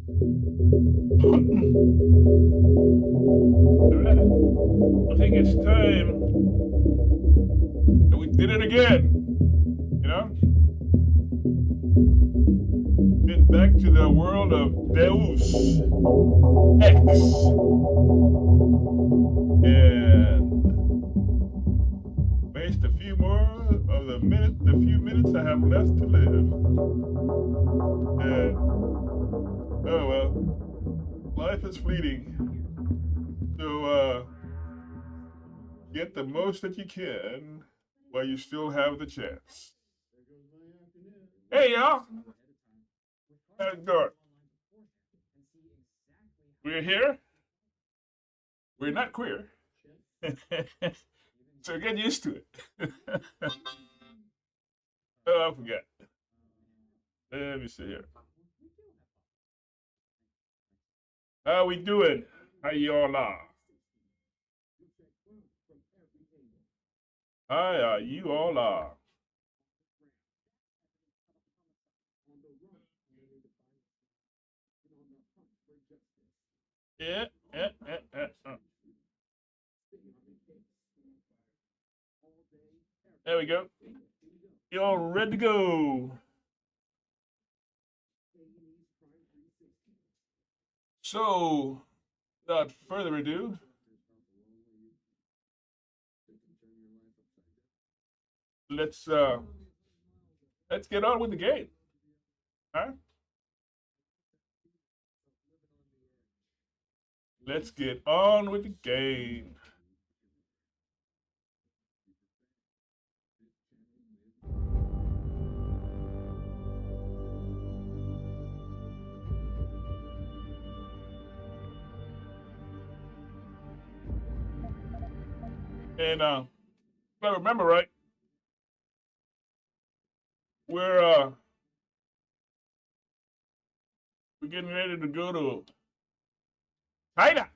I think it's time that we did it again. You know, get back to the world of Deus Ex, and waste a few more of the few minutes I have left to live. And oh well, life is fleeting. So get the most that you can while you still have the chance. Hey y'all, how's it going? We're here. We're not queer. So get used to it. Oh, I forgot. Let me see here. How we doing? How y'all are? How you all are? Yeah, yeah, yeah, yeah. There we go. You all ready to go? So, without further ado, let's uh let's get on with the game. Huh? Let's get on with the game. And if I remember right, we're uh we're getting ready to go to China.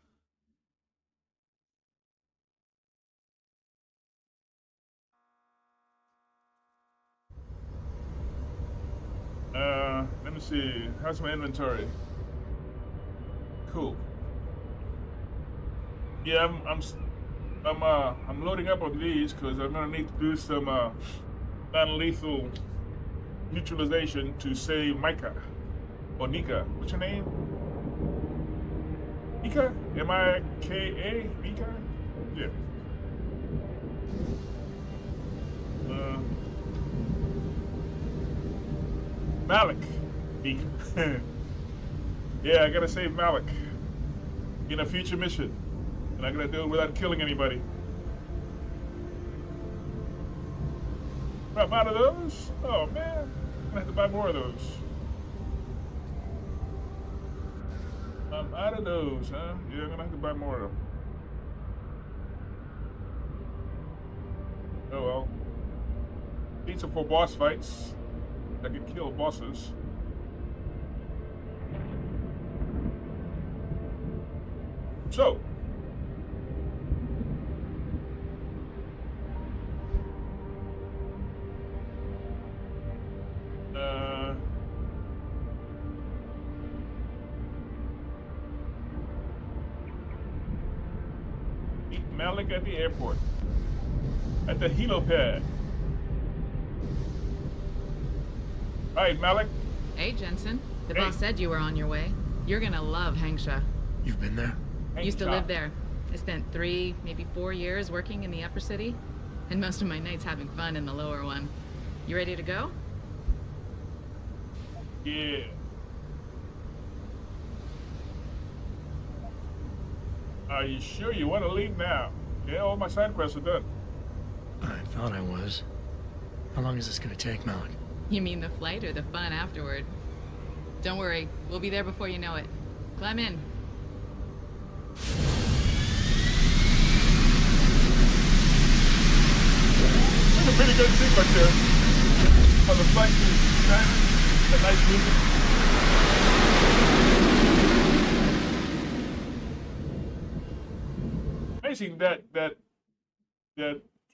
Let me see. How's my inventory? Cool. Yeah, I'm loading up on these because I'm gonna need to do some non-lethal neutralization to save Micah or Nika. What's your name? Nika? Mika? Nika? Yeah. Uh, Malik. Nika. Yeah, I gotta save Malik in a future mission, and I gotta do it without killing anybody. I'm out of those? Oh man, I'm gonna have to buy more of those. I'm out of those, huh? Yeah, I'm gonna have to buy more of them. Oh well. These are for boss fights that can kill bosses. So, uh, meet Malik at the airport. At the helipad. Hi, Malik. Hey, Jensen. The Hey. boss said you were on your way. You're gonna love Hangsha. You've been there? Used to live there. I spent 3, maybe 4 years working in the upper city, and most of my nights having fun in the lower one. You ready to go? Yeah. Are you sure you want to leave now? Yeah, all my side quests are done. I thought I was. How long is this gonna take, Malik? You mean the flight or the fun afterward? Don't worry, we'll be there before you know it. Climb in. That's a pretty good sequence here. On the flight to China. The nice music. Amazing that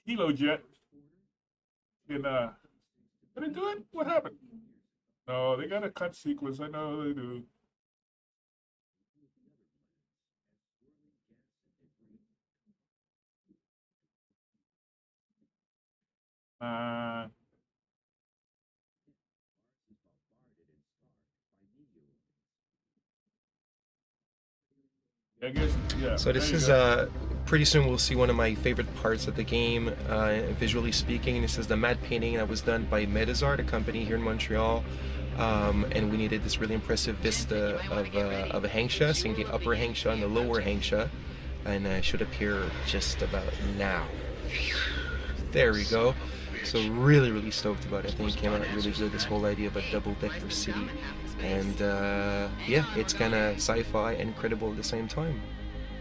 Kilo Jet can did it do it? What happened? No, they got a cut sequence. I know they do. Uh, I guess, yeah. So There this you is go. pretty soon we'll see one of my favorite parts of the game, visually speaking. This is the matte painting that was done by Metazart, a company here in Montreal, and we needed this really impressive vista of a hangsha, seeing the upper hangsha and the lower hangsha, and should appear just about now. There we go. So really stoked about it. I think it came out really good, this whole idea of a double-decker city. And yeah, it's kind of sci-fi and incredible at the same time.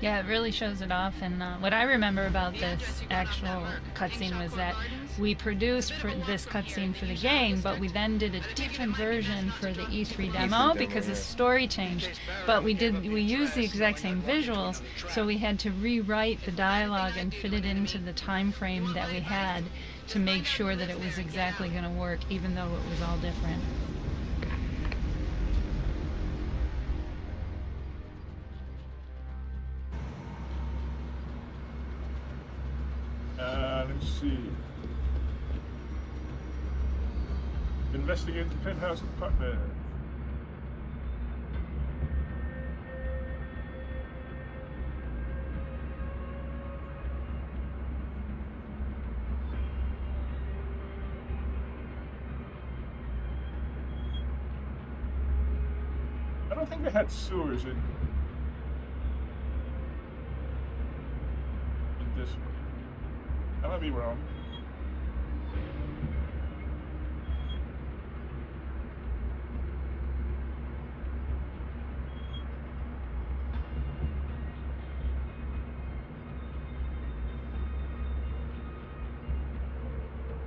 Yeah, it really shows it off. And what I remember about this actual cutscene was that we produced for this cutscene for the game, but we then did a different version for the E3 demo because the story changed. But we used the exact same visuals, so we had to rewrite the dialogue and fit it into the time frame that we had to make sure that it was exactly going to work, even though it was all different. Let's see. Investigate the penthouse apartment. I don't think they had sewers in this one. I might be wrong.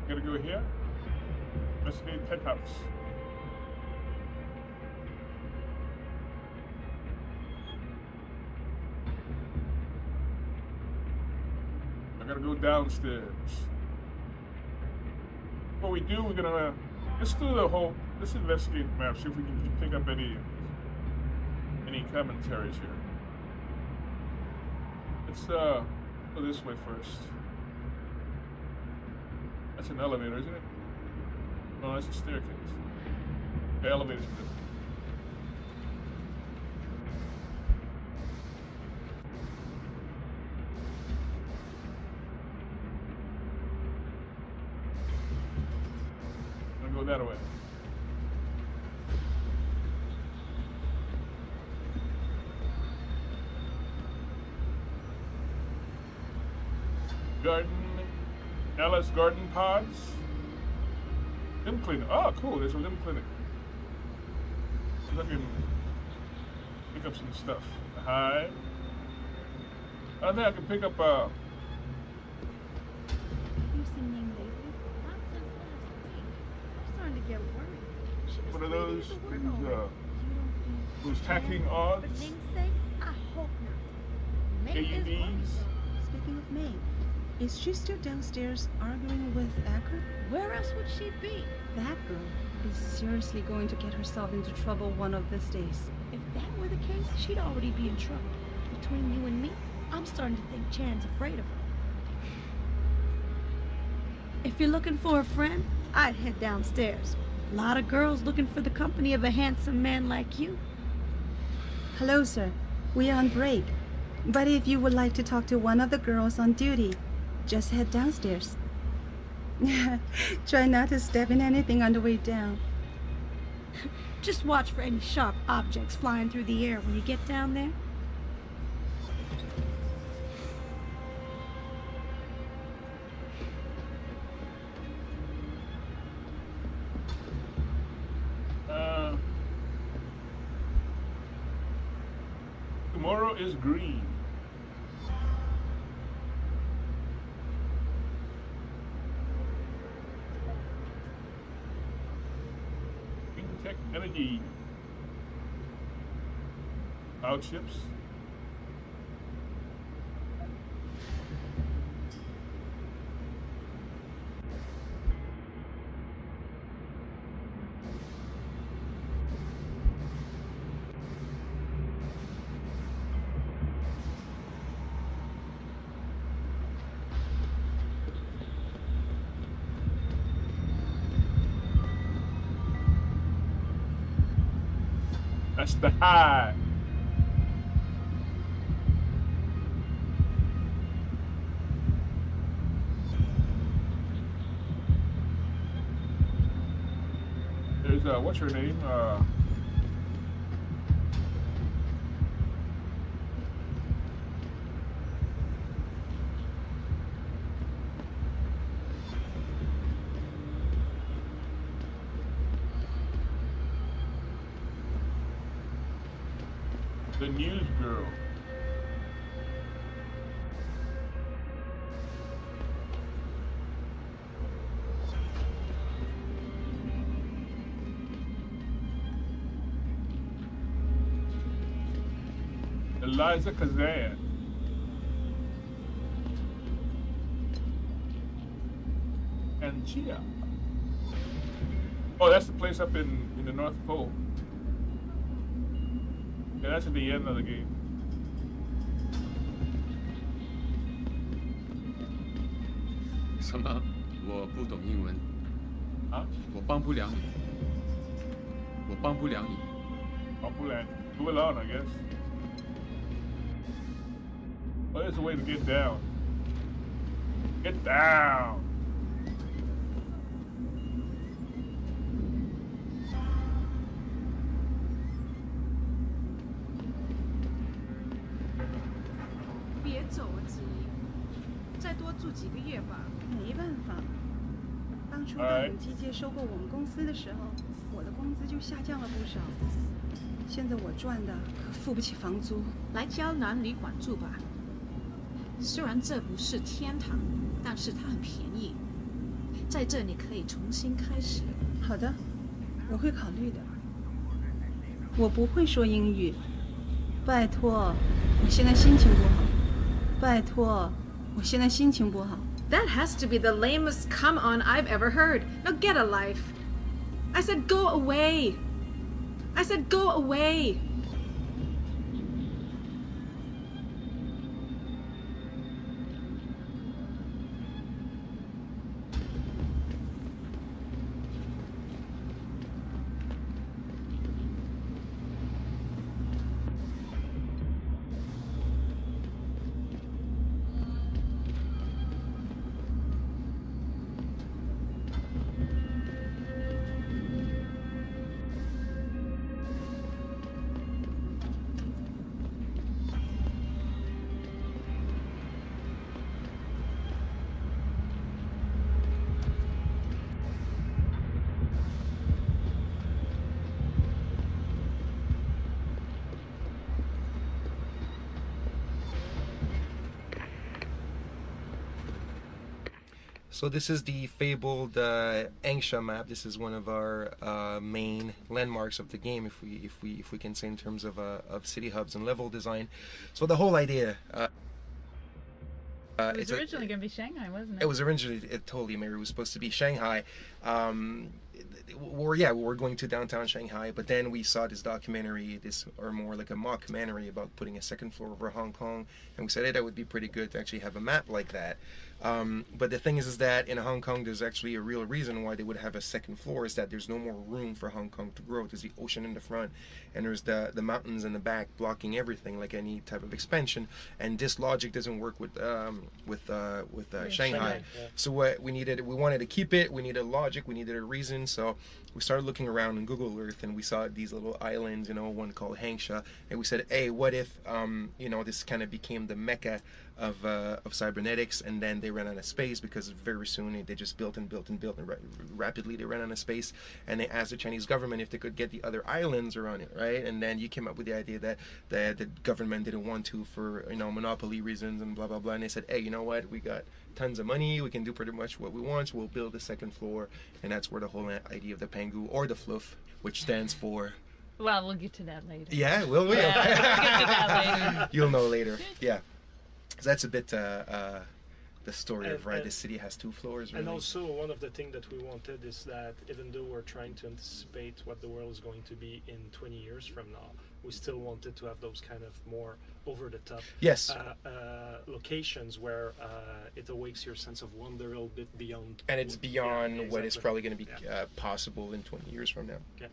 Gotta go here. Investigate penthouse. I gotta go downstairs. What we do, we're gonna let's investigate the map, see if we can pick up any commentaries here. Let's go this way first. That's an elevator, isn't it? No, that's a staircase. The elevator's good. I'm gonna go that way. Alice Garden Pods. Limb clinic. Oh, cool. There's a limb clinic. I can pick up some stuff. Hi. I think I can pick up starting to get worried. one of those tacking odds. For namesake, I hope not. May is AUDs. wonderful. Speaking of May, is she still downstairs arguing with Acker? Where else would she be? That girl is seriously going to get herself into trouble one of these days. If that were the case, she'd already be in trouble. Between you and me, I'm starting to think Chan's afraid of her. If you're looking for a friend, I'd head downstairs. A lot of girls looking for the company of a handsome man like you. Hello, sir. We are on break. But if you would like to talk to one of the girls on duty, just head downstairs. Try not to step in anything on the way down. Just watch for any sharp objects flying through the air when you get down there. Tomorrow is green. Tech energy. Cloud ships. That's the high. There's what's her name? The news girl. Eliza Kazan. And Chia. Oh, that's the place up in the North Pole. Yeah, that's at the end of the game. 什么？我不懂英文，啊？我帮不了你，我帮不了你。Popular. Move along, I guess. Oh, there's a way to get down. Get down. “没办法，当初大勇机械收购我们公司的时候，我的工资就下降了不少。现在我赚的可付不起房租。来胶囊旅馆住吧。虽然这不是天堂，但是它很便宜，在这里可以重新开始。好的，我会考虑的。我不会说英语，拜托，我现在心情不好。拜托，我现在心情不好。 That has to be the lamest come on I've ever heard. Now get a life. I said go away. I said go away. So this is the fabled Angsha map. This is one of our main landmarks of the game, if we can say in terms of city hubs and level design. So the whole idea. It was originally going to be Shanghai, wasn't it? It was originally, totally, Mary, it was supposed to be Shanghai. We're going to downtown Shanghai, but then we saw this documentary, or more like a mockumentary about putting a second floor over Hong Kong, and we said, hey, that would be pretty good to actually have a map like that. But the thing is that in Hong Kong, there's actually a real reason why they would have a second floor, is that there's no more room for Hong Kong to grow. There's the ocean in the front, and there's the mountains in the back blocking everything, like any type of expansion. And this logic doesn't work with Shanghai. Yeah. So what we wanted to keep it. We needed logic. We needed a reason. So we started looking around on Google Earth, and we saw these little islands, one called Hangsha, and we said, hey, what if this kind of became the mecca of cybernetics, and then they ran out of space because very soon they just built and rapidly they ran out of space, and they asked the Chinese government if they could get the other islands around it, right? And then you came up with the idea that the government didn't want to for monopoly reasons and blah blah blah, and they said, hey, you know what, we got tons of money, we can do pretty much what we want, so we'll build a second floor. And that's where the whole idea of the Pangu, or the Fluff, which stands for... Well, we'll get to that later. Yeah, we'll get to that later. You'll know later. Yeah. So that's a bit the story of why the city has two floors. Really. And also, one of the things that we wanted is that even though we're trying to anticipate what the world is going to be in 20 years from now, we still wanted to have those kind of more over-the-top locations where it awakes your sense of wonder a little bit beyond. And it's beyond what is probably going to be possible in 20 years from now. Yeah.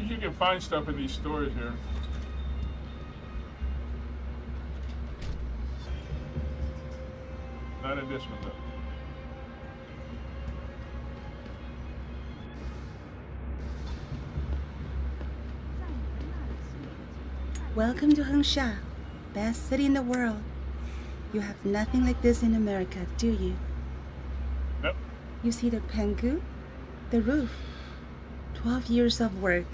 think you can find stuff in these stores here. Not in this one, though. Welcome to Hengsha, best city in the world. You have nothing like this in America, do you? Nope. You see the pengu, the roof. 12 years of work.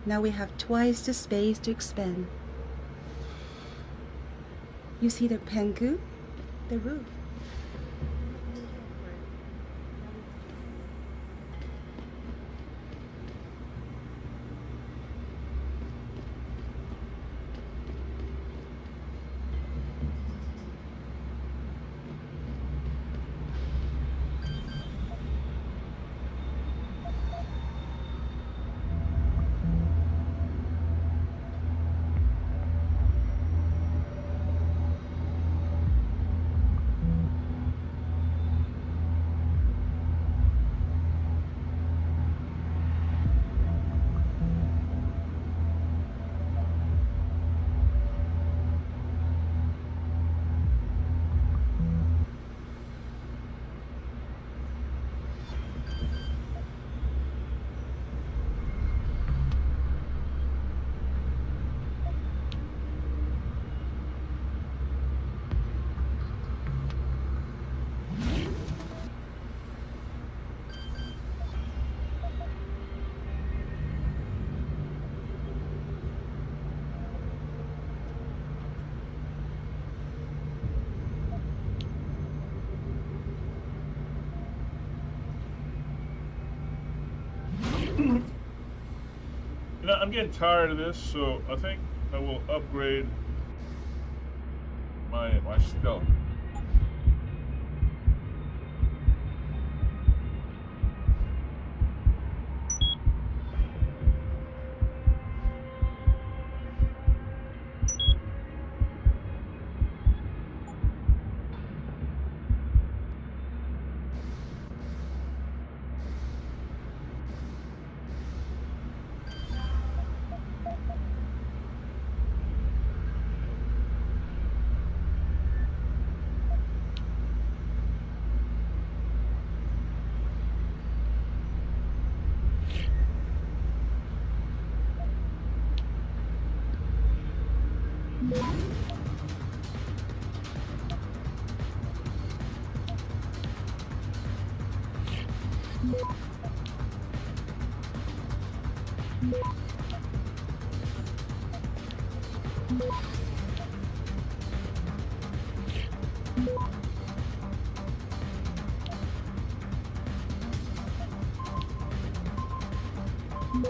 Now we have twice the space to expand. You see the pengu, the roof. You know, I'm getting tired of this, so I think I will upgrade my stealth.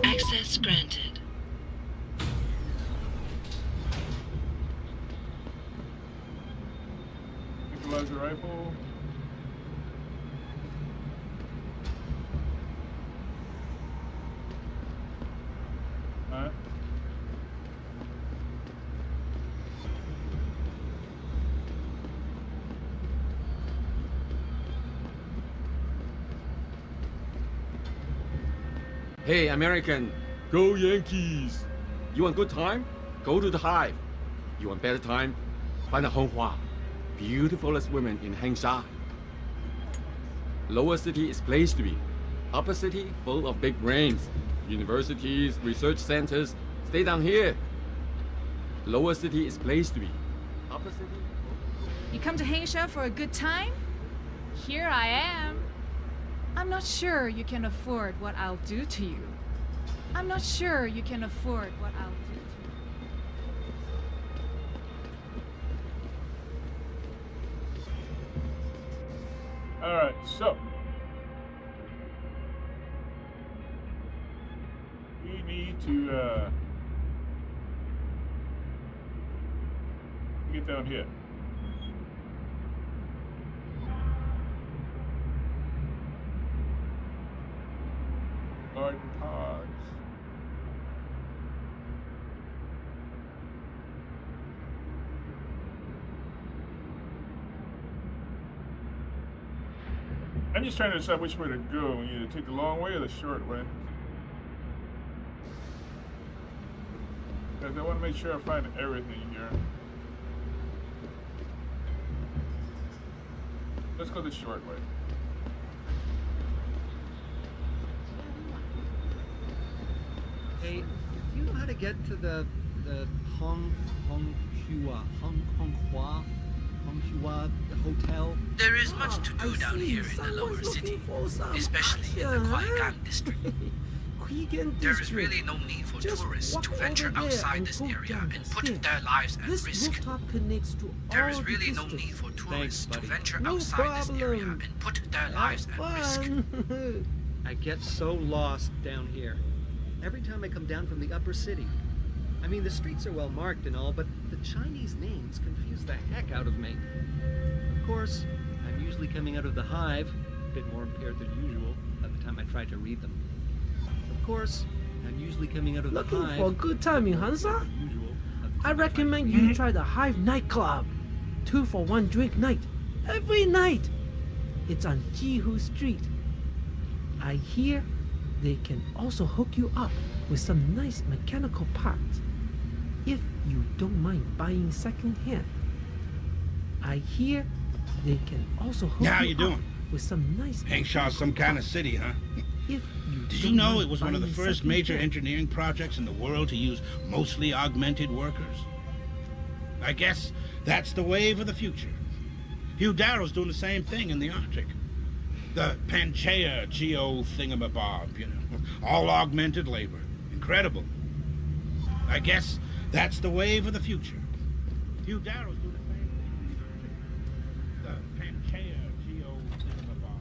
Access granted. Equalizer rifle. Alright. Hey, American, go Yankees! You want good time? Go to the Hive. You want better time? Find a Honghua, beautifulest women in Hengsha. Lower city is place to be. Upper city full of big brains, universities, research centers. Stay down here. Lower city is place to be. Upper city. You come to Hengsha for a good time? Here I am. I'm not sure you can afford what I'll do to you. I'm not sure you can afford what I'll do to you. Alright, so we need to get down here. Garden pods. I'm just trying to decide which way to go. You either take the long way or the short way. Because I want to make sure I find everything here. Let's go the short way. Hey, do you know how to get to the Honghua hotel? There is much to do down here in the lower city, especially in the Huaigan district. There is really no need for tourists to venture outside this area and put their lives at risk. There is really no need for tourists to venture outside this area and put their lives at risk. I get so lost down here. Every time I come down from the upper city. I mean, the streets are well marked and all, but the Chinese names confuse the heck out of me. Of course, I'm usually coming out of the hive, a bit more impaired than usual by the time I try to read them. Of course, I'm usually coming out of the hive. Looking for a good time in Hansa? I recommend you try the Hive nightclub. 2 for 1 drink night. Every night. It's on Jihu Street. I hear they can also hook you up with some nice mechanical parts. If you don't mind buying second-hand. I hear they can also hook How you you up doing? with some nice Hangshaw's some kind of city, huh? If you Did you don't know mind it was one of the buying first major second-hand. engineering projects in the world to use mostly augmented workers? I guess that's the wave of the future. Hugh Darrow's doing the same thing in the Arctic. The Pangaea geo thingamabob, you know. All augmented labor. Incredible. I guess that's the wave of the future. Hugh Darrow's doing the same thing in the Arctic. The Pangaea geo thingamabob.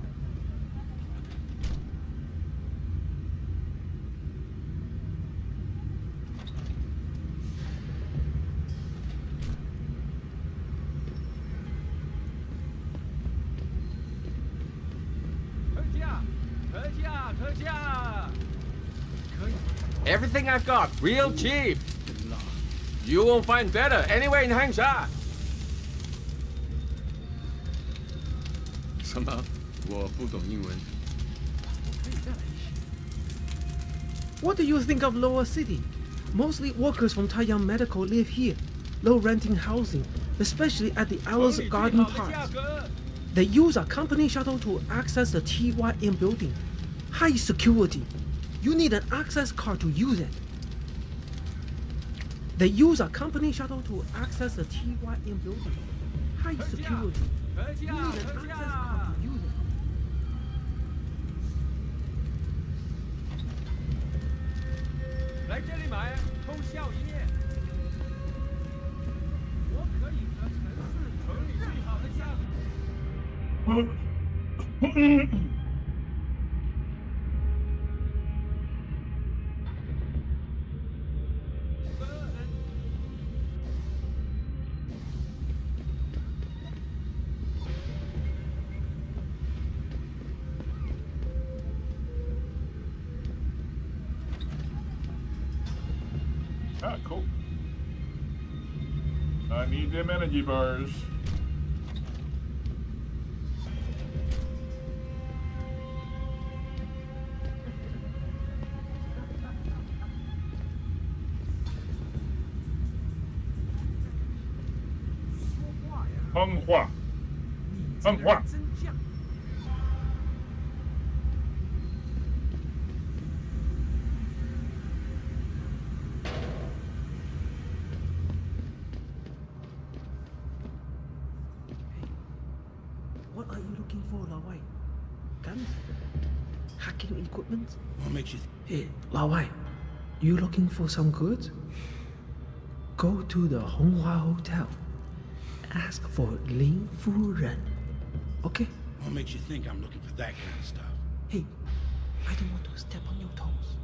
Everything I've got, real cheap. You won't find better anywhere in Hangsha. 什么？我不懂英文。 What do you think of Lower City? Mostly workers from Taiyang Medical live here. Low renting housing, especially at the Alice Garden Park. They use a company shuttle to access the TYM building. High security. You need an access card to use it. They use a company shuttle to access the TYM building. High security. You need an access card to use it. 来这里买，偷笑一面。我可以和城里最好的价格。 Ah, cool. I need them energy bars. Honghua. Honghua. What are you looking for, Lawai? Guns? Hacking equipment? What makes you Hey, Lawai, you looking for some goods? Go to the Honghua Hotel. Ask for Lin Fu Ren. Okay? What makes you think I'm looking for that kind of stuff? Hey, I don't want to step on your toes.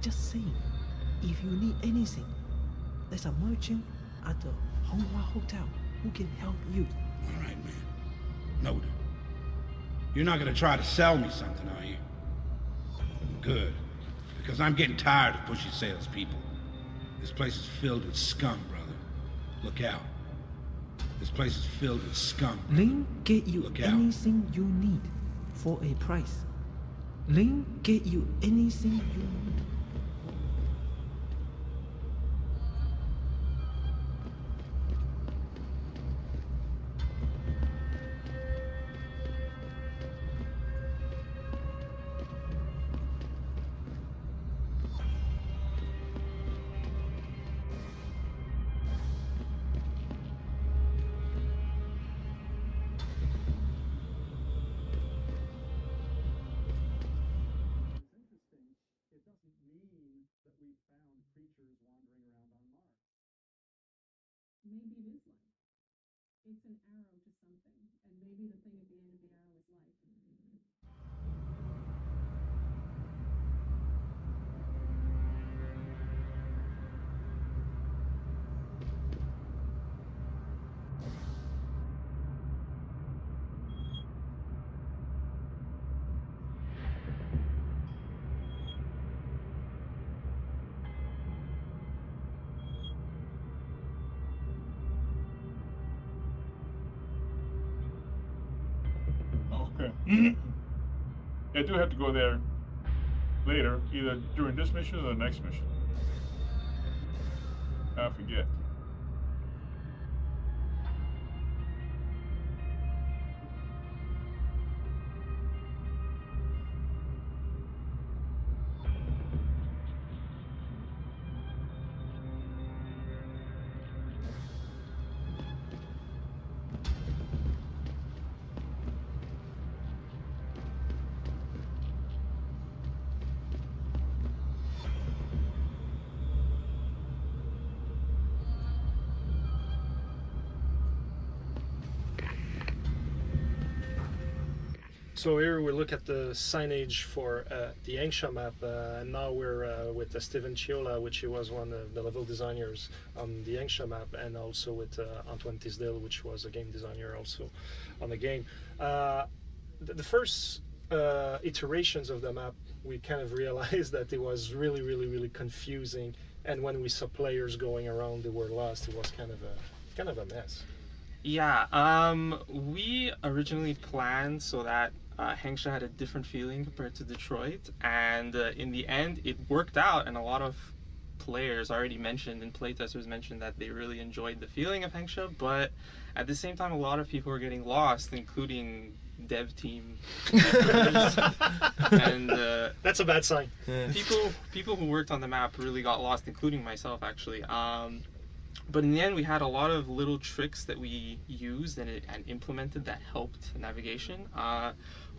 Just saying, if you need anything, there's a merchant at the Honghua Hotel who can help you. All right, man. Noted. You're not gonna try to sell me something, are you? Good. Because I'm getting tired of pushy salespeople. This place is filled with scum, brother. Look out. This place is filled with scum. Lin get you Look out. anything you need for a price. Lin get you anything you need. It's an arrow to something, and maybe the thing at the end of the arrow is life. Okay. I do have to go there later, either during this mission or the next mission. I forget. So here we look at the signage for the Hengsha map, and now we're with Steven Chiola, which he was one of the level designers on the Hengsha map, and also with Antoine Tisdale, which was a game designer also on the game. The first iterations of the map, we kind of realized that it was really confusing, and when we saw players going around, they were lost. It was kind of a mess. Yeah, we originally planned so that Hengsha had a different feeling compared to Detroit, and in the end it worked out, and a lot of players already mentioned and playtesters mentioned that they really enjoyed the feeling of Hengsha, but at the same time a lot of people were getting lost, including dev team members. And that's a bad sign. People who worked on the map really got lost, including myself actually. But in the end, we had a lot of little tricks that we used and implemented that helped navigation.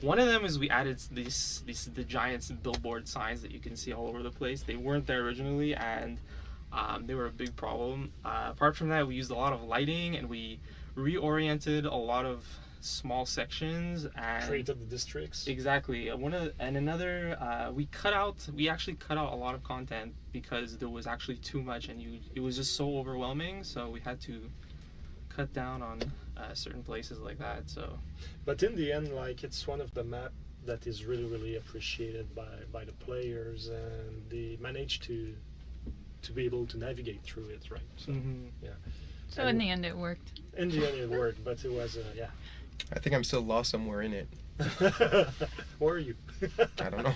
One of them is we added the giant billboard signs that you can see all over the place. They weren't there originally, and they were a big problem. Apart from that, we used a lot of lighting, and we reoriented a lot of small sections and created the districts. Exactly. We actually cut out a lot of content because there was actually too much, and it was just so overwhelming, so we had to cut down on certain places like that. So but in the end, like, it's one of the map that is really appreciated by the players, and they managed to be able to navigate through it, right? So yeah. So in the end it worked. In the end it worked, but it was yeah. I think I'm still lost somewhere in it. Where are you? I don't know.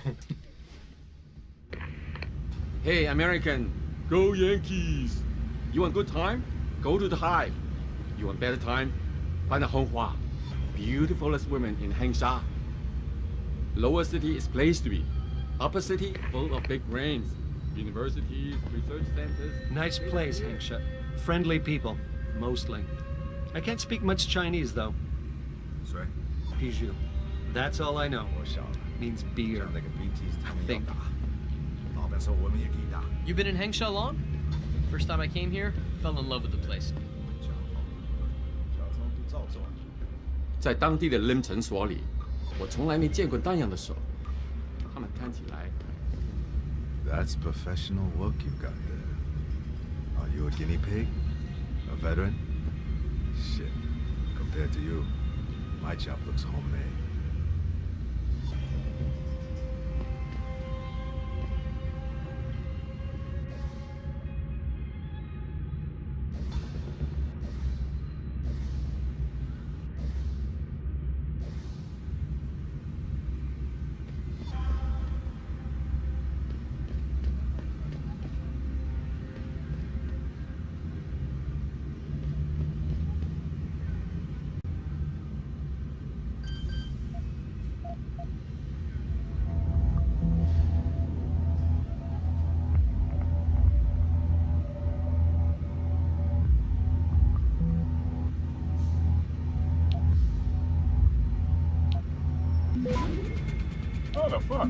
Hey, American, go Yankees! You want good time? Go to the Hive. You want better time? Find a Honghua, beautifulest women in Hengsha. Lower city is place to be. Upper city full of big brains. Universities, research centers. Nice place, Hengsha. Friendly people, mostly. I can't speak much Chinese, though. Sorry? Piju. That's all I know. Means beer. I think. You been in Hengsha long? First time I came here, fell in love with the place. 在当地的 LIM 诊所里，我从来没见过那样的手。他们看起来。That's professional work you got there. Are you a guinea pig? A veteran? Shit. Compared to you, my job looks homemade. What the fuck?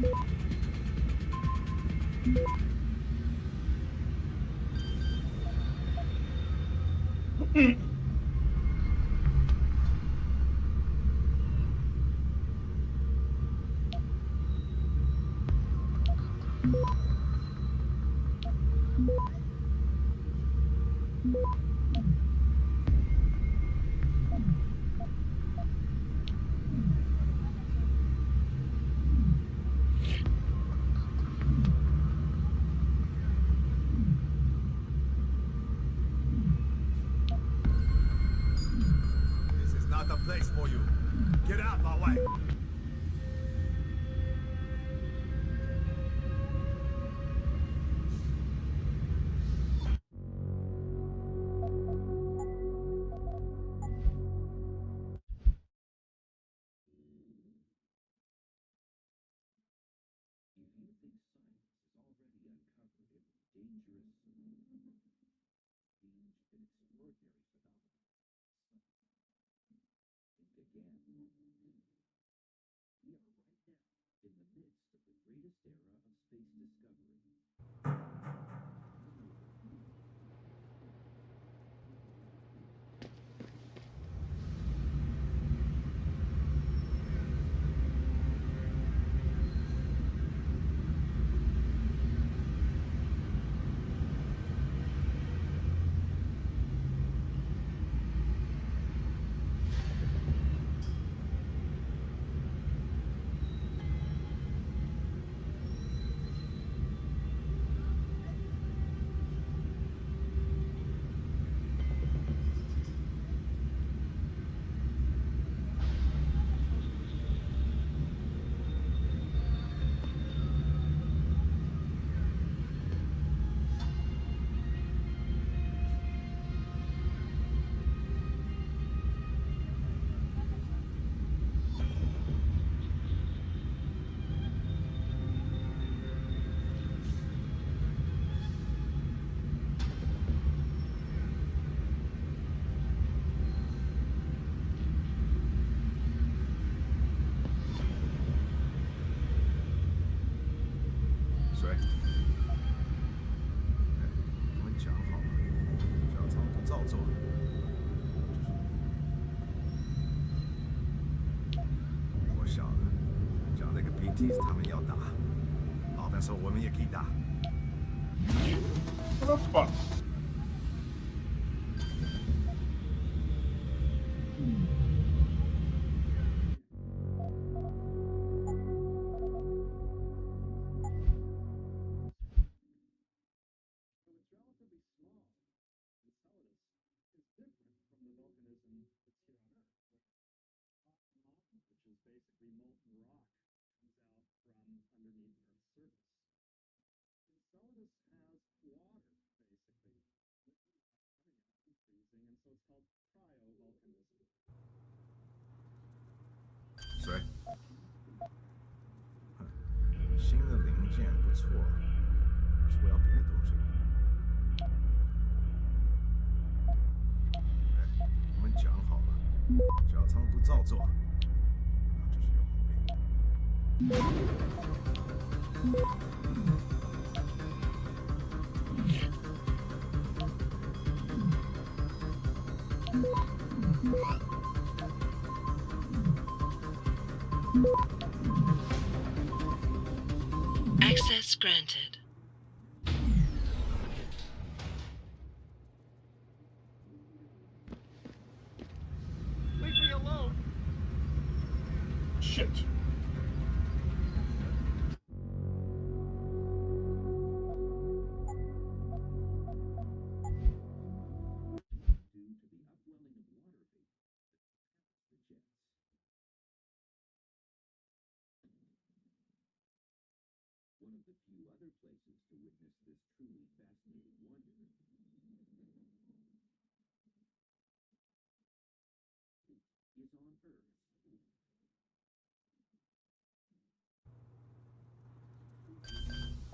This is not the place for you. Get out, 老外. BTs 他们要打，老板说我们也可以打。Well, that's fun.谁？新的零件不错，可是我要别的东西。哎，我们讲好了，脚仓不照做，那就是有毛病。Access granted. Leave me alone. Shit.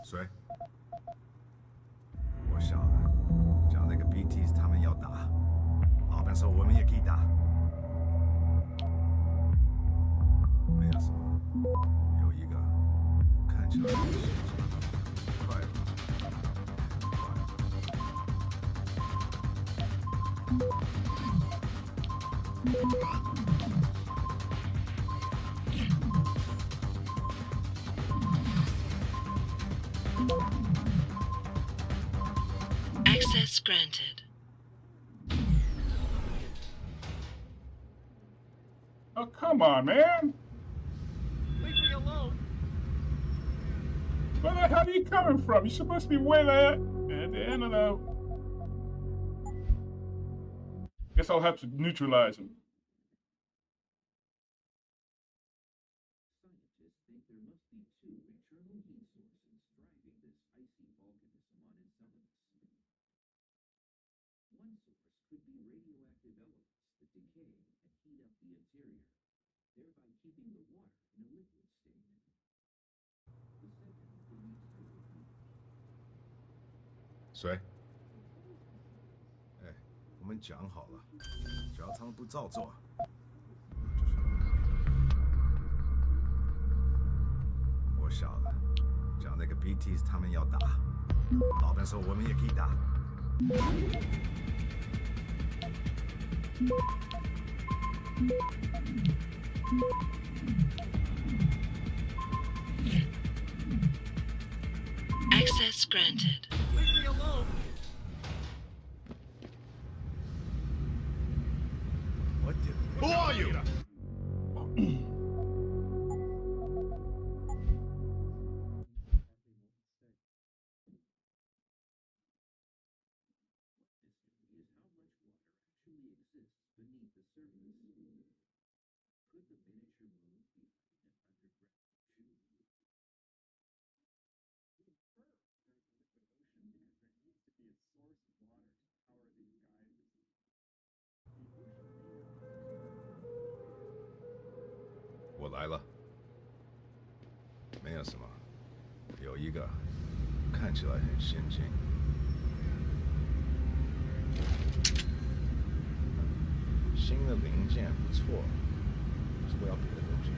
谁？我晓得，讲那个 BTs 他们要打，老板说我们也可以打。没有什么，有一个看起来快了， Access granted. Oh, come on, man. Leave me alone. Where the hell are you coming from? You're supposed to be way there at the end of the... Guess I'll have to neutralize him. Scientists think there must be two internal heat sources driving this icy volcanism on Enceladus. One source could be radioactive elements that decay and heat up the interior, thereby keeping the water in a liquid state. The second could be tidal heat. 谁？哎，我们讲好了，只要他们不照做，我晓得。只要那个 BTs 他们要打，老板说我们也可以打。Access granted. Leave me alone. What did? Who are you? Beneath the surface, could the miniature moon be hiding an underground tube? There needs to be a source of water to power these guys. The ocean may not. 我来了，没有什么，有一个看起来很先进。新的零件不错，是不是要别的东西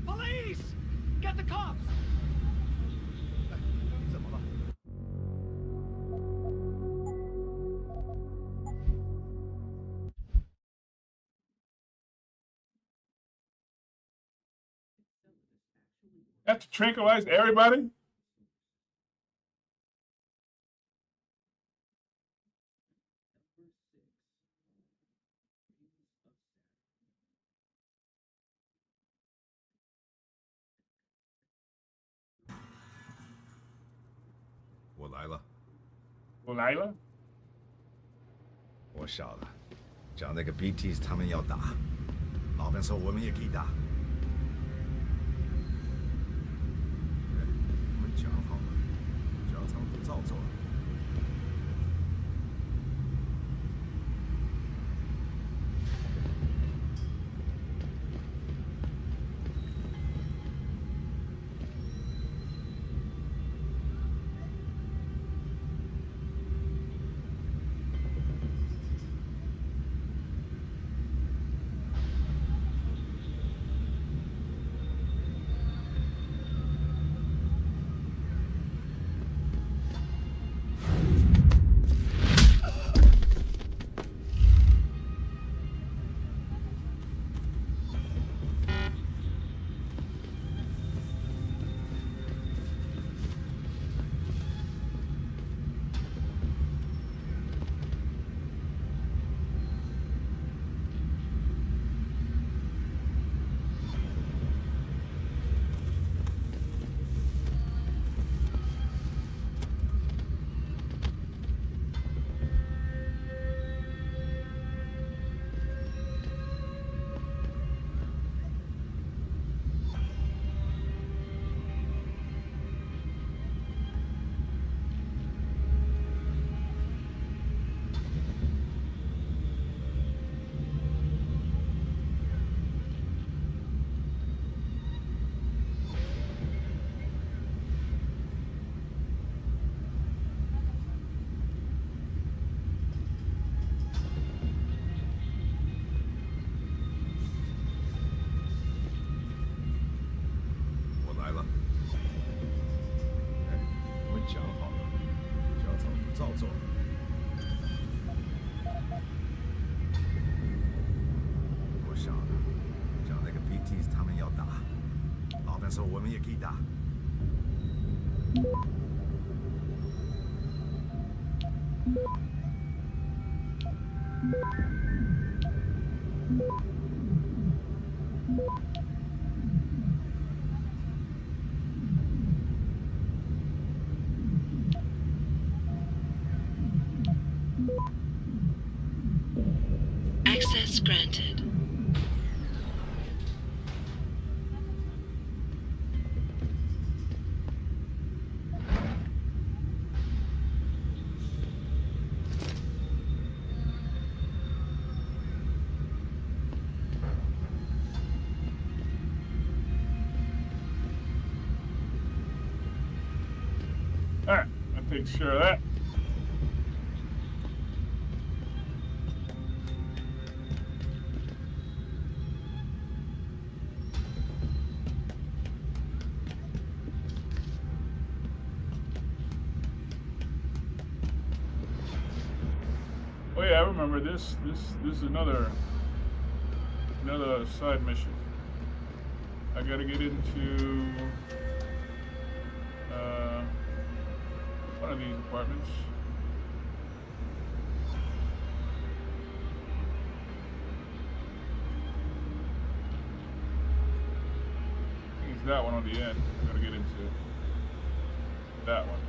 ？Police! Get the cops! 你怎么了？ Have to tranquilize everybody? Number 6. Rings of Saturn. 我来了，我来了。我晓得，只要那个 BTs 他们要打，老板说我们也可以打。我们讲好了，只要他们不照做。那时候我们也可以打。Access granted. Alright, that takes care of that. Oh yeah, I remember this. This is another side mission. I gotta get into one of these apartments. I think it's that one on the end. I gotta get into that one.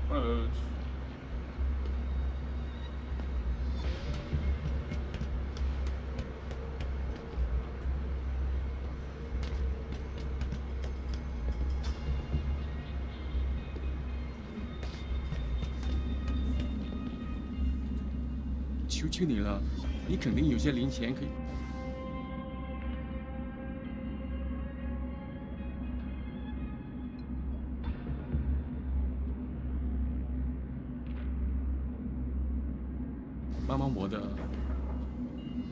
One of those.求求你了，你肯定有些零钱可以。帮帮我的。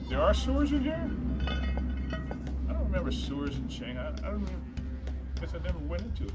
There are sewers in here? I don't remember sewers in Shanghai. I don't remember. Guess I never went into it.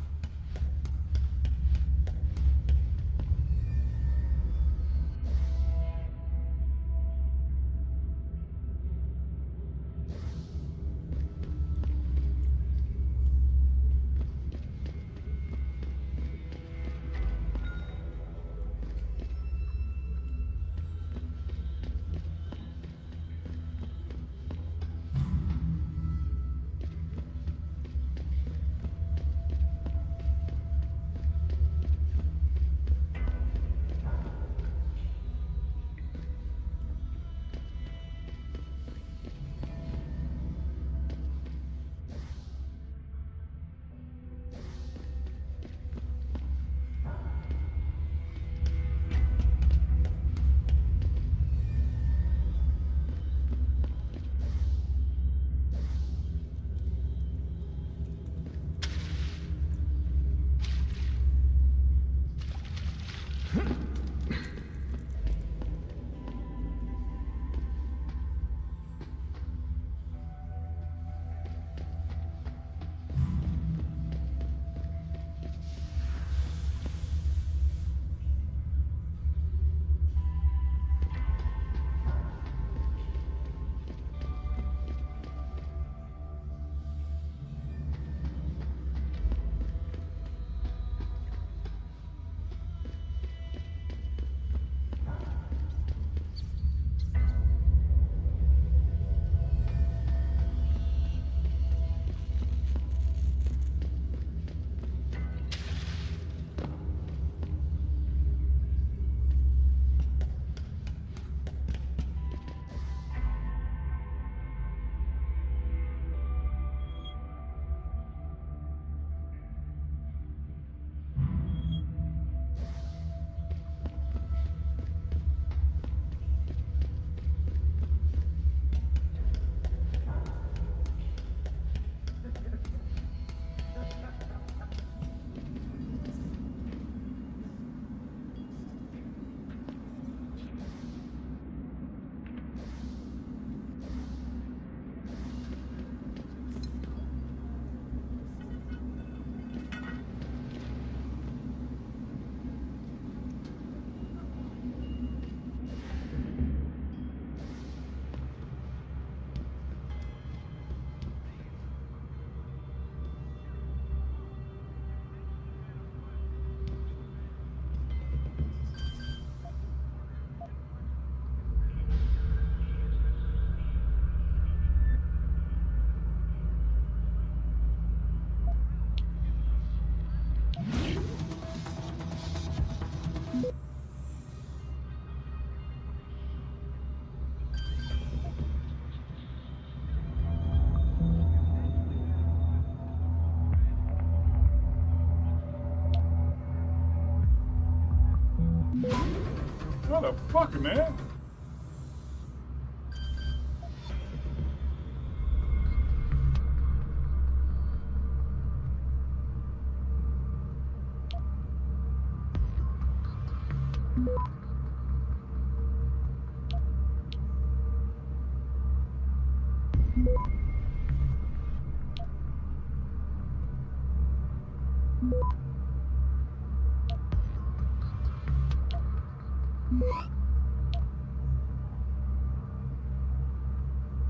Motherfucker, man.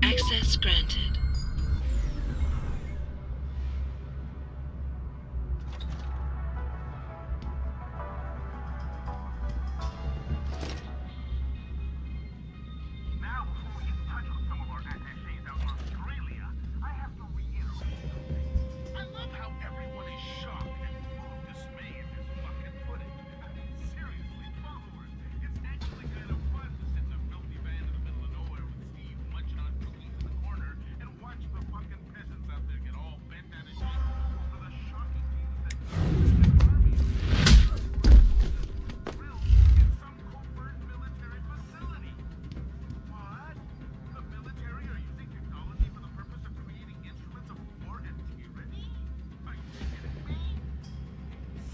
Access granted. Now, before we get in touch with some of our attachés out in Australia, I have to reiterate something. I love how everyone is shocked and full of dismay at this fucking footage. Seriously, followers, it's actually kind of fun to sit in a filthy van in the middle of nowhere with Steve munching on cookies in the corner and watch the fucking peasants out there get all bent out of shape over the shocking news that the army is drilled in some covert military facility. What? The military are using technology for the purpose of creating instruments of war and tyranny? Are you kidding me?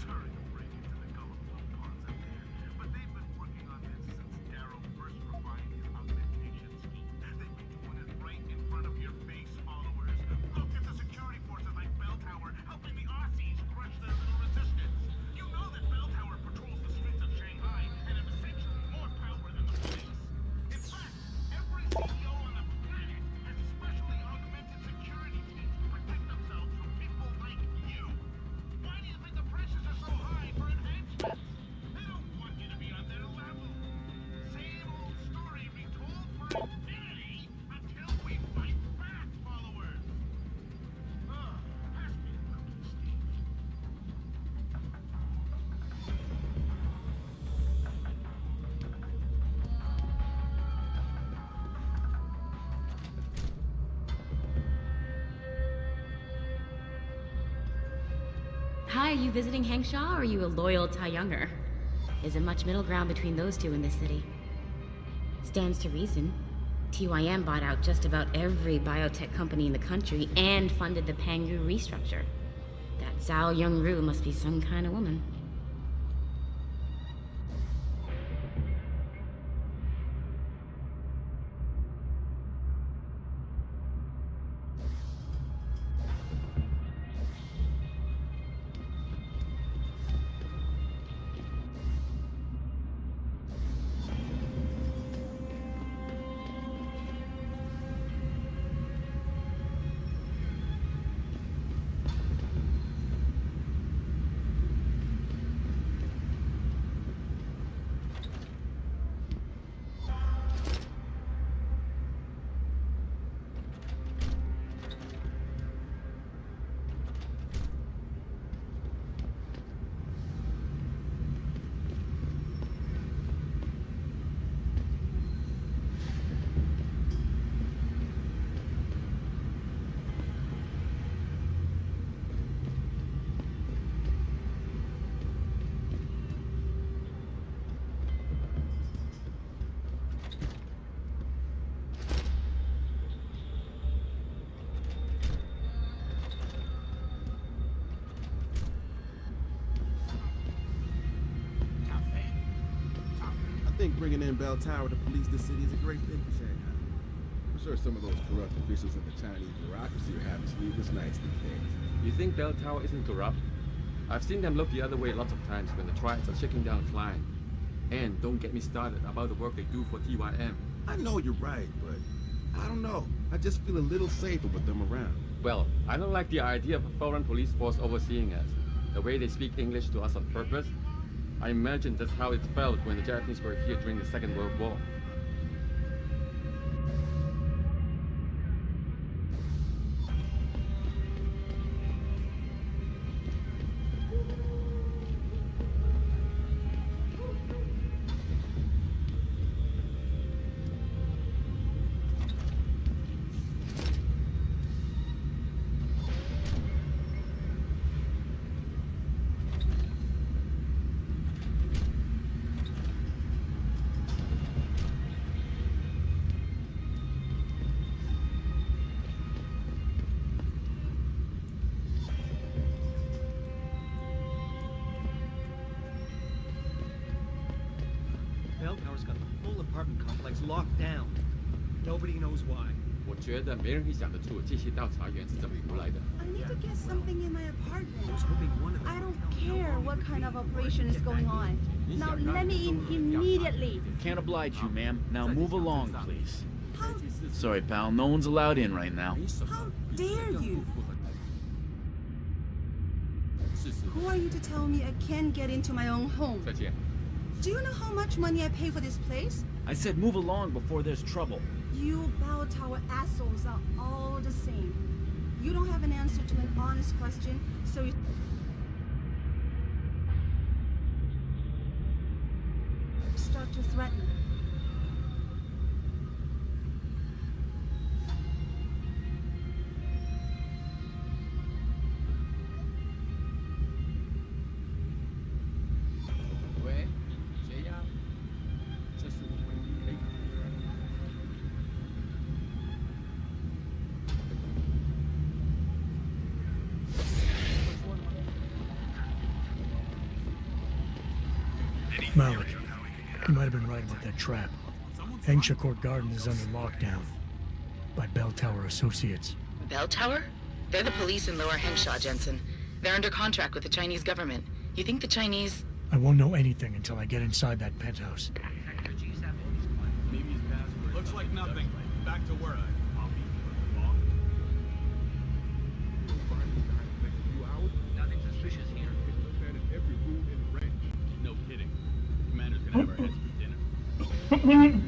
Sorry to break into the gullible pawns out there, but they've been working on this since Darrow first refined his augmentation scheme. They've been doing it right in front of your face, followers. Look at the security forces like Bell Tower helping the Aussies crush their little resistance. You know that Bell Tower patrols the streets of Shanghai and have essentially more power than the police. In fact, every CEO on the planet has specially augmented security teams to protect themselves from people like you. Why do you think the prices are so high for enhancements? They don't want you to be on their level. Same old story retold for infinity until we fight back, followers. Pass me the cookies, Steve. Hi, are you visiting Hangshaw or are you a loyal Tai Younger? Isn't much middle ground between those two in this city. Stands to reason. TYM bought out just about every biotech company in the country and funded the Pangu restructure. That Zhao Yongru must be some kind of woman. I think bringing in Bell Tower to police the city is a great thing for Shanghai. I'm sure some of those corrupt officials in the Chinese bureaucracy are having sleepless nights these days. You think Bell Tower isn't corrupt? I've seen them look the other way lots of times when the triads are shaking down a client. And don't get me started about the work they do for TYM. I know you're right, but I don't know. I just feel a little safer with them around. Well, I don't like the idea of a foreign police force overseeing us. The way they speak English to us on purpose. I imagine that's how it felt when the Japanese were here during the Second World War. apartment complex locked down. Nobody knows why. 我觉得没人会想得出这些调查员是怎么胡来的。 I need to get something in my apartment. I was hoping one of them I don't care what kind of operation is going on. Now let me in immediately. Can't oblige you, ma'am. Now move along, please. How Sorry, pal. No one's allowed in right now. dare you? Who are you to tell me I can't get into my own home? 再见。 Do you know how much money I pay for this place? I said move along before there's trouble. You bell tower assholes are all the same. You don't have an answer to an honest question, so you start to threaten. Malik, you might have been right about that trap. Hengsha Court Garden is under lockdown by Bell Tower Associates. Bell Tower? They're the police in Lower Hengsha, Jensen. They're under contract with the Chinese government. You think the Chinese... I won't know anything until I get inside that penthouse. Looks like nothing. Back to work. Nothing suspicious here. Every room in the range. No kidding. Commander's gonna have our heads for dinner.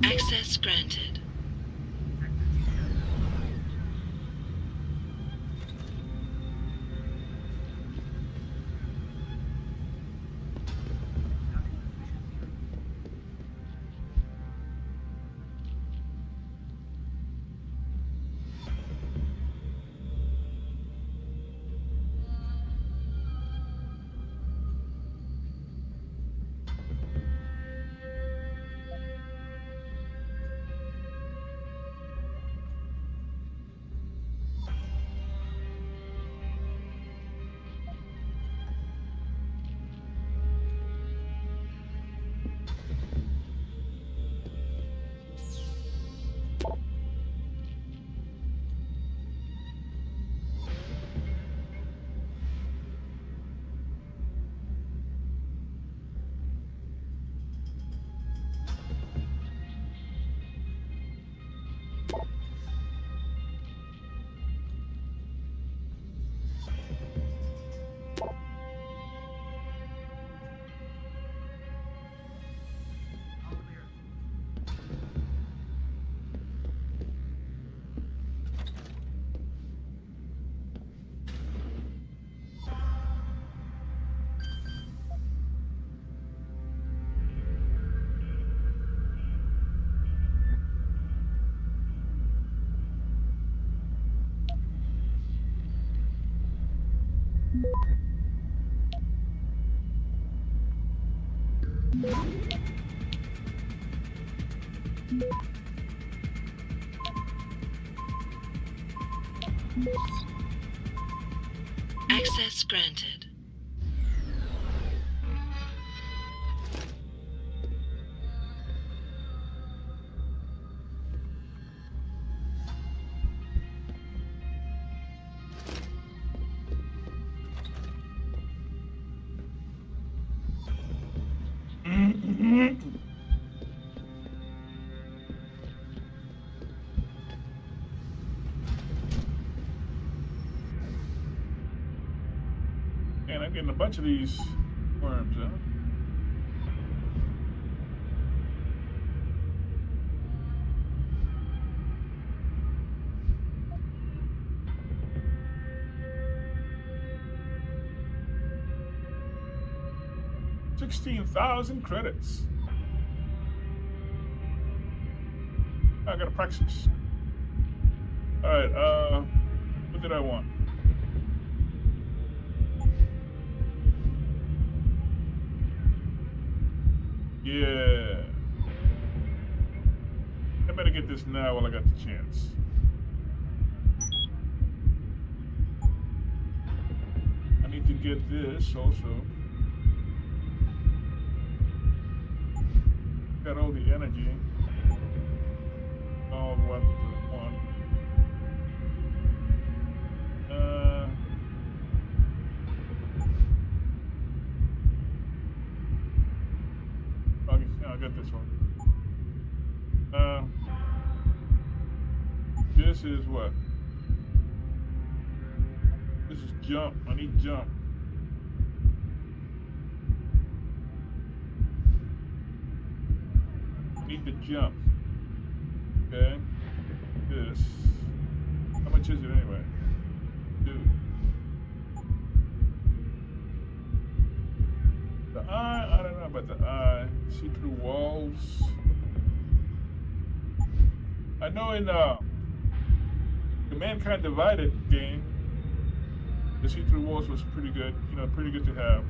Access granted. Access granted. Man, I'm getting a bunch of these worms, huh? $16,000 credits. I gotta practice. Alright, what did I want? Yeah. I better get this now while I got the chance. I need to get this also. Got all the energy. All what one. Okay, yeah, I got this one. This is what? This is jump. I need jump. I need to jump. Okay. This. How much is it anyway? Dude. The eye, I don't know about the eye. See through walls. I know in the Mankind Divided game, the see-through walls was pretty good. You know, pretty good to have.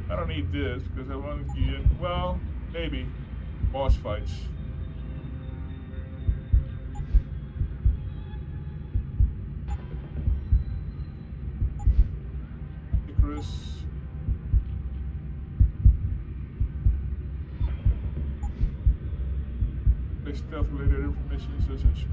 I don't need this because I want to get, well, maybe boss fights. Icarus. Stealth related information says it's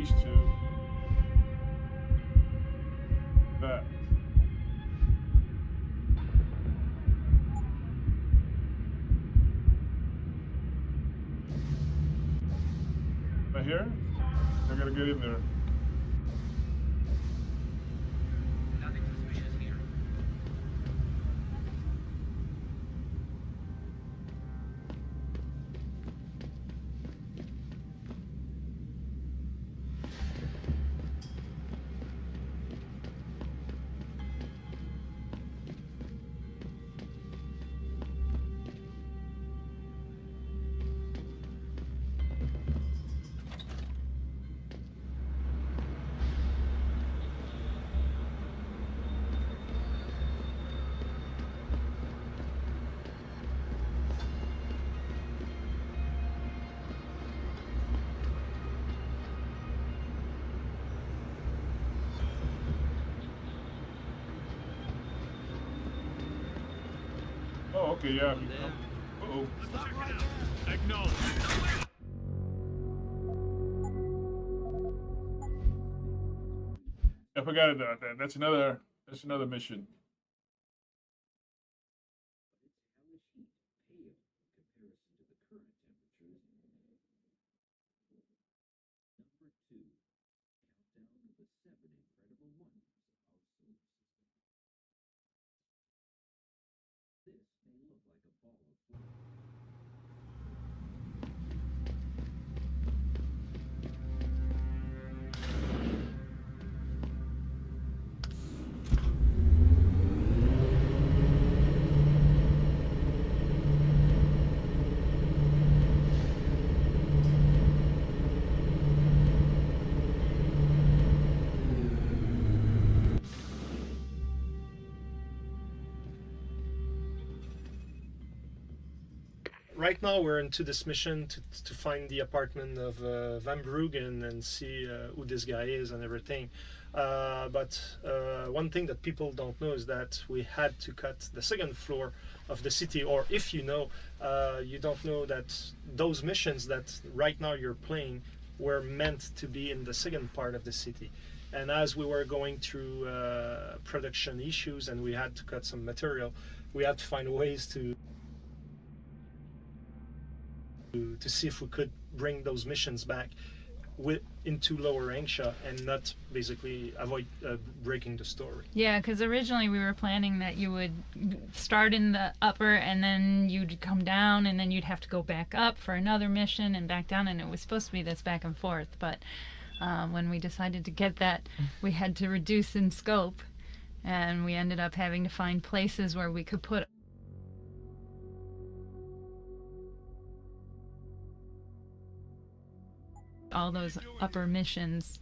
these two. That. Right here? I gotta get in there. Nothing suspicious here. Oh, okay, yeah. Uh-oh. Acknowledge. I forgot about that. That's another mission. Right now we're into this mission to find the apartment of Van Bruggen and see who this guy is and everything. But one thing that people don't know is that we had to cut the second floor of the city, or if you know, you don't know that those missions that right now you're playing were meant to be in the second part of the city. And as we were going through production issues and we had to cut some material, we had to find ways to see if we could bring those missions back into Lower Angsha and not basically avoid breaking the story. Yeah, because originally we were planning that you would start in the upper and then you'd come down and then you'd have to go back up for another mission and back down, and it was supposed to be this back and forth. But when we decided to get that, we had to reduce in scope, and we ended up having to find places where we could put all those upper missions.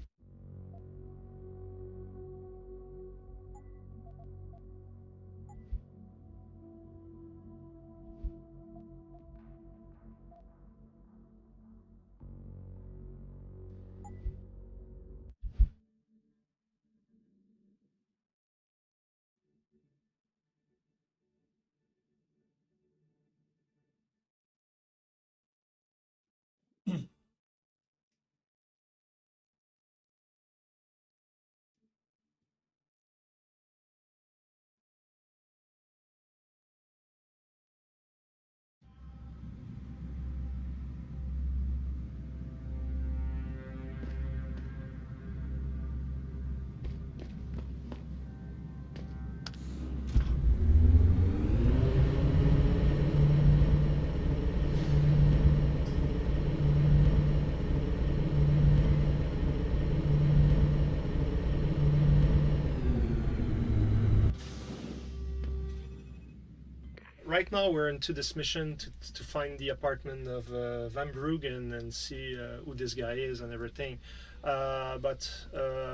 Right now we're into this mission to find the apartment of Van Bruggen and see who this guy is and everything. But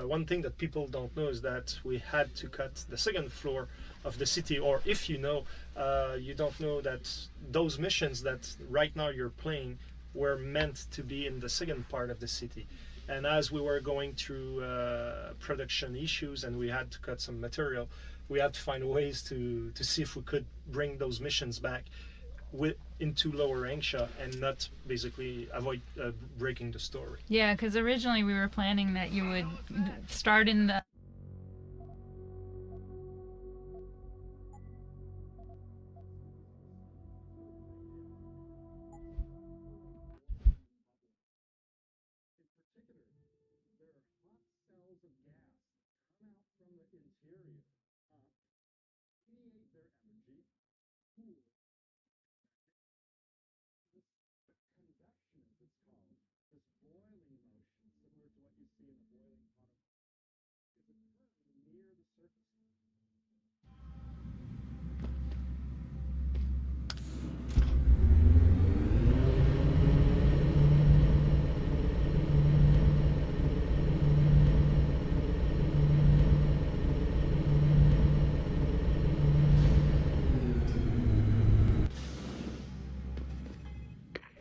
one thing that people don't know is that we had to cut the second floor of the city, or if you know, you don't know that those missions that right now you're playing were meant to be in the second part of the city. And as we were going through production issues and we had to cut some material, we had to find ways to see if we could bring those missions back into Lower Hengsha and not basically avoid breaking the story. Yeah, because originally we were planning that you would start in the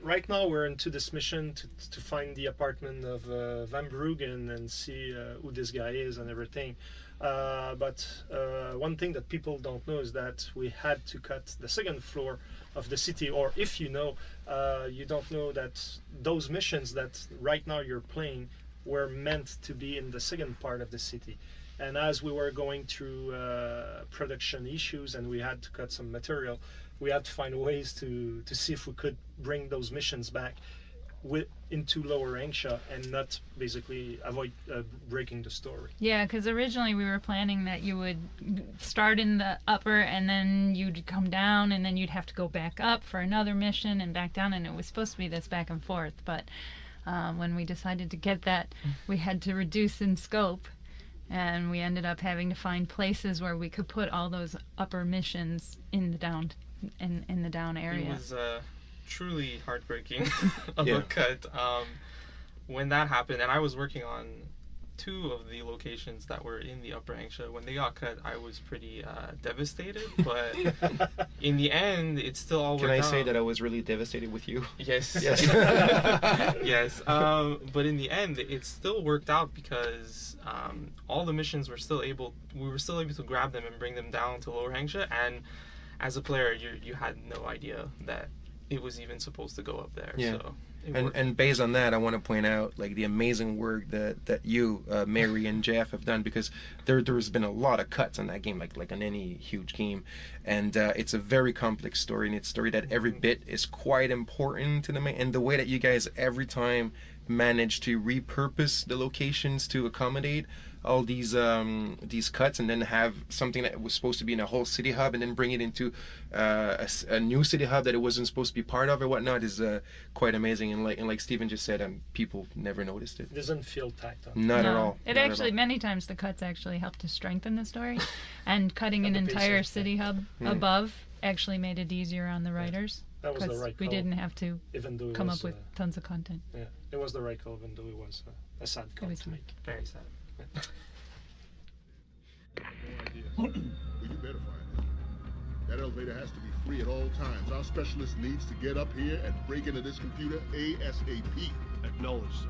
Right now we're into this mission to find the apartment of Van Bruggen and see who this guy is and everything. But one thing that people don't know is that we had to cut the second floor of the city, or if you know, you don't know that those missions that right now you're playing were meant to be in the second part of the city. And as we were going through production issues and we had to cut some material, we had to find ways to see if we could bring those missions back into Lower Hengsha and not basically avoid breaking the story. Yeah, because originally we were planning that you would start in the upper and then you'd come down and then you'd have to go back up for another mission and back down, and it was supposed to be this back and forth. But when we decided to get that, we had to reduce in scope, and we ended up having to find places where we could put all those upper missions in the down area. It was truly heartbreaking of a cut when that happened, and I was working on 2 of the locations that were in the Upper Hengsha. When they got cut, I was pretty devastated, but in the end it still all worked out. Can I say that I was really devastated with you? Yes. Yes. Yes. But in the end it still worked out because all the missions were still able to grab them and bring them down to Lower Hengsha, and as a player you had no idea that it was even supposed to go up there. Yeah. So and based on that, I want to point out like the amazing work that you, Mary and Jeff have done, because there's been a lot of cuts on that game, like on any huge game, and it's a very complex story, and it's a story that every bit is quite important to the main, and the way that you guys every time manage to repurpose the locations to accommodate all these cuts, and then have something that was supposed to be in a whole city hub and then bring it into a new city hub that it wasn't supposed to be part of or whatnot is quite amazing. And like Steven just said, people never noticed it. It doesn't feel tacked on. Not at all. It actually, many times the cuts actually helped to strengthen the story, and cutting an entire city hub above actually made it easier on the writers. That was the right call. We didn't have to come up with tons of content. Yeah, it was the right call, even though it was a sad call to make. Very sad. No idea. Well, you better find it. That elevator has to be free at all times. Our specialist needs to get up here and break into this computer ASAP. Acknowledged, sir.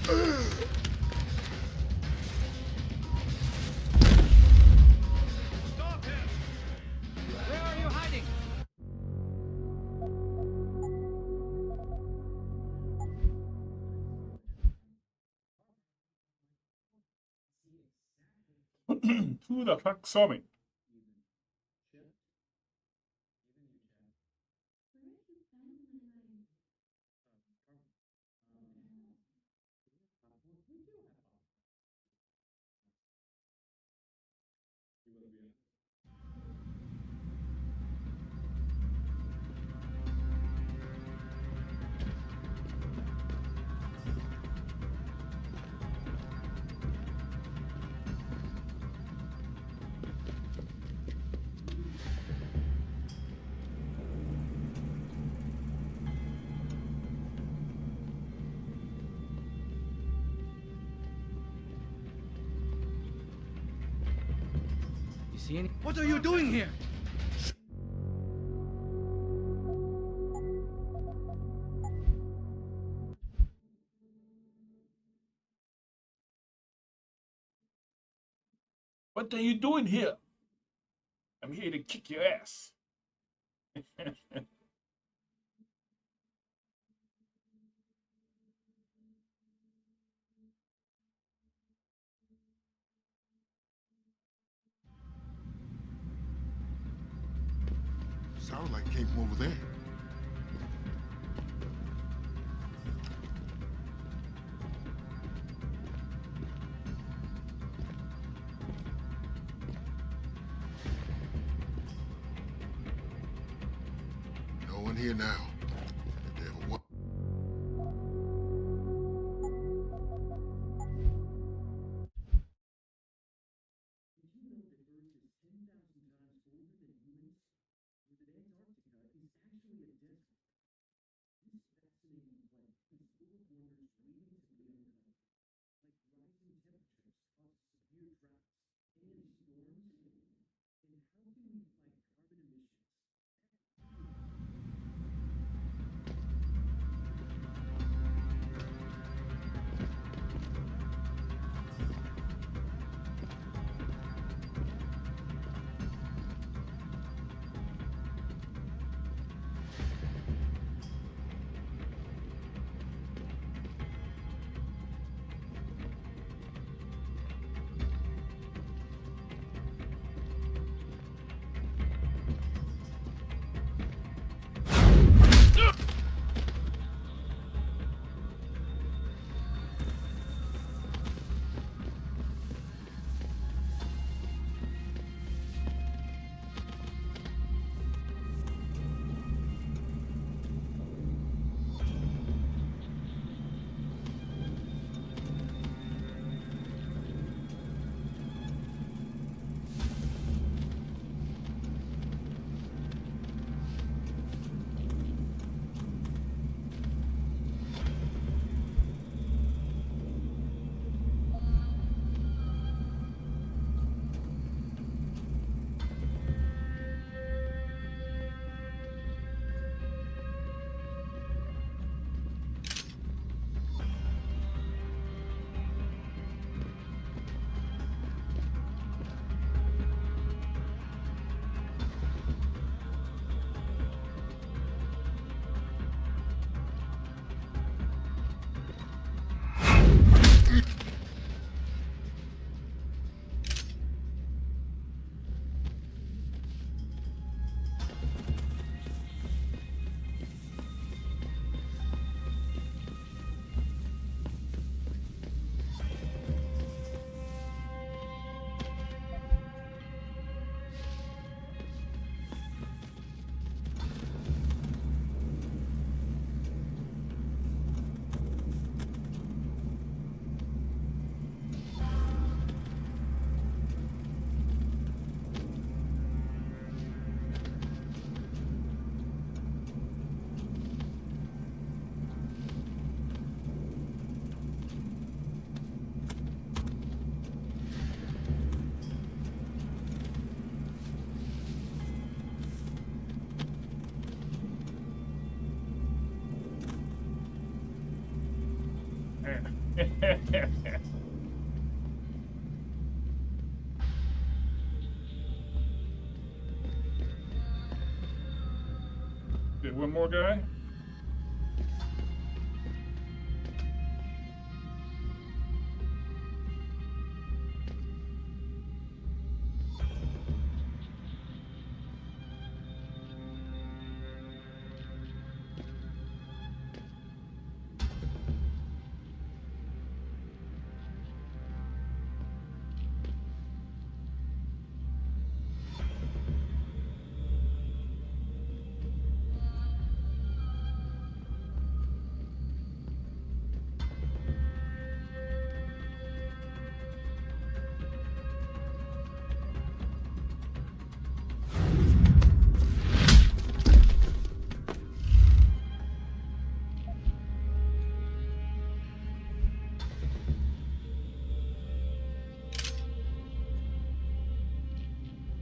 Stop him! Where are you hiding? Who the fuck saw me? You see any? What are you doing here? What are you doing here? I'm here to kick your ass. Sounds like it came from over there. No one here now. If there ever was. Did one more guy?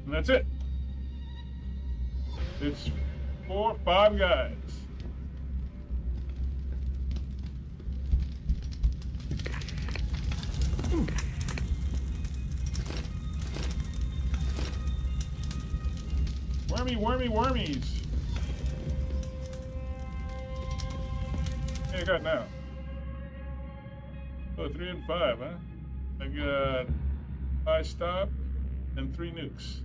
And that's it. It's 5 guys. Wormies. Hey, I got now. Oh, 3 and 5, huh? I got 5 stop and 3 nukes.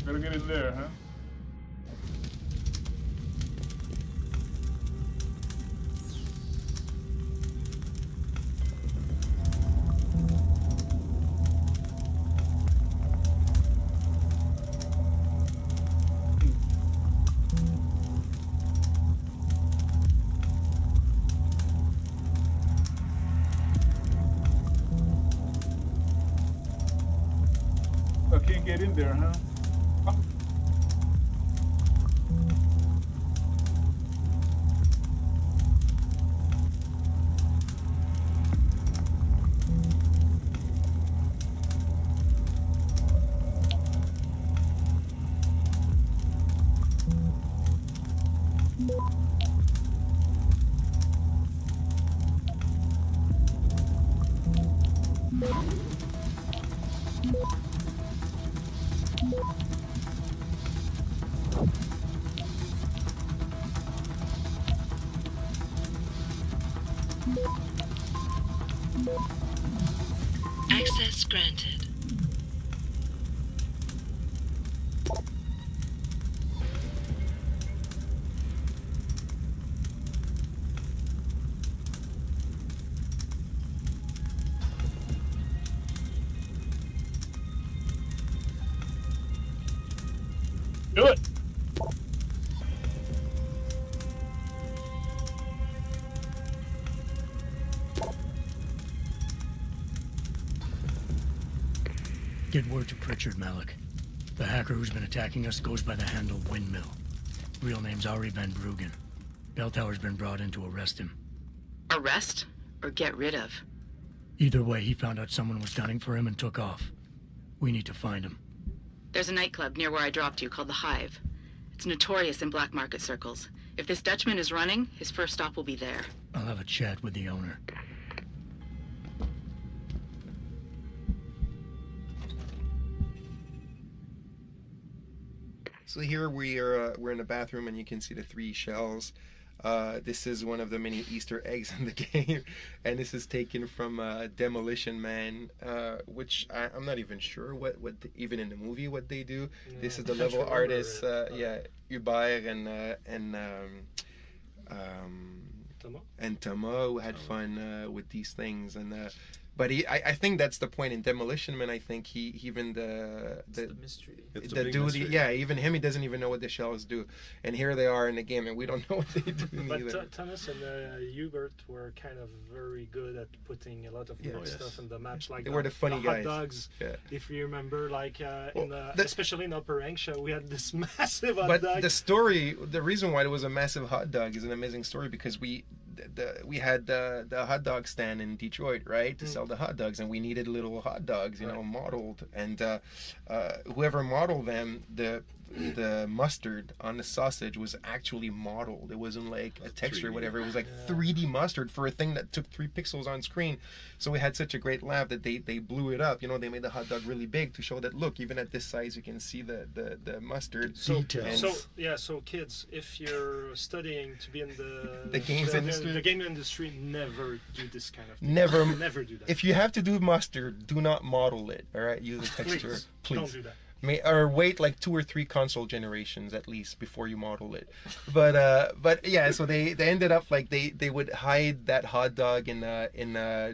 Better get in there, huh? I can't get in there, huh? Access granted. Do it. Get word to Pritchard, Malik. The hacker who's been attacking us goes by the handle Windmill. Real name's Ari Van Bruggen. Bell Tower's been brought in to arrest him. Arrest or get rid of? Either way, he found out someone was gunning for him and took off. We need to find him. There's a nightclub near where I dropped you called the Hive. It's notorious in black market circles. If this Dutchman is running, his first stop will be there. I'll have a chat with the owner. So here we're in a bathroom, and you can see the 3 shells. This is one of the many Easter eggs in the game, and this is taken from Demolition Man, which I'm not even sure what even in the movie what they do. Yeah, this is the I level can't artists, remember Hubert and Thomas who had fun with these things, and But I think that's the point in Demolition Man. I think he even the mystery. It's a the big dude, mystery. yeah, even him, he doesn't even know what the shells do, and here they are in the game, and we don't know what they do But either. Thomas and Hubert were kind of very good at putting a lot of weird stuff in the maps, like They were the funny hot guys. dogs. Yeah. If you remember, like Well, especially in Upper Angsha, we had this massive hot But dog. the story, the reason why it was a massive hot dog is an amazing story, because we had the hot dog stand in Detroit, right, to sell the hot dogs, and we needed little hot dogs, you know, modeled, and whoever modeled them, the mustard on the sausage was actually modeled. It wasn't like a texture or whatever. It was like 3D mustard for a thing that took 3 pixels on screen. So we had such a great laugh that they blew it up. You know, they made the hot dog really big to show that, look, even at this size, you can see the mustard. So And so kids, if you're studying to be in the The games industry? the game industry, never do this kind of thing. never never do that. If you have to do mustard, do not model it. All right, use a texture. Please, don't do that. Or wait like 2 or 3 console generations at least before you model it. But yeah, so they ended up like they would hide that hot dog in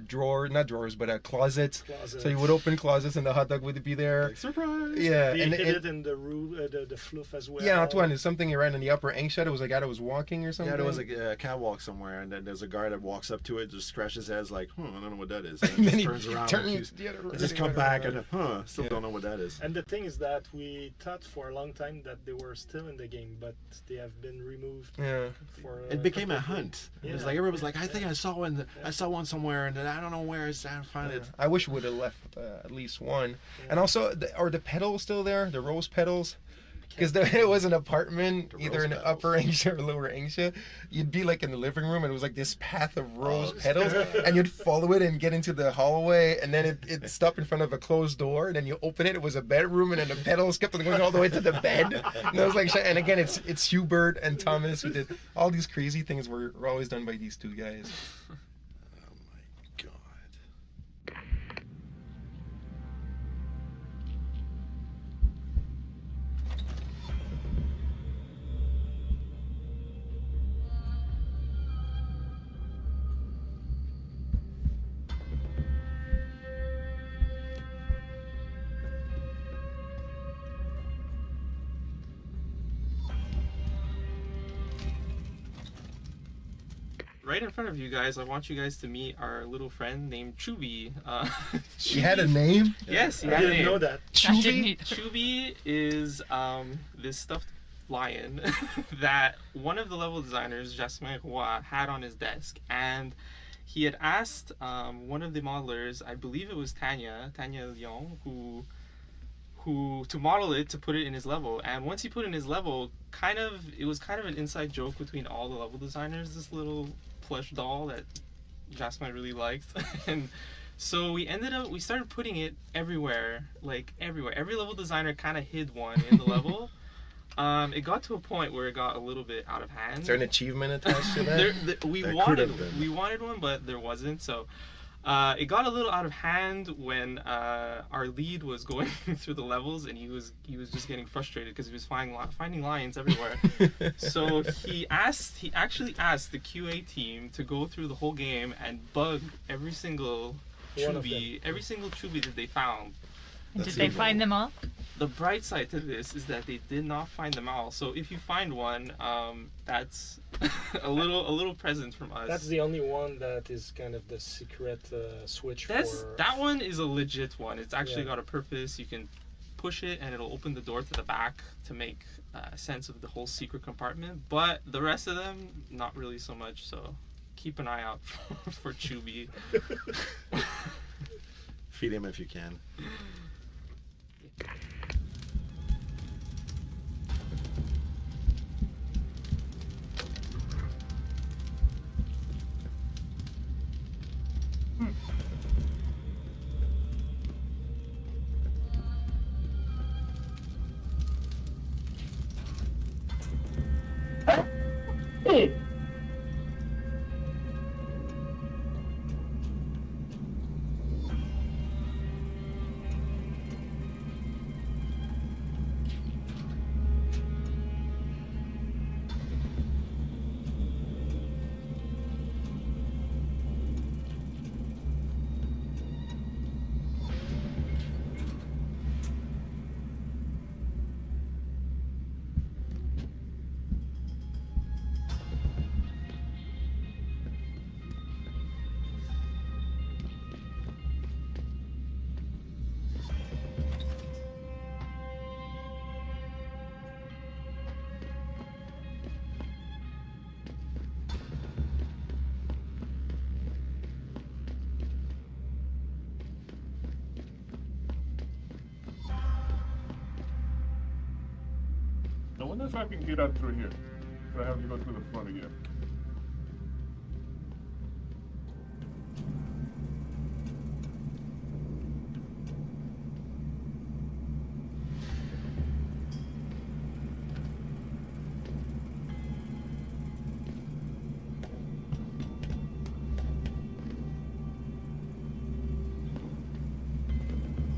drawer, not drawers, but closets. So you would open closets and the hot dog would be there. Like, surprise! Yeah, They and hid it in the the fluff as well. yeah, Antoine, there's something you ran in the upper Angsha. It was a guy that was walking or something. Yeah, there was a catwalk somewhere, and then there's a guy that walks up to it, just scratches his head, like, I don't know what that is. And then just he turns around, turns and the other way. just come back, and still don't know what that is. And the thing is that we thought for a long time that they were still in the game, but they have been removed. Yeah. For It became a couple of hunt. years. It was like everyone was like, I think I saw one. I saw one somewhere, and I don't know where it's. I find it. I wish we would have left at least one. And also, are the pedals still there? The rose pedals? Because it was an apartment, either in Upper Angsha or Lower Angsha. You'd be like in the living room, and it was like this path of rose petals, and you'd follow it and get into the hallway, and then it'd stop in front of a closed door, and then you open it. It was a bedroom, and then the petals kept on going all the way to the bed. And I was like, and again, it's Hubert and Thomas who did all these crazy things. Were always done by these 2 guys. Right in front of you guys, I want you guys to meet our little friend named Chubby. She had a name? Yes, he I had a didn't name. know that. Chubby is this stuffed lion that one of the level designers, Jasmin Roy, had on his desk. And he had asked one of the modelers, I believe it was Tanya Lyon, who to model it, to put it in his level. And once he put it in his level, it was kind of an inside joke between all the level designers, this little plush doll that Jasmine really liked. And so we started putting it everywhere. Every level designer kind of hid one in the level. It got to a point where it got a little bit out of hand. Is there an achievement attached to that? We wanted one, but there wasn't. So it got a little out of hand when our lead was going through the levels, and he was just getting frustrated because he was finding lions everywhere. So he actually asked the QA team to go through the whole game and bug every single chubby that they found. Did they find them all? The bright side to this is that they did not find them all. So if you find one, that's a little present from us. That's the only one that is kind of the secret switch. That one is a legit one. It's actually got a purpose. You can push it and it'll open the door to the back to make sense of the whole secret compartment. But the rest of them, not really so much. So keep an eye out for Chubby. Feed him if you can. wonder if I can get out through here. But I have to go through the front again.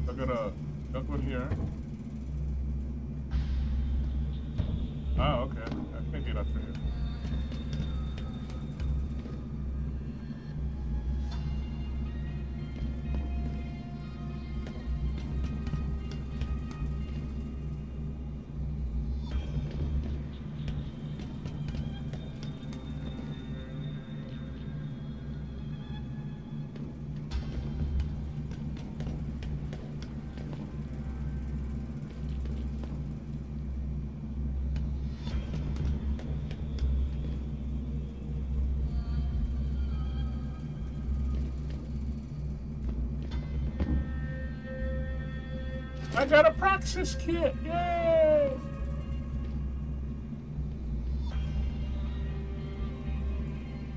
I'm gonna jump in here. Ah, okay. I can get up through here. I got a Praxis kit! Yay!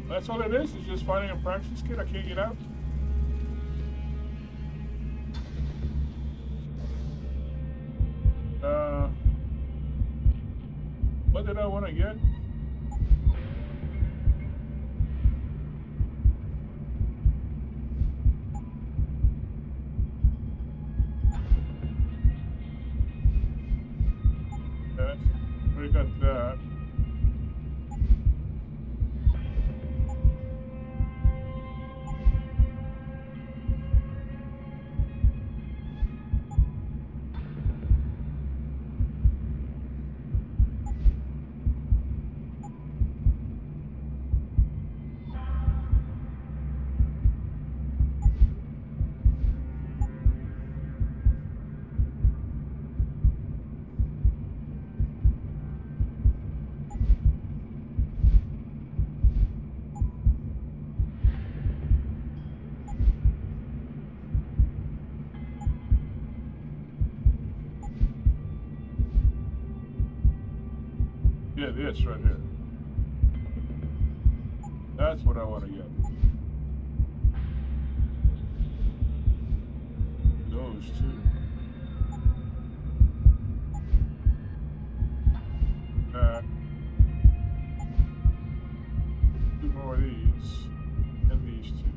That's all it is just finding a Praxis kit? I can't get out? What did I want to get? We got that. Yeah, this right here. That's what I want to get. Those two. Two more of these. And these two.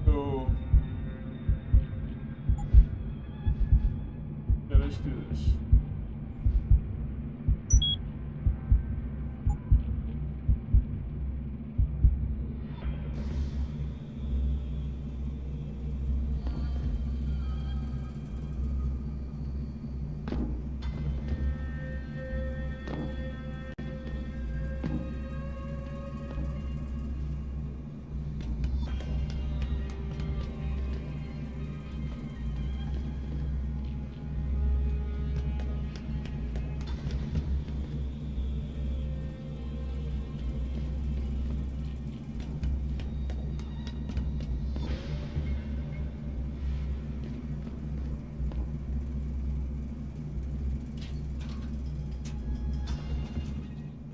So yeah, let's do this.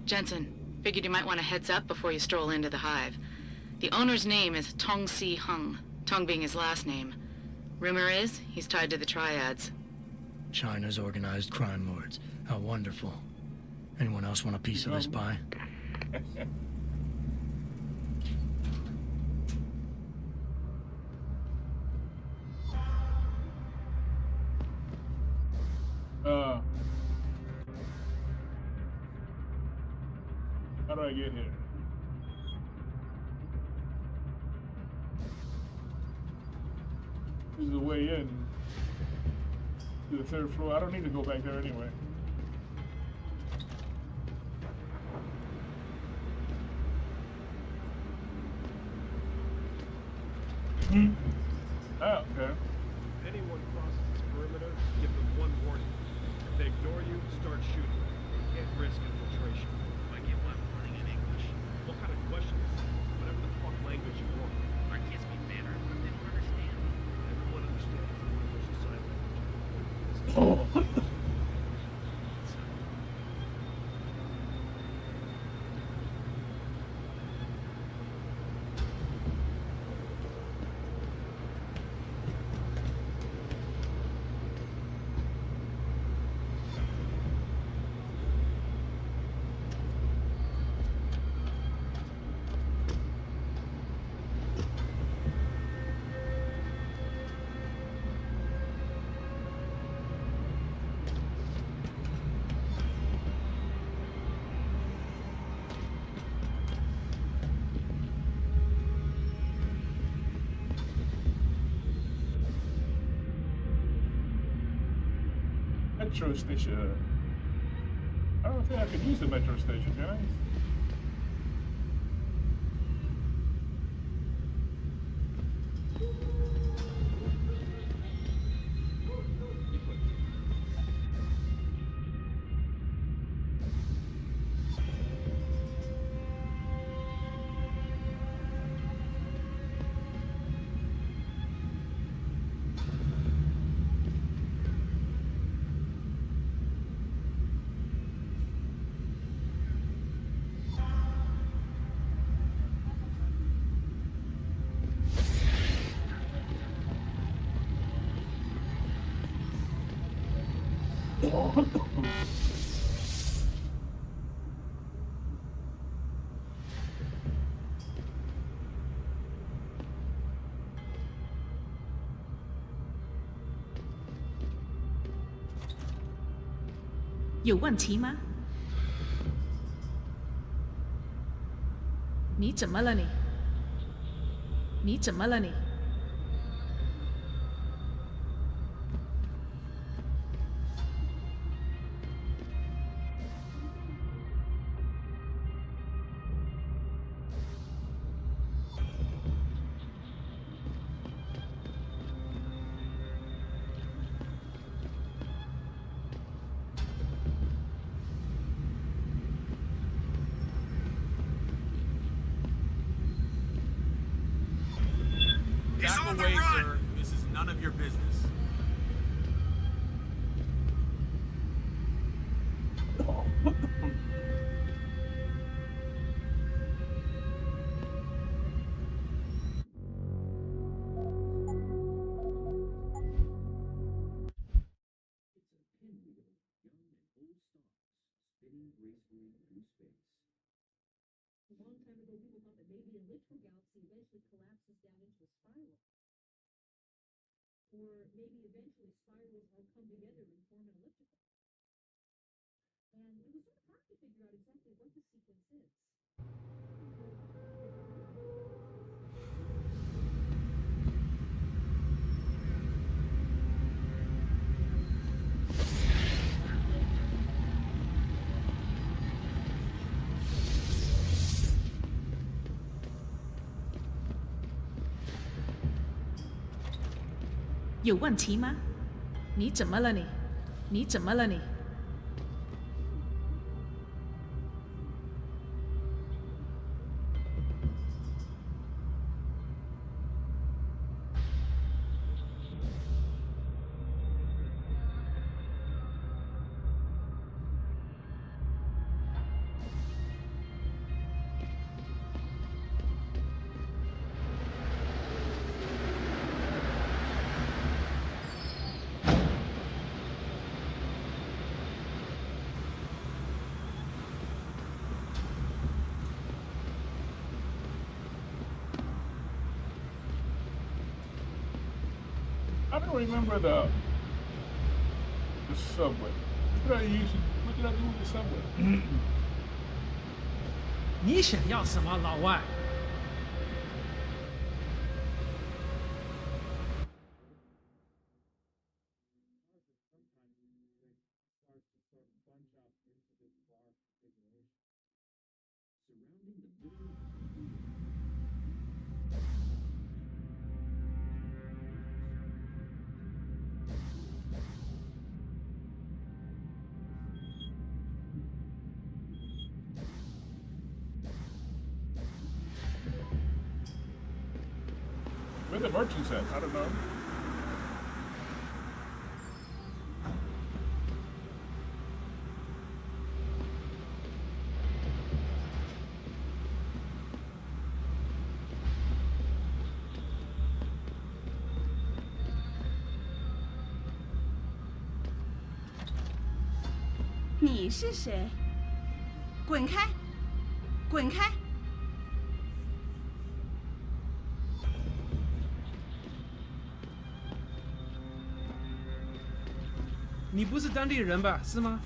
Jensen, figured you might want a heads up before you stroll into the hive. The owner's name is Tong Si Hung, Tong being his last name. Rumor is he's tied to the triads. China's organized crime lords. How wonderful. Anyone else want a piece of this pie? How do I get here? This is the way in to the third floor. I don't need to go back there anyway. Oh, okay. If anyone crosses this perimeter, give them one warning. If they ignore you, start shooting. You can't risk infiltration. I get one warning in English. What kind of question is that? Whatever the fuck language you want. Our kids speak Mandarin, but they don't understand. Everyone understands the universal sign language. Metro station. I don't think I could use the metro station, can I? Oh. 有问题吗？你怎么了你？你怎么了你？Back away, sir. This is none of your business. A long time ago, people thought that maybe a literal galaxy eventually collapses down into a spiral. Or maybe eventually spirals all come together and form an elliptical. And it was sort of hard to figure out exactly what the sequence is. "有问题吗？你怎么了你？你怎么了你？" I don't remember the subway. What did I do with the subway? 你想要什么，老外？ Where the merchants at? I don't know. "你是谁？滚开！滚开！" 你不是当地人吧？是吗？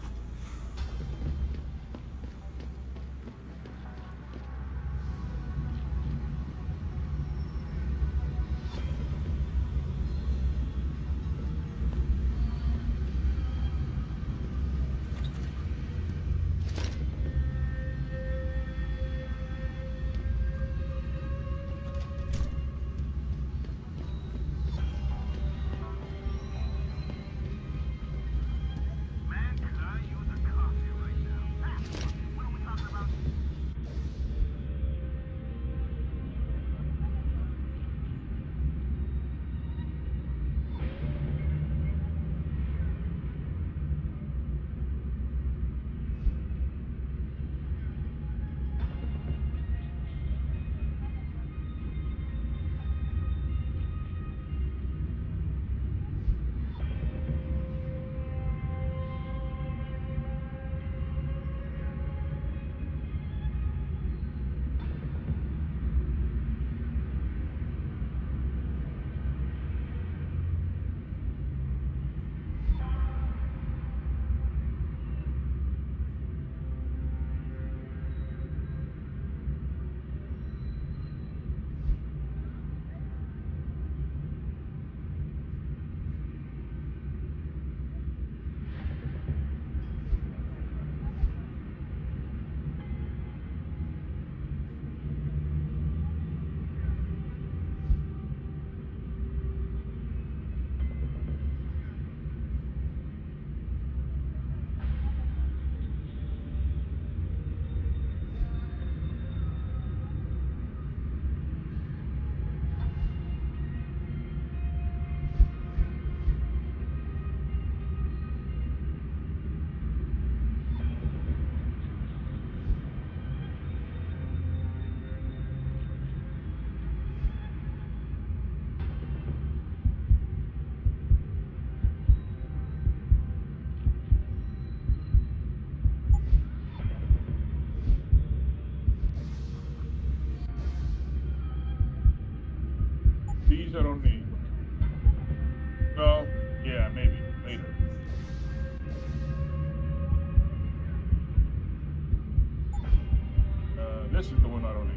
I don't need. Well, yeah, maybe later. This is the one I don't need.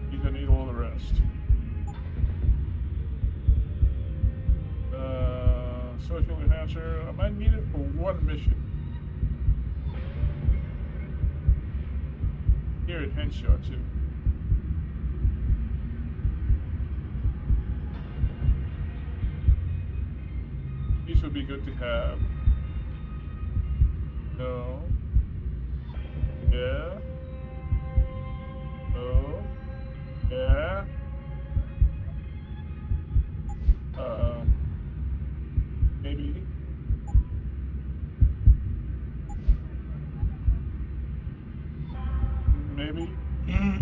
He's gonna need all the rest. Social enhancer. I might need it for one mission. Here at Henshaw too. These would be good to have. No. Yeah. No. Yeah. Maybe. Maybe. Yeah.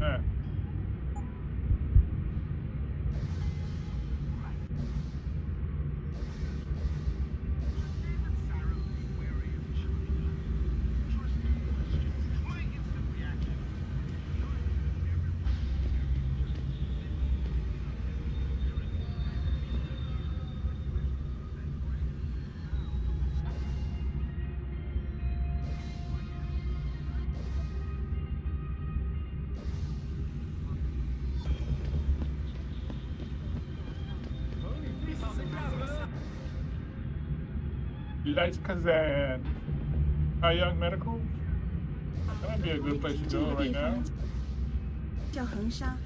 Yeah. Lights Kazan. Young Medical. That'd be a good place to go right now. 叫恒沙。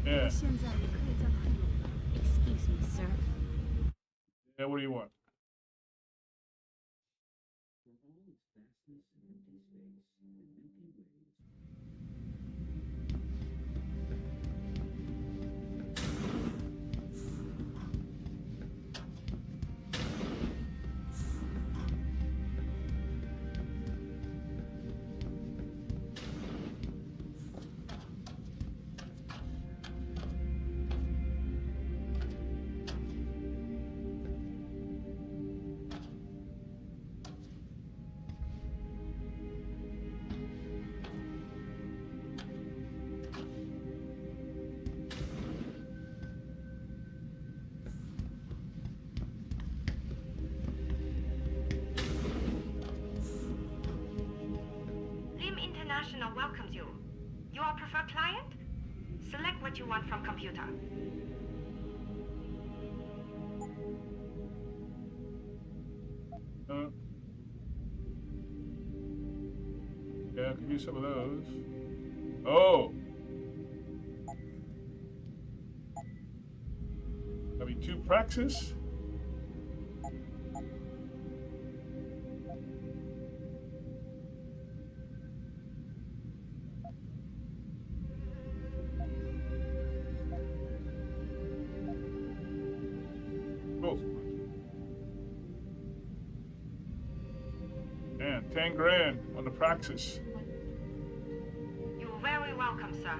Yeah. 现在也可以叫它有了。Excuse me, sir. Yeah, what do you want? International welcomes you. You are preferred client? Select what you want from computer. Yeah, I could use some of those. Oh! That'll be 2 praxis. Cool. And 10 grand on the praxis. You're very welcome, sir.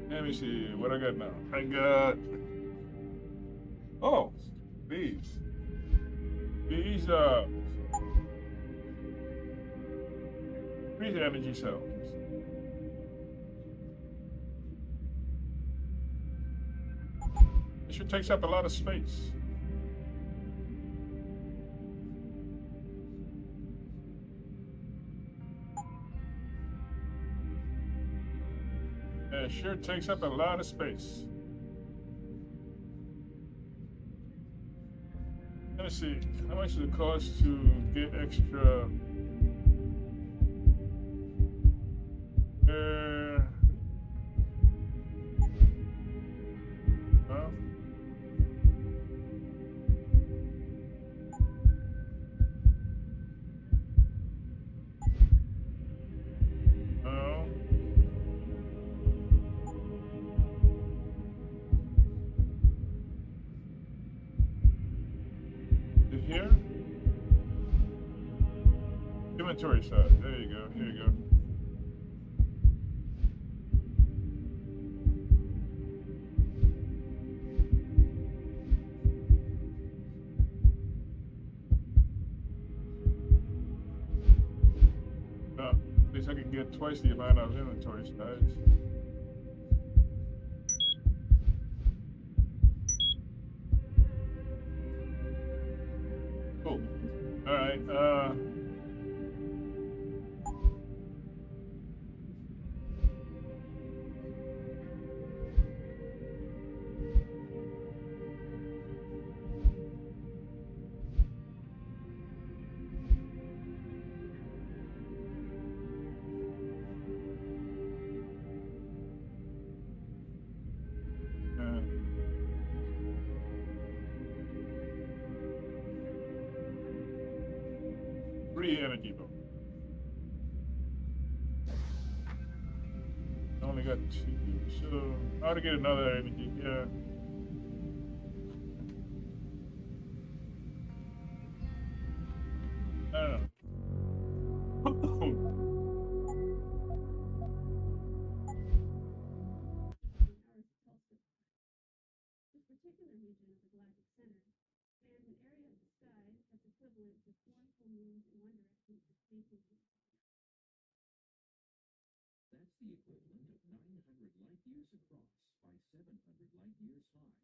Let me see what I got now. I got these energy cells. It sure takes up a lot of space. It sure takes up a lot of space. Let me see. How much does it cost to get extra? Well, here? inventory side. There you go. Here you go. At least I can get twice the amount of inventory size. Cool. All right. Free energy though. I only got 2, so I ought to get another energy. Yeah. I don't know. This particular region of the galactic center spans an area of the sky that's equivalent to 4 full moons in one direction of space movement. That's the equivalent of 900 light years across by 700 light years high.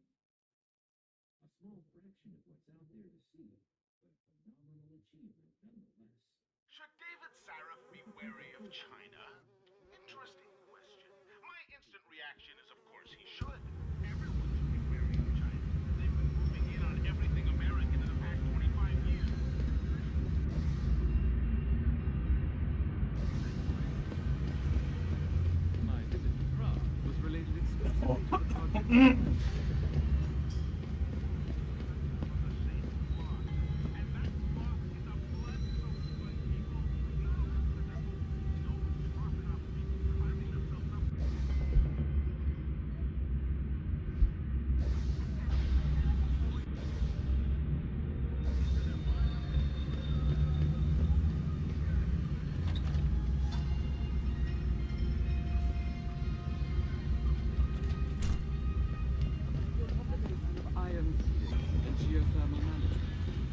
A small fraction of what's out there to see, but a phenomenal achievement nonetheless. Should David Sarif be wary of China? Interesting question. My instant reaction is, of course, he should. Everyone should be wary of China. They've been moving in on everything American in the past 25 years. My visit to Prague was related exclusively to the project.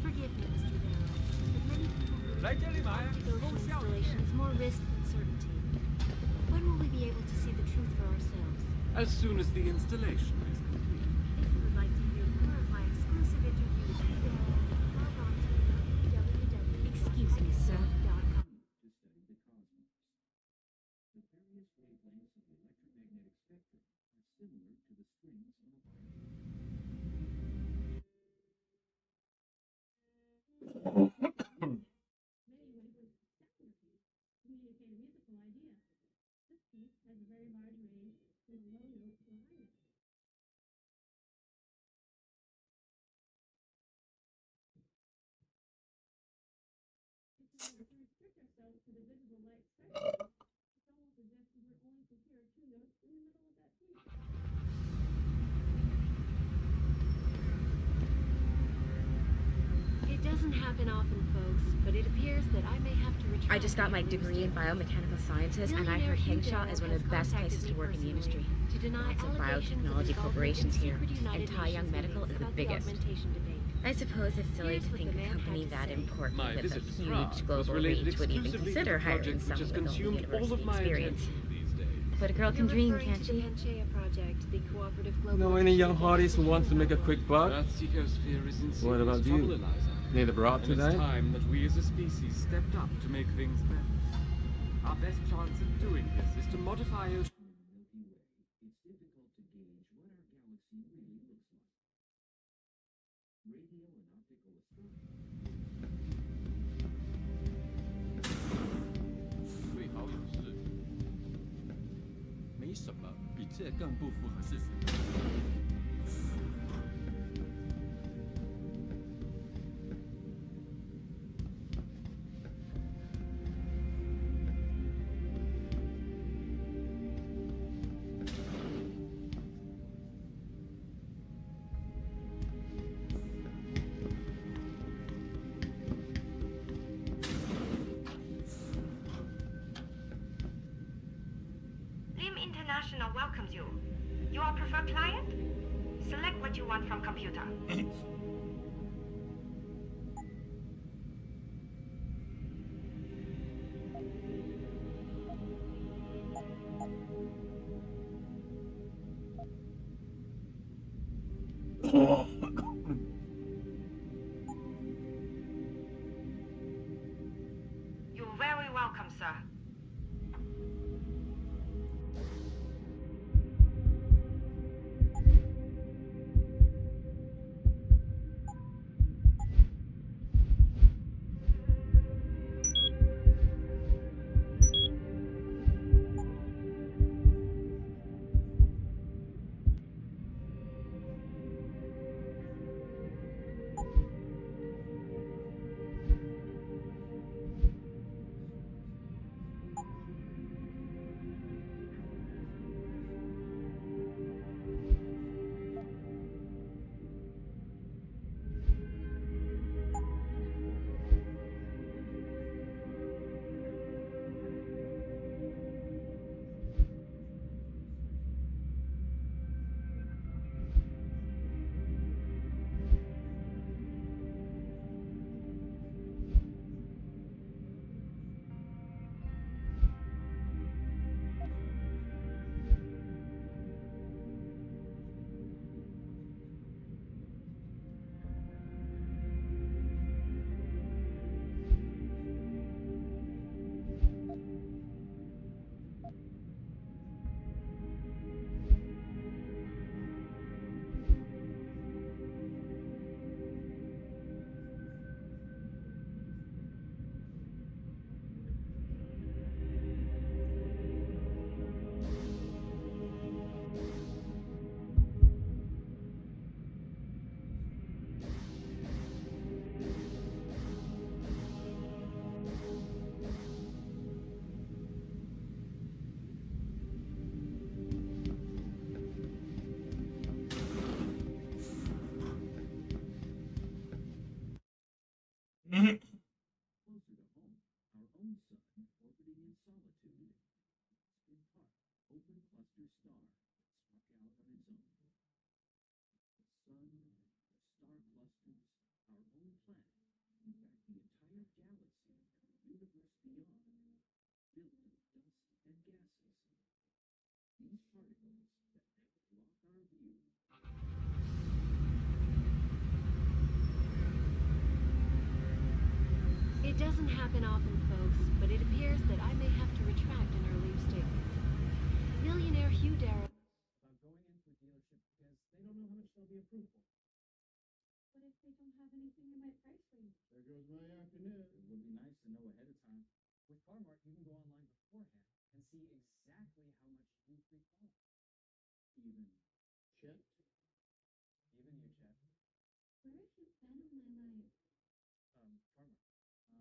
Forgive me, Mr. Barrow, but many people believe ocean installation is more risk than certainty. When will we be able to see the truth for ourselves? As soon as the installation is complete. If you would like to hear more of my exclusive interviews, then log on to www.excuse me, sir. To study the cosmos. The various wavelengths of the electromagnetic spectrum are similar to the strings on a violin. Many wavelengths astoundingly communicate a musical idea. This piece has a very large range from a low note to a high note. If we restrict ourselves to the visible light spectrum, it's almost as if we were only to hear 2 notes in the middle of that piece. It doesn't happen often, folks, but it appears that I may have to retract. I just got my degree in biomechanical sciences, and I heard Hengsha is one of the best places to work in the industry. Lots of biotechnology corporations here, and Taiyang Medical is the biggest. I suppose it's silly to think a company that important with a huge global reach would even consider hiring someone with only university experience. But a girl can dream, can't she? Know any young hearties who wants to make a quick buck? What about you? Need a broad today? It's time that we as a species stepped up to make things better. Our best chance of doing this is to modify ocean. It's difficult to gauge what our galaxy really looks like. Radio and optical astronomy. 最好有事，没什么比这更不符合事实。professional welcomes you. You are preferred client? Select what you want from computer. You're very welcome, sir. Closer to home, our own sun orbiting in solitude. Spin Park, open cluster star that struck out on its own. The sun, the star clusters, our own planet, in fact the entire galaxy and the universe beyond, built of dust and gases. These particles that never block our view. It doesn't happen often, folks, but it appears that I may have to retract an earlier statement. Millionaire Hugh Darrow. About going into a dealership because they don't know how much they'll be approved for. What if they don't have anything in my price range? There goes my afternoon. It would be nice to know ahead of time. With CarMart, you can go online beforehand and see exactly how much E3 costs. Even Chet? Even you, Chet. Where have you been all my life? CarMart. Do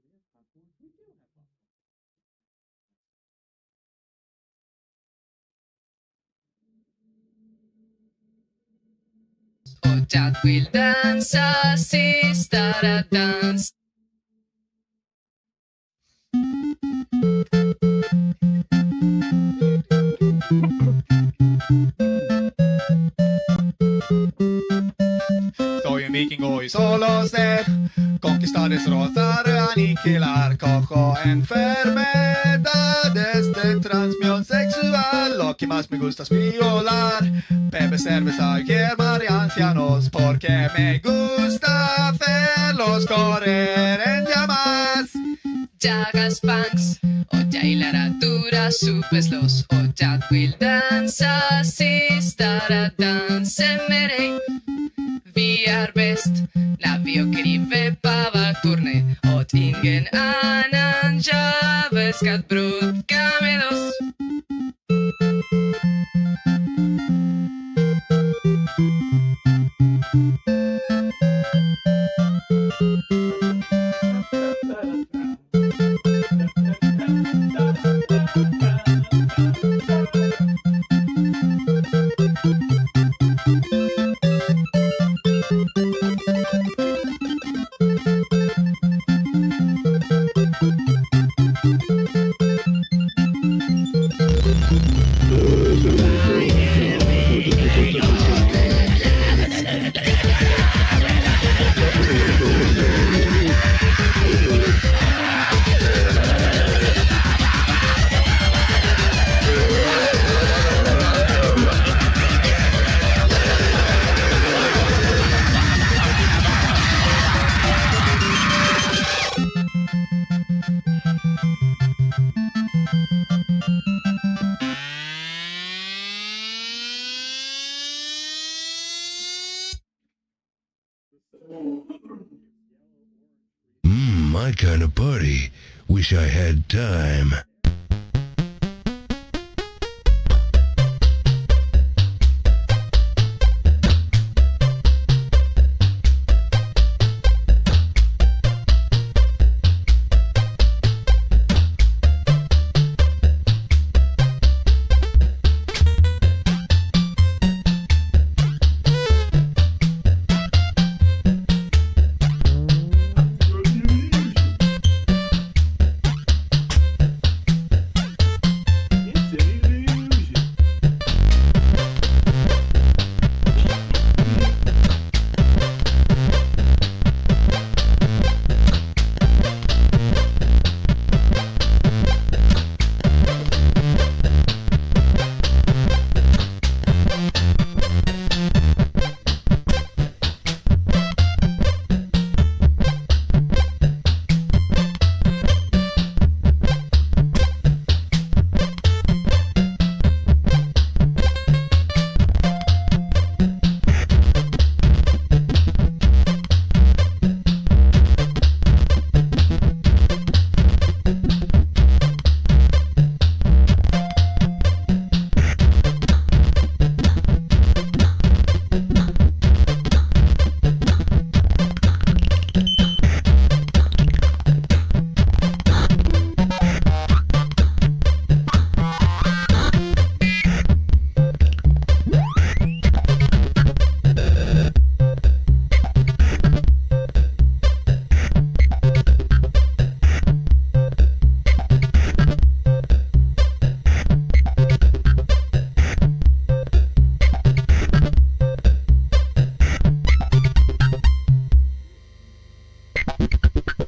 we have popcorn? We do have popcorn. Oh, Dad will dance, sister, dance. Soy un vikingo y solo sé conquistar, destrozar, aniquilar. Cojo enfermedades de transmisión sexual. Lo que más me gusta es violar. Bebe cerveza, hierbas y ancianos. Porque me gusta hacerlos correr en llamas. Jagas punks, och jag gillar att dura superslåss. Och jag vill dansa, sista dansen med dig. Vi är bäst när vi åker i veppavarturné. Åt ingen annan jävel ska bråka med oss. I had time.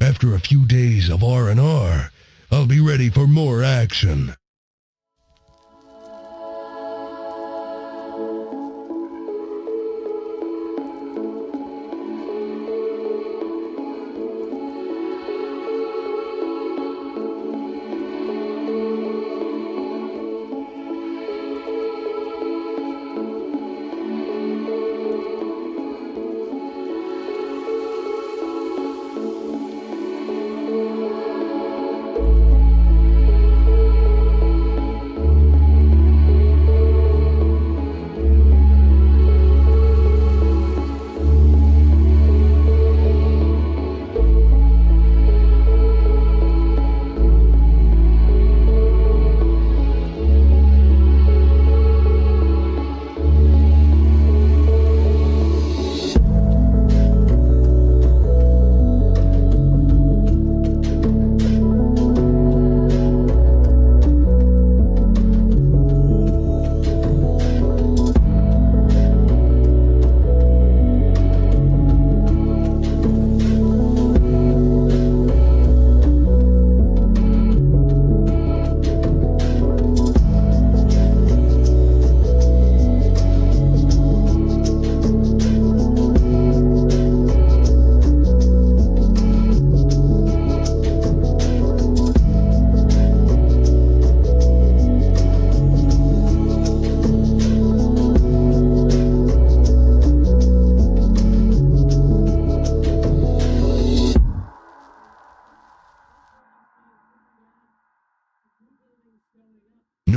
After a few days of R&R, I'll be ready for more action.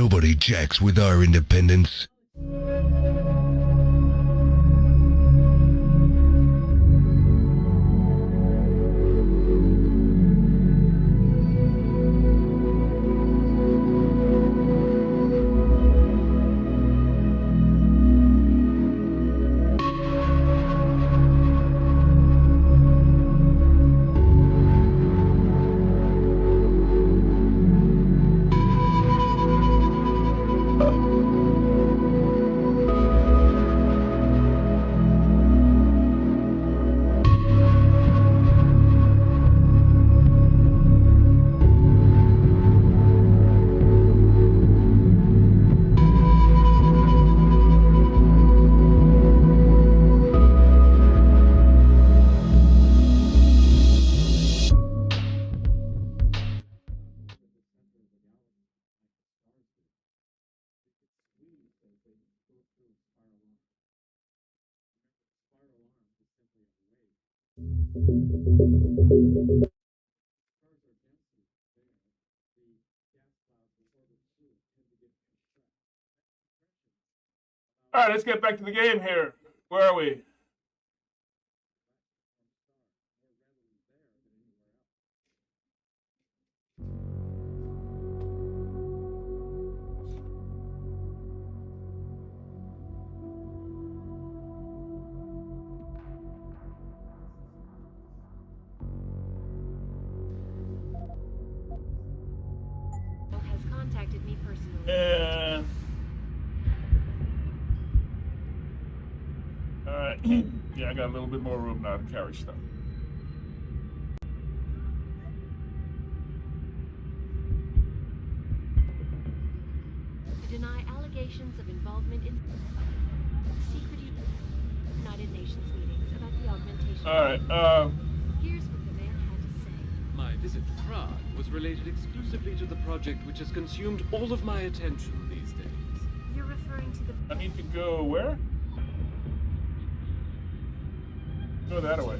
Nobody jacks with our independence. All right, let's get back to the game here. Where are we? Has contacted me personally. All right. Yeah, I got a little bit more room now to carry stuff. To deny allegations of involvement in secret United Nations meetings about the augmentation. All right. Here's what the man had to say. My visit to Prague was related exclusively to the project which has consumed all of my attention these days. You're referring to the... I need to go where? Go that way.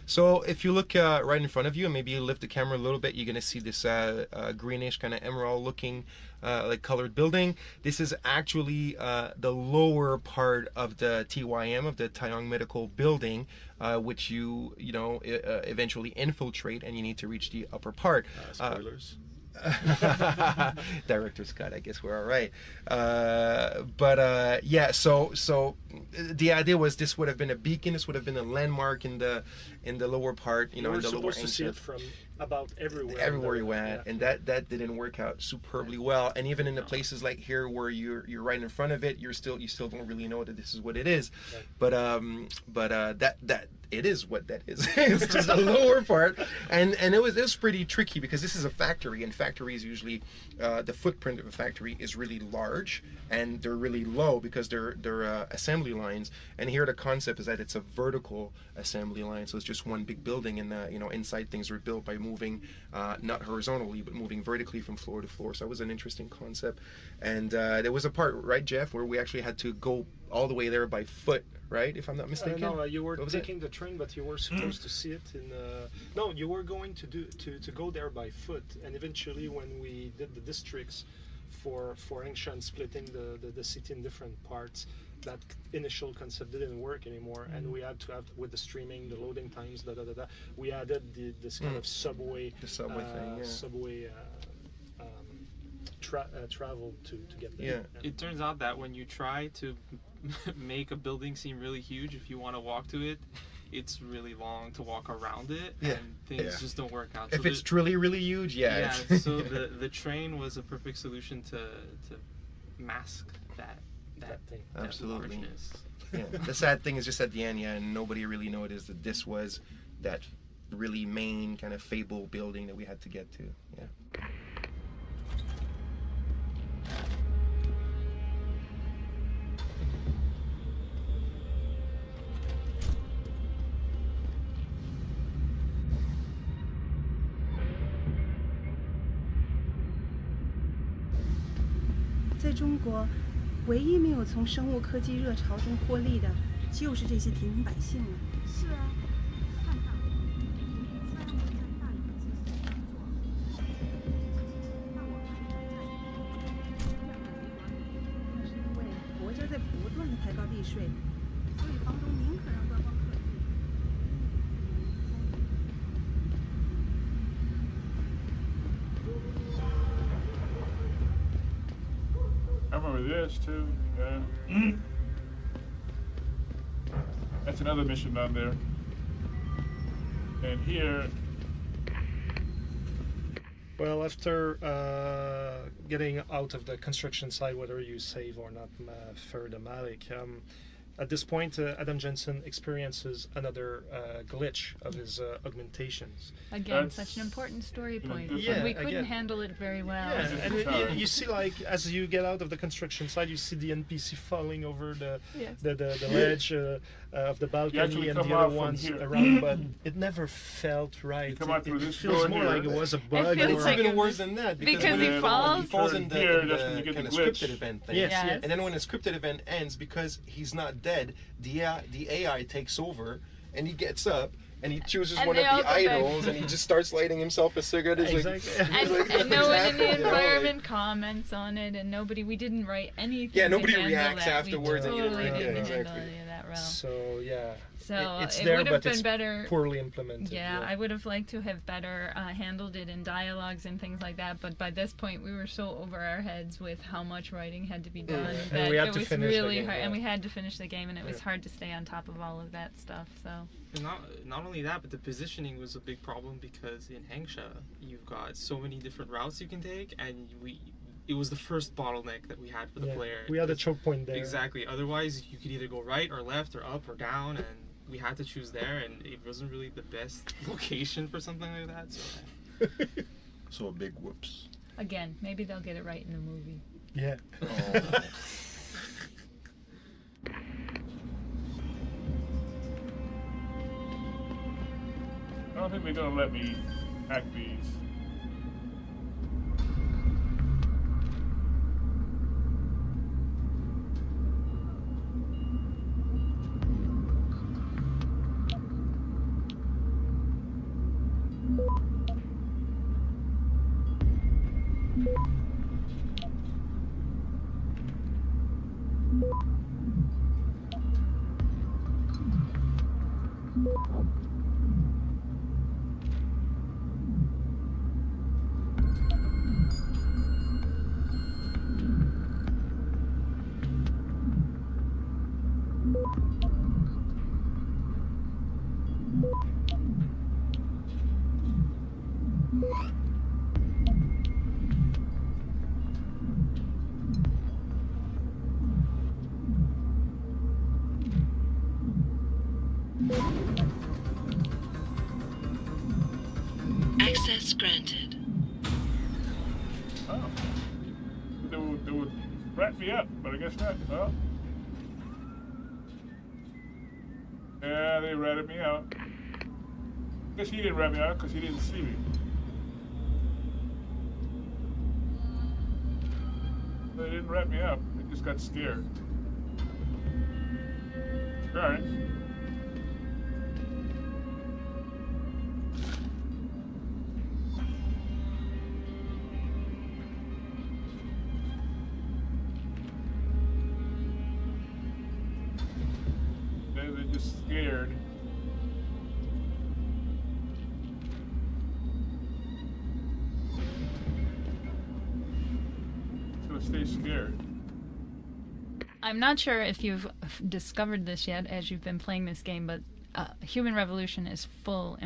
So if you look right in front of you and maybe you lift the camera a little bit, you're going to see this greenish kind of emerald looking like colored building. This is actually the lower part of the TYM, of the Taeyong Medical Building, which you know eventually infiltrate, and you need to reach the upper part. Spoilers. Director's cut, I guess we're all right. Yeah, so the idea was this would have been a beacon, this would have been a landmark in the lower part, you know, were in the lower supposed to see it from about everywhere. Everywhere you went, and that didn't work out superbly well. And even in the places like here where you're right in front of it, you still don't really know that this is what it is. But that it is what that is. It's just the lower part, and it was pretty tricky because this is a factory, and factories usually the footprint of a factory is really large and they're really low because they're assembly lines. And here the concept is that it's a vertical assembly line, so it's just one big building, and you know, inside things are built by moving not horizontally but moving vertically from floor to floor. So that was an interesting concept. And there was a part, right, Jeff, where we actually had to go all the way there by foot, right, if I'm not mistaken? No, you were taking the train, but you were supposed to see it in. No, you were going to go there by foot, and eventually, when we did the districts for Hengsha and splitting the city in different parts, that initial concept didn't work anymore, and we had to have, with the streaming, the loading times, we added this kind of subway, travel to get there. Yeah. It turns out that when you try to make a building seem really huge, if you want to walk to it, it's really long to walk around it, and things just don't work out. If so it's truly really huge, so the train was a perfect solution to mask that thing. Absolutely. Yeah. The sad thing is just at the end, and nobody really noticed that this was that really main kind of fable building that we had to get to. Yeah.在中国，唯一没有从生物科技热潮中获利的，就是这些平民百姓了。是啊，看看，虽然我们在大量进行工作，但我们还在那是因为国家在不断的抬高地税，所以房东宁可让观光客住。I remember this too. Yeah. That's another mission down there. And here. Well, after getting out of the construction site, whether you save or not, for the Malik, At this point, Adam Jensen experiences another glitch of his augmentations. Again, such an important story point. Yeah, we couldn't handle it very well. Yeah, and you see, like, as you get out of the construction site, you see the NPC falling over the ledge of the balcony and the other ones around, but it never felt right. It feels more like it was a bug. And it's even worse than that because he falls in the kind of scripted event thing. Yes. And then when the scripted event ends, because he's not dead, the AI takes over, and he gets up. And he chooses one of the idols, and he just starts lighting himself a cigarette. And no one in the environment comments on it, and we didn't write anything. Yeah, nobody reacts afterwards, and you didn't write it. Exactly. So yeah. So it's it there, would have but been it's better, poorly implemented. Yeah, I would have liked to have better handled it in dialogues and things like that. But by this point, we were so over our heads with how much writing had to be done that it was really hard. And we had to finish the game, and it was hard to stay on top of all of that stuff. So. And not only that, but the positioning was a big problem because in Hengsha, you've got so many different routes you can take, and it was the first bottleneck that we had for the player. We had a choke point there. Exactly. Otherwise, you could either go right or left or up or down, and we had to choose there, and it wasn't really the best location for something like that. So, so a big whoops. Again, maybe they'll get it right in the movie. Yeah. Oh. I don't think they're gonna let me hack these. Access granted. Oh. They would wrap me up, but I guess not. Oh. Yeah, they ratted me out. I guess he didn't rat me out because he didn't see me. They didn't rat me up. They just got scared. Alright. They're just scared. Stay scared. I'm not sure if you've discovered this yet as you've been playing this game, but Human Revolution is full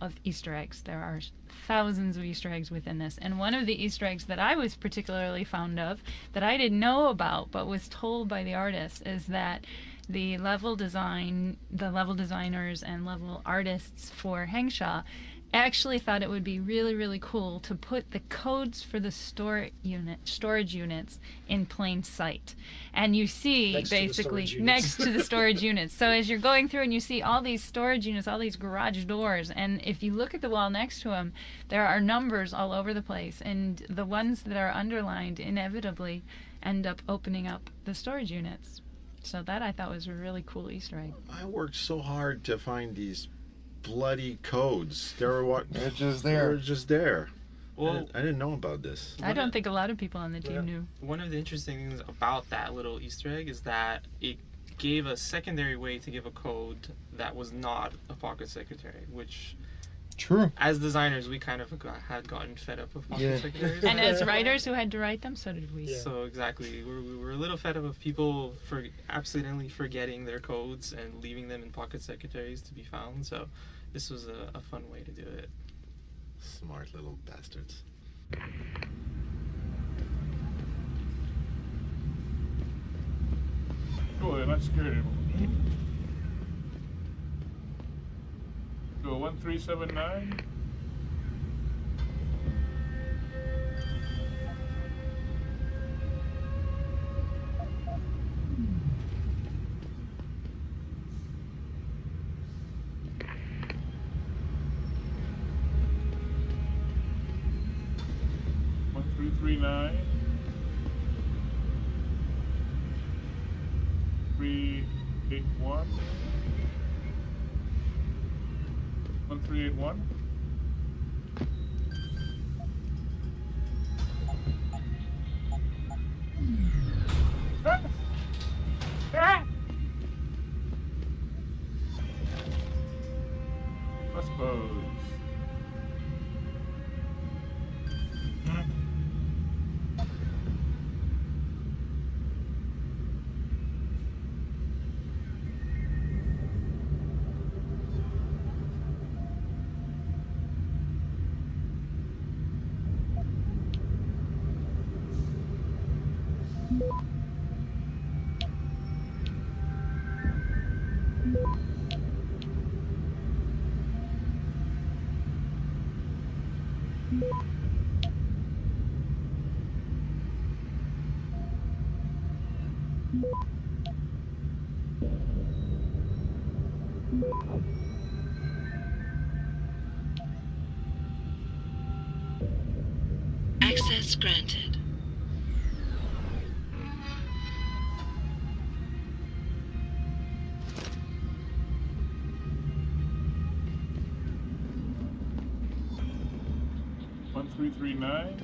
of Easter eggs. There are thousands of Easter eggs within this, and one of the Easter eggs that I was particularly fond of, that I didn't know about but was told by the artist, is that the level designers and level artists for Hengsha actually thought it would be really, really cool to put the codes for the storage units in plain sight. And you see next to the storage units. So as you're going through and you see all these storage units, all these garage doors, and if you look at the wall next to them, there are numbers all over the place. And the ones that are underlined inevitably end up opening up the storage units. So that I thought was a really cool Easter egg. I worked so hard to find these bloody codes. They're just there. Well, I didn't know about this. I don't think a lot of people on the team knew. One of the interesting things about that little Easter egg is that it gave a secondary way to give a code that was not a pocket secretary, which... True. As designers, we kind of had gotten fed up of pocket secretaries. And as writers who had to write them, so did we. Yeah. So exactly, we were a little fed up of people accidentally forgetting their codes and leaving them in pocket secretaries to be found. So this was a fun way to do it. Smart little bastards. Cool, they're not scared anymore. So 1379. One three three nine 381 1381. I suppose. Access granted. One three three nine.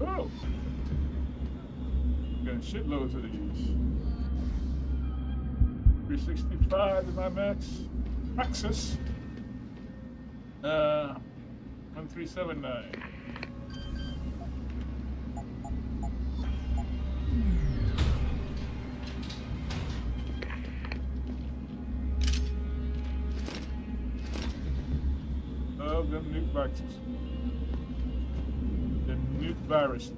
Oh, got shitloads of these. 365 is my max. Access. 1379. Of them nuke boxes. The nuke viruses.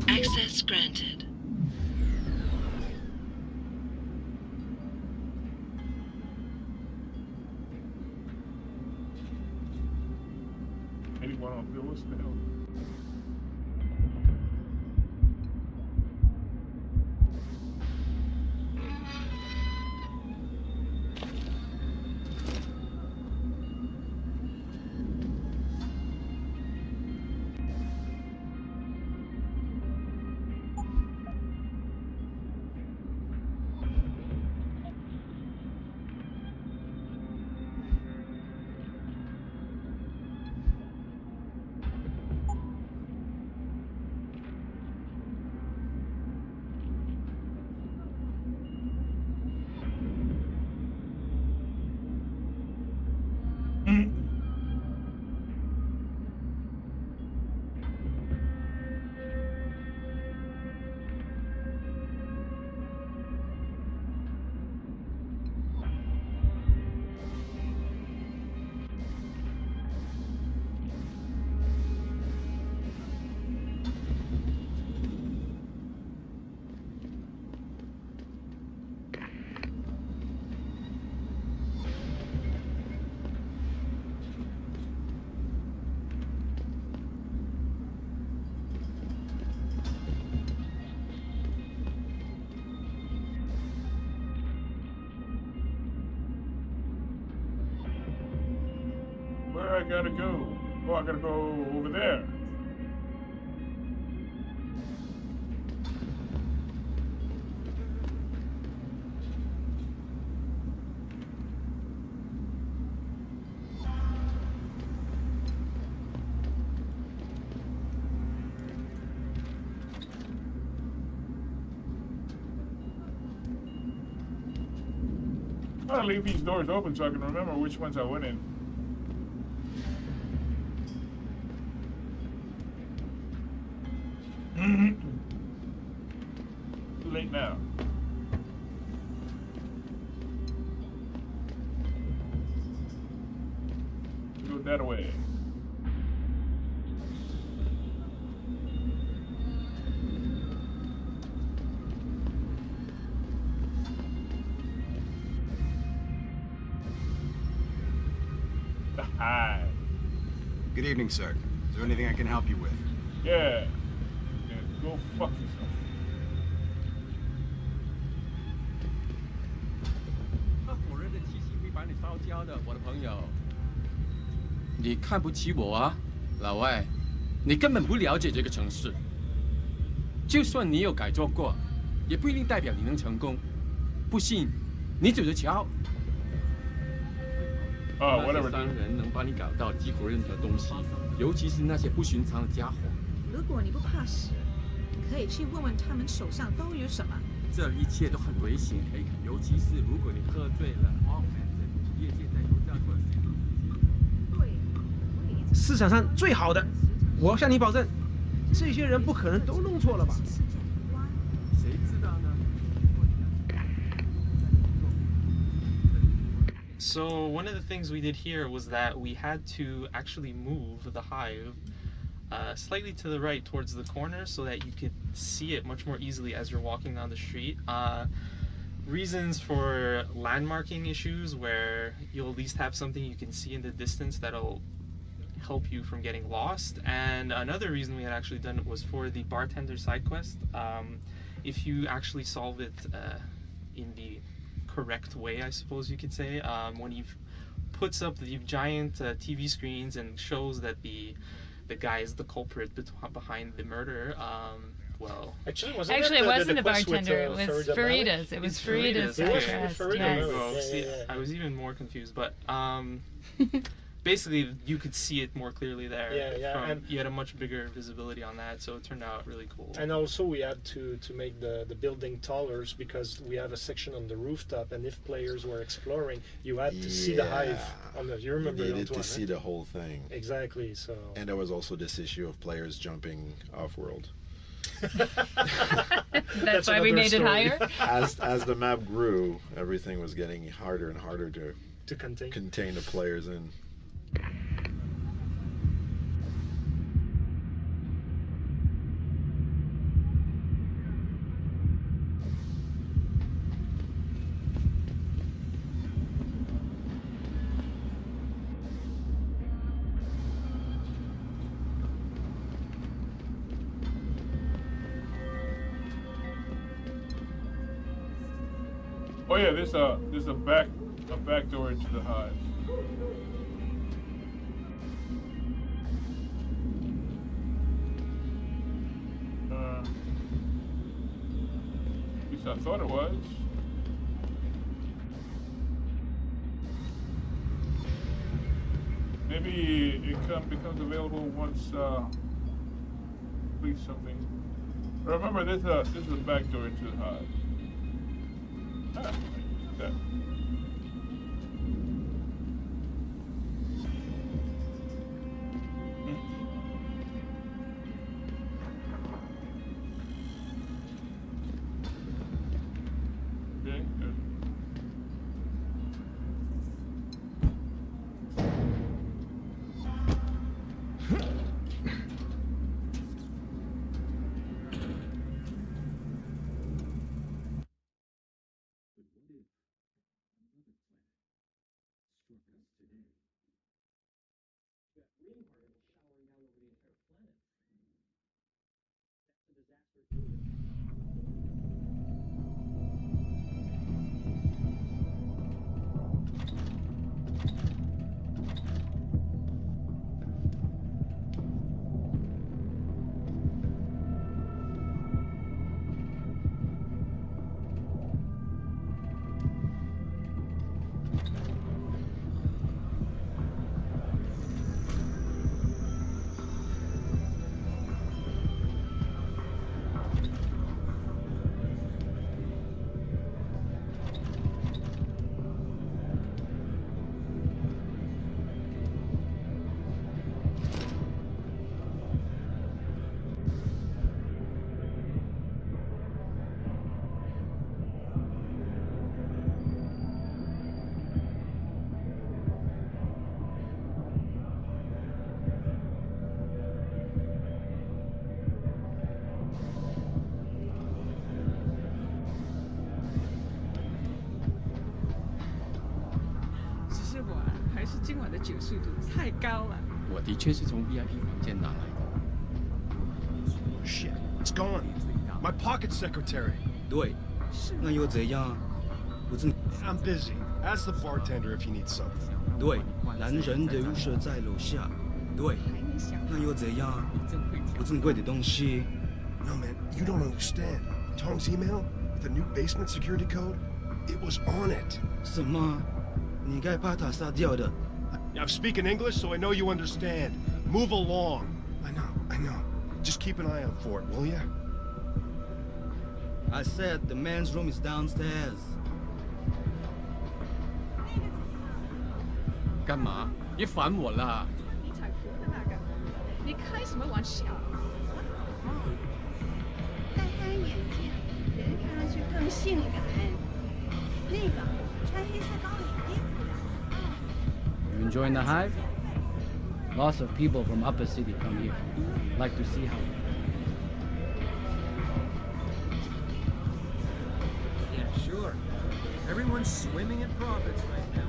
Access granted. Anyone on Phyllis to help? I gotta go? Oh, I gotta go over there. I'm gonna leave these doors open so I can remember which ones I went in. Too late now. Go that way. Hi. Good evening, sir. Is there anything I can help you with? Yeah. Go fuck yourself. 那火热的气息会把你烧焦的，我的朋友。你看不起我啊，老外？你根本不了解这个城市。就算你有改装过，也不一定代表你能成功。不信，你走着瞧。那些商人能帮你搞到几乎任何东西，尤其是那些不寻常的家伙。如果你不怕死，可以去问问他们手上都有什么。这一切都很危险，尤其是如果你喝醉了。业界在油价管制。市场上最好的，我要向你保证，这些人不可能都弄错了吧？谁知道呢？ So one of the things we did here was that we had to actually move the hive slightly to the right towards the corner so that you could see it much more easily as you're walking down the street. Reasons for landmarking issues where you'll at least have something you can see in the distance that'll help you from getting lost. And another reason we had actually done it was for the bartender side quest. If you actually solve it in the correct way, I suppose you could say, when he puts up the giant TV screens and shows that the guy is the culprit behind the murder. Well, actually, it wasn't a bartender. It was Farida's. It was Farida's. I was even more confused, but basically you could see it more clearly there. And you had a much bigger visibility on that, so it turned out really cool. And also we had to make the building taller because we have a section on the rooftop, and if players were exploring, you had to see the hive. You remember? You needed to see the whole thing. Exactly. So. And there was also this issue of players jumping off-world. That's why we made it higher. As the map grew, everything was getting harder and harder to contain the players in. Oh yeah, there's a back door into the hive. At least I thought it was. Maybe it becomes available once complete something. Remember, there's a back door into the hive. That. Okay, good. 速度太高了。我的确是从 VIP 房间拿来的。 Shit, it's gone. My pocket secretary. 对，那又怎样？我正 I'm busy. Ask the bartender if he needs something. 对，男人的宿舍在楼下。对，那又怎样？我正贵的东西。 No, man, you don't understand. Tong's email with the new basement security code, it was on it. 什么？你该把他杀掉的。 I'm speaking English, so I know you understand. Move along. I know. Just keep an eye out for it, will ya? I said the man's room is downstairs. 干嘛？别烦我啦！你才服的那个，你开什么玩笑？戴黑眼镜，人看上去更性感。那个穿黑色高领衣服的。 You enjoying the hive? Lots of people from upper city come here. Like to see how. Yeah, sure. Everyone's swimming in profits right now.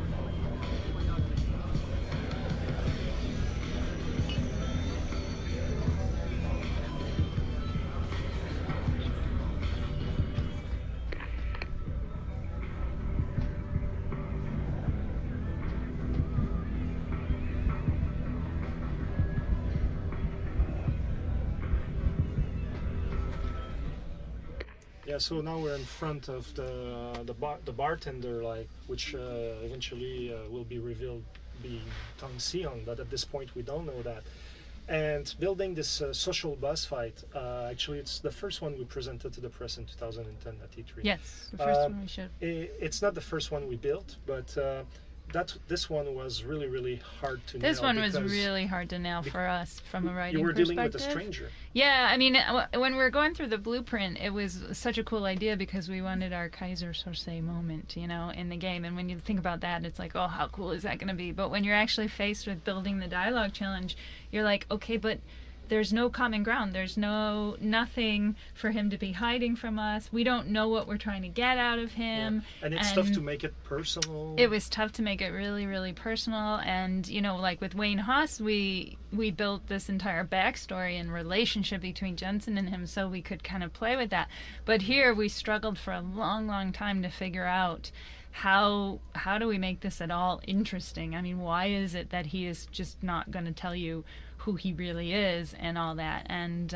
Yeah, so now we're in front of the bartender, like, which eventually will be revealed being Tong Seong, but at this point we don't know that. And building this social boss fight, actually it's the first one we presented to the press in 2010 at E3. Yes, the first one we showed. It's not the first one we built, but this one was really hard to nail. This one was really hard to nail for us from a writing perspective. You were dealing with a stranger. Yeah, I mean, when we were going through the blueprint, it was such a cool idea because we wanted our Kaiser Soze moment, you know, in the game. And when you think about that, it's like, oh, how cool is that going to be? But when you're actually faced with building the dialogue challenge, you're like, okay, but there's no common ground. There's nothing for him to be hiding from us. We don't know what we're trying to get out of him. Yeah. And it's tough to make it personal. It was tough to make it really personal. And, you know, like with Wayne Haas, we built this entire backstory and relationship between Jensen and him so we could kind of play with that. But here we struggled for a long time to figure out how do we make this at all interesting? I mean, why is it that he is just not going to tell you who he really is and all that? And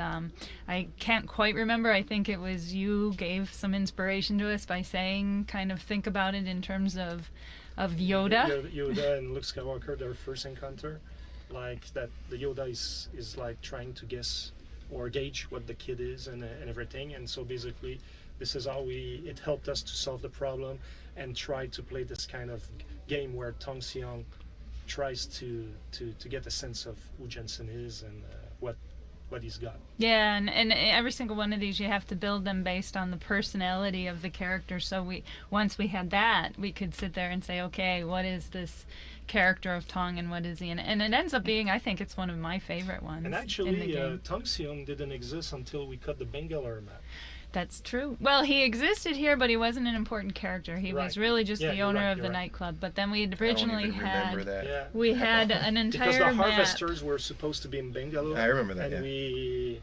I can't quite remember. I think it was you gave some inspiration to us by saying, kind of think about it in terms of Yoda. Yoda and Luke Skywalker, their first encounter, like that the Yoda is like trying to guess or gauge what the kid is and everything. And so basically, this is how it helped us to solve the problem and try to play this kind of game where Tong Seong tries to get a sense of who Jensen is and what he's got. Yeah, and every single one of these you have to build them based on the personality of the character. So once we had that, we could sit there and say, okay, what is this character of Tong and what is he? And it ends up being, I think it's one of my favorite ones. And in the actually, game. Tong Seong didn't exist until we cut the Bangalore map. That's true. Well, he existed here, but he wasn't an important character. He was really just the owner of the nightclub. But then we originally had we had an entire because the map. Harvesters were supposed to be in Bangalore. I remember that.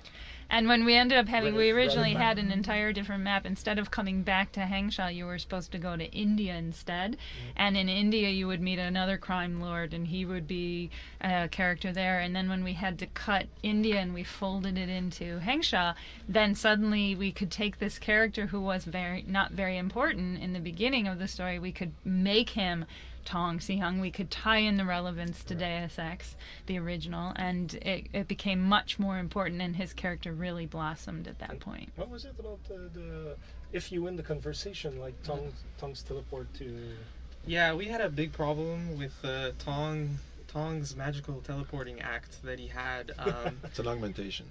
And when we ended up having, we originally had an entire different map. Instead of coming back to Hangsha, you were supposed to go to India instead. And in India, you would meet another crime lord, and he would be a character there. And then when we had to cut India and we folded it into Hangsha, then suddenly we could take this character who was not very important in the beginning of the story. We could make him Tong Seong. We could tie in the relevance to Deus Ex, the original, and it became much more important, and his character really blossomed at that point. What was it about the if you win the conversation, like Tong's teleport to? Yeah, we had a big problem with Tong's magical teleporting act that he had. It's an augmentation,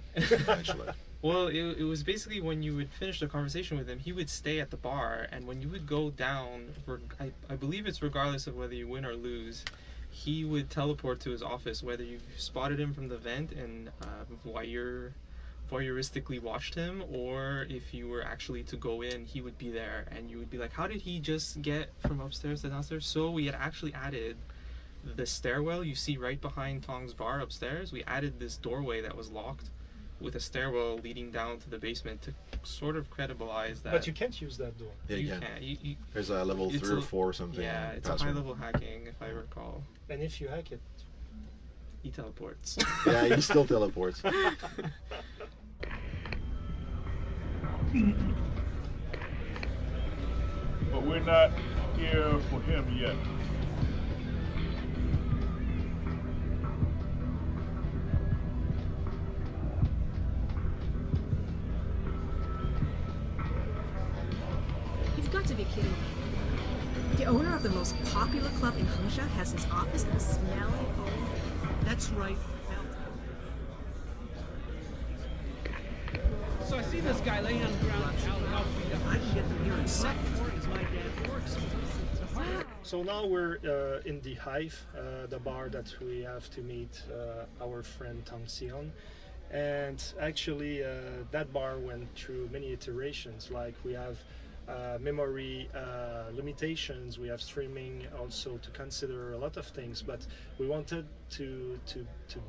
actually. Well, it was basically when you would finish the conversation with him, he would stay at the bar, and when you would go down, I believe it's regardless of whether you win or lose, he would teleport to his office, whether you spotted him from the vent and voyeuristically watched him, or if you were actually to go in, he would be there, and you would be like, how did he just get from upstairs to downstairs? So we had actually added the stairwell you see right behind Tong's bar upstairs, we added this doorway that was locked with a stairwell leading down to the basement to sort of credibilize that. But you can't use that door. Yeah, you can. can't. There's a level 3 or 4 or something. Yeah, it's a high-level hacking, if I recall. And if you hack it, he teleports. Yeah, he still teleports. But we're not here for him yet. You've got to be kidding me. The owner of the most popular club in Hengsha has his office in a smelly hole. That's right. So I see this guy laying on the ground out I can get them here in a second. It's my dad works. So now we're in the Hive, the bar that we have to meet our friend Tang Xion. And actually that bar went through many iterations. Like we have memory limitations, we have streaming also to consider a lot of things, but we wanted to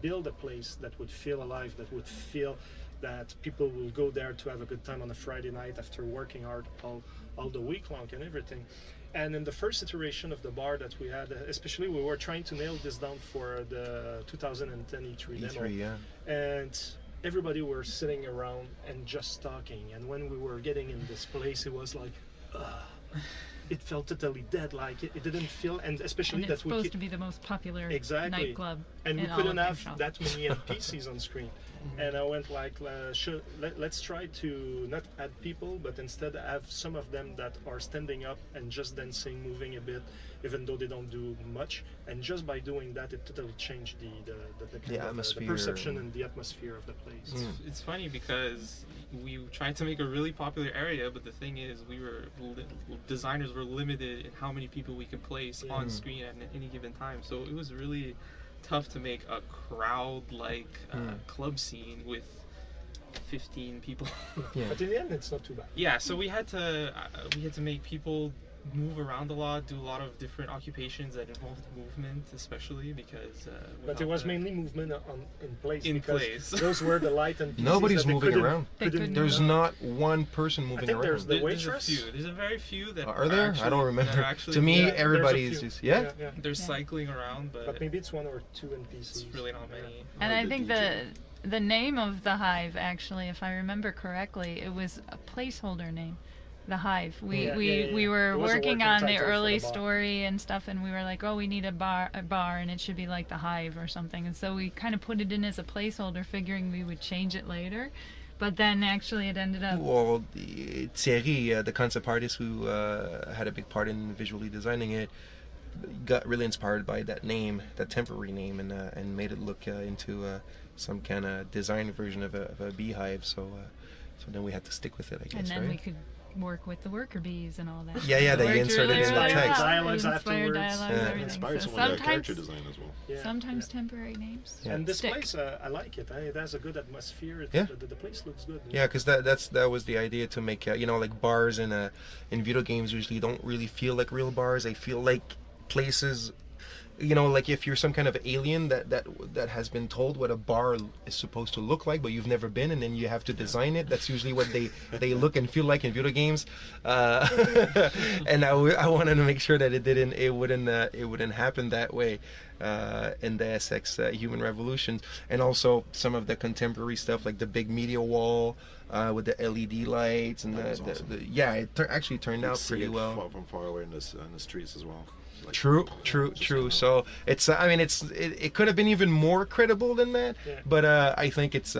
build a place that would feel alive, that would feel that people will go there to have a good time on a Friday night after working hard all the week long and everything. And in the first iteration of the bar that we had, especially we were trying to nail this down for the 2010 E3 demo. yeah. And everybody were sitting around and just talking. And when we were getting in this place, it was like, it felt totally dead. Like it didn't feel, and especially And it's that we supposed to be the most popular exactly nightclub. and we in all couldn't of have Hangzhou. that many NPCs on screen. And I went like, let's try to not add people, but instead have some of them that are standing up and just dancing, moving a bit, even though they don't do much. And just by doing that, it totally changed the atmosphere, the perception and the atmosphere of the place. It's funny because we tried to make a really popular area, but the thing is, designers were limited in how many people we could place on screen at any given time. So it was really tough to make a crowd-like club scene with 15 people. But in the end, it's not too bad. Yeah, so we had to make people move around a lot, do a lot of different occupations that involved movement, especially because. But it was mainly movement in place. In because place. Those were the light and Nobody's moving around. Couldn't There's not one person moving I think around. There's the waitress. There's a very few that Are there? actually, I don't remember. that are actually- To me, yeah, everybody's just They're cycling around, but maybe it's one or two NPCs. It's really not many. And I think the name of the Hive, actually, if I remember correctly, it was a placeholder name. The Hive. We were working on the early story and stuff, and we were like, oh, we need a bar, and it should be like the Hive or something. And so we kind of put it in as a placeholder, figuring we would change it later. But then actually it ended up. Well, Thierry, the concept artist who had a big part in visually designing it, got really inspired by that name, that temporary name, and made it look into some kind of design version of a beehive. So then we had to stick with it, I guess. And then right? we could work with the worker bees and all that. Yeah, they Worked inserted really, in the really text. well. Dialogues Inspired afterwards. dialogue and everything. Inspired So some of the sometimes, character design as well. Yeah, sometimes temporary names. Yeah. And this stick. place, I like it. It has a good atmosphere. Yeah. The place looks good. Yeah, because that was the idea, to make like bars in video games usually don't really feel like real bars. They feel like places, like if you're some kind of alien that has been told what a bar is supposed to look like, but you've never been, and then you have to design it. That's usually what they look and feel like in video games. And I wanted to make sure that it wouldn't happen that way in the SX Human Revolution, and also some of the contemporary stuff like the big media wall with the LED lights and it actually turned out pretty well. From far away in the streets as well. Like, True. So it's it could have been even more credible than that, but I think it's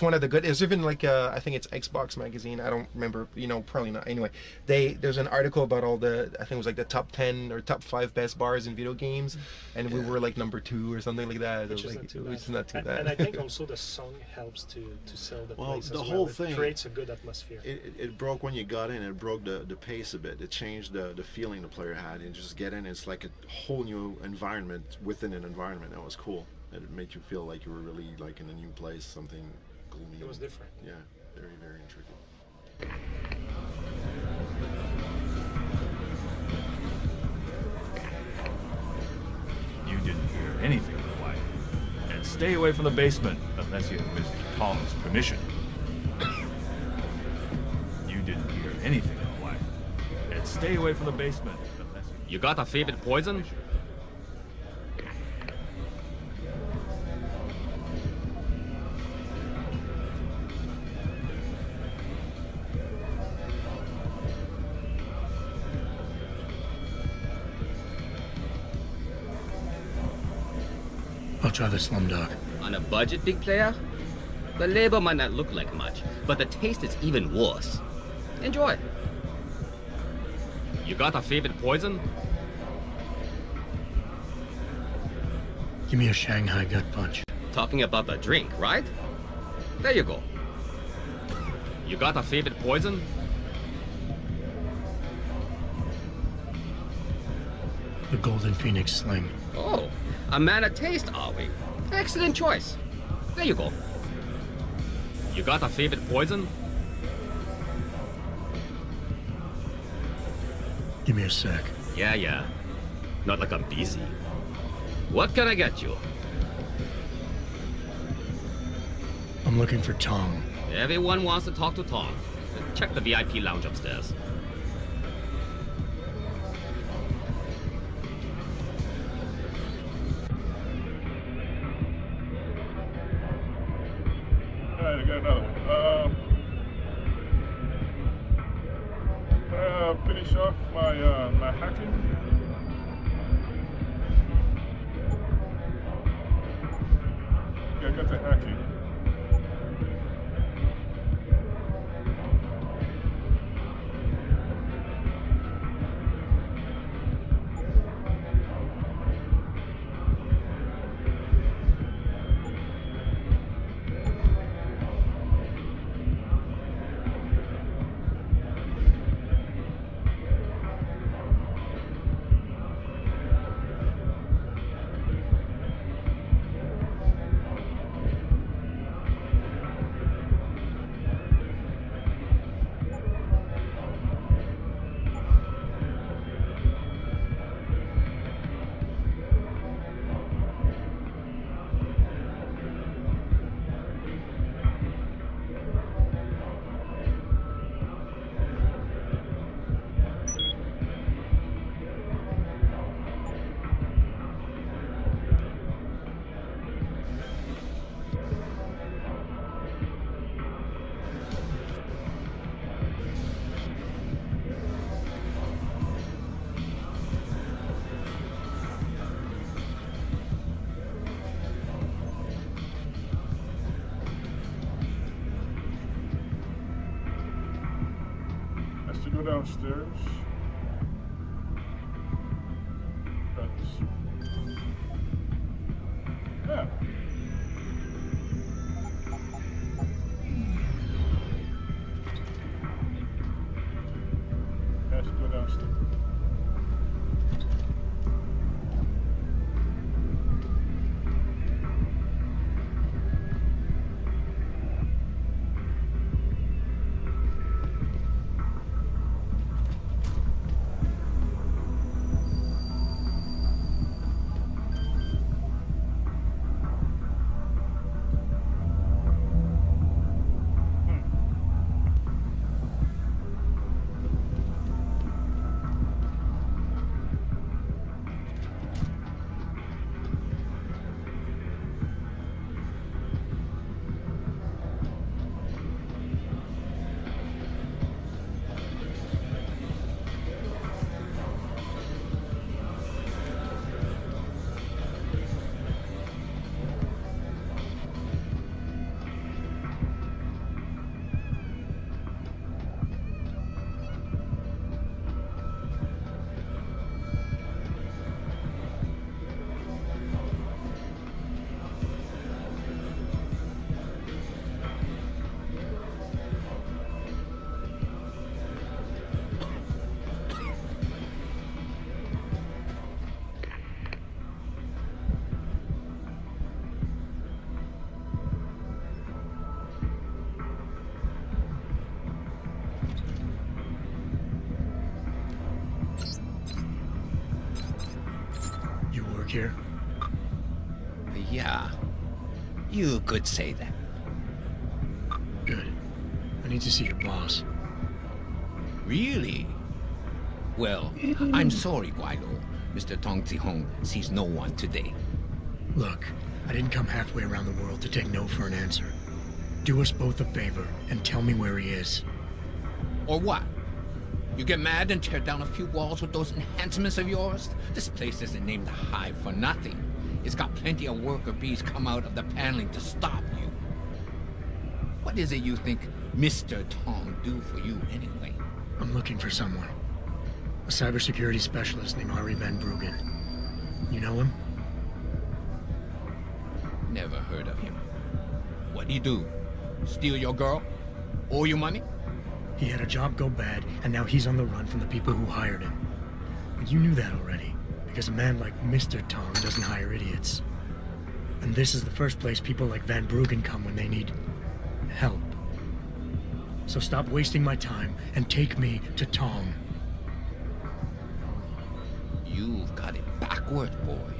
one of the good. There's even like I think it's Xbox magazine. I don't remember. Probably not. Anyway, there's an article about all the, I think it was like the top 10 or top 5 best bars in video games, and we were like number 2 or something like that. Which is not too bad. And I think also the song helps to sell the place. The as whole well. thing It creates a good atmosphere. It broke when you got in. It broke the pace a bit. It changed the feeling the player had. And just get in, it's like a whole new environment within an environment. That was cool. It made you feel like you were really like in a new place, something gloomy. It was different. Yeah, very, very intriguing. You anything in the light. And stay away from the basement unless you have Mr. Tong's permission. You didn't hear anything in the light. And stay away from the basement unless you... You got a favorite poison? I'll try the Slumdog. On a budget, big player? The label might not look like much, but the taste is even worse. Enjoy. You got a favorite poison? Give me a Shanghai gut punch. Talking about the drink, right? There you go. You got a favorite poison? The Golden Phoenix Sling. Oh, a man of taste, are we? Excellent choice. There you go. You got a favorite poison? Give me a sec. Yeah. Not like I'm busy. What can I get you? I'm looking for Tong. Everyone wants to talk to Tom. Check the VIP lounge upstairs. Alright, I got another one. Finish off my hacking. Yeah, I got the hacking. Go downstairs. Yeah. Has to go downstairs. Here. You could say that. Good. I need to see your boss. Really? Well, I'm sorry, Guaido. Mr. Tong Zihong sees no one today. Look, I didn't come halfway around the world to take no for an answer. Do us both a favor and tell me where he is. Or what? You get mad and tear down a few walls with those enhancements of yours? This place isn't named the Hive for nothing. It's got plenty of worker bees come out of the paneling to stop you. What is it you think Mr. Tong do for you anyway? I'm looking for someone. A cybersecurity specialist named Ari Van Bruggen. You know him? Never heard of him. What'd he do? Steal your girl? Owe you money? He had a job go bad, and now he's on the run from the people who hired him. But you knew that already, because a man like Mr. Tong doesn't hire idiots. And this is the first place people like Van Bruggen come when they need help. So stop wasting my time and take me to Tong. You've got it backward, boy.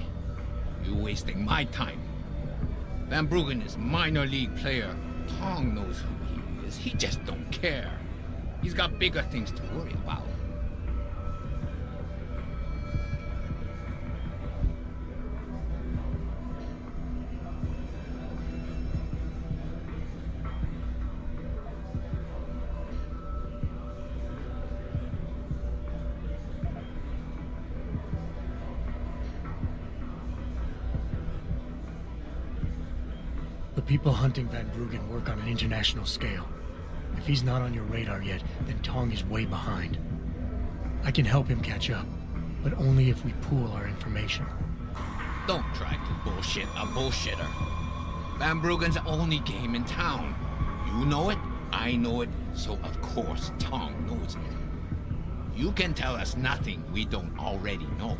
You're wasting my time. Van Bruggen is minor league player. Tong knows who he is. He just don't care. He's got bigger things to worry about. The people hunting Van Bruggen work on an international scale. If he's not on your radar yet, then Tong is way behind. I can help him catch up, but only if we pool our information. Don't try to bullshit a bullshitter. Van Bruggen's the only game in town. You know it, I know it, so of course Tong knows it. You can tell us nothing we don't already know.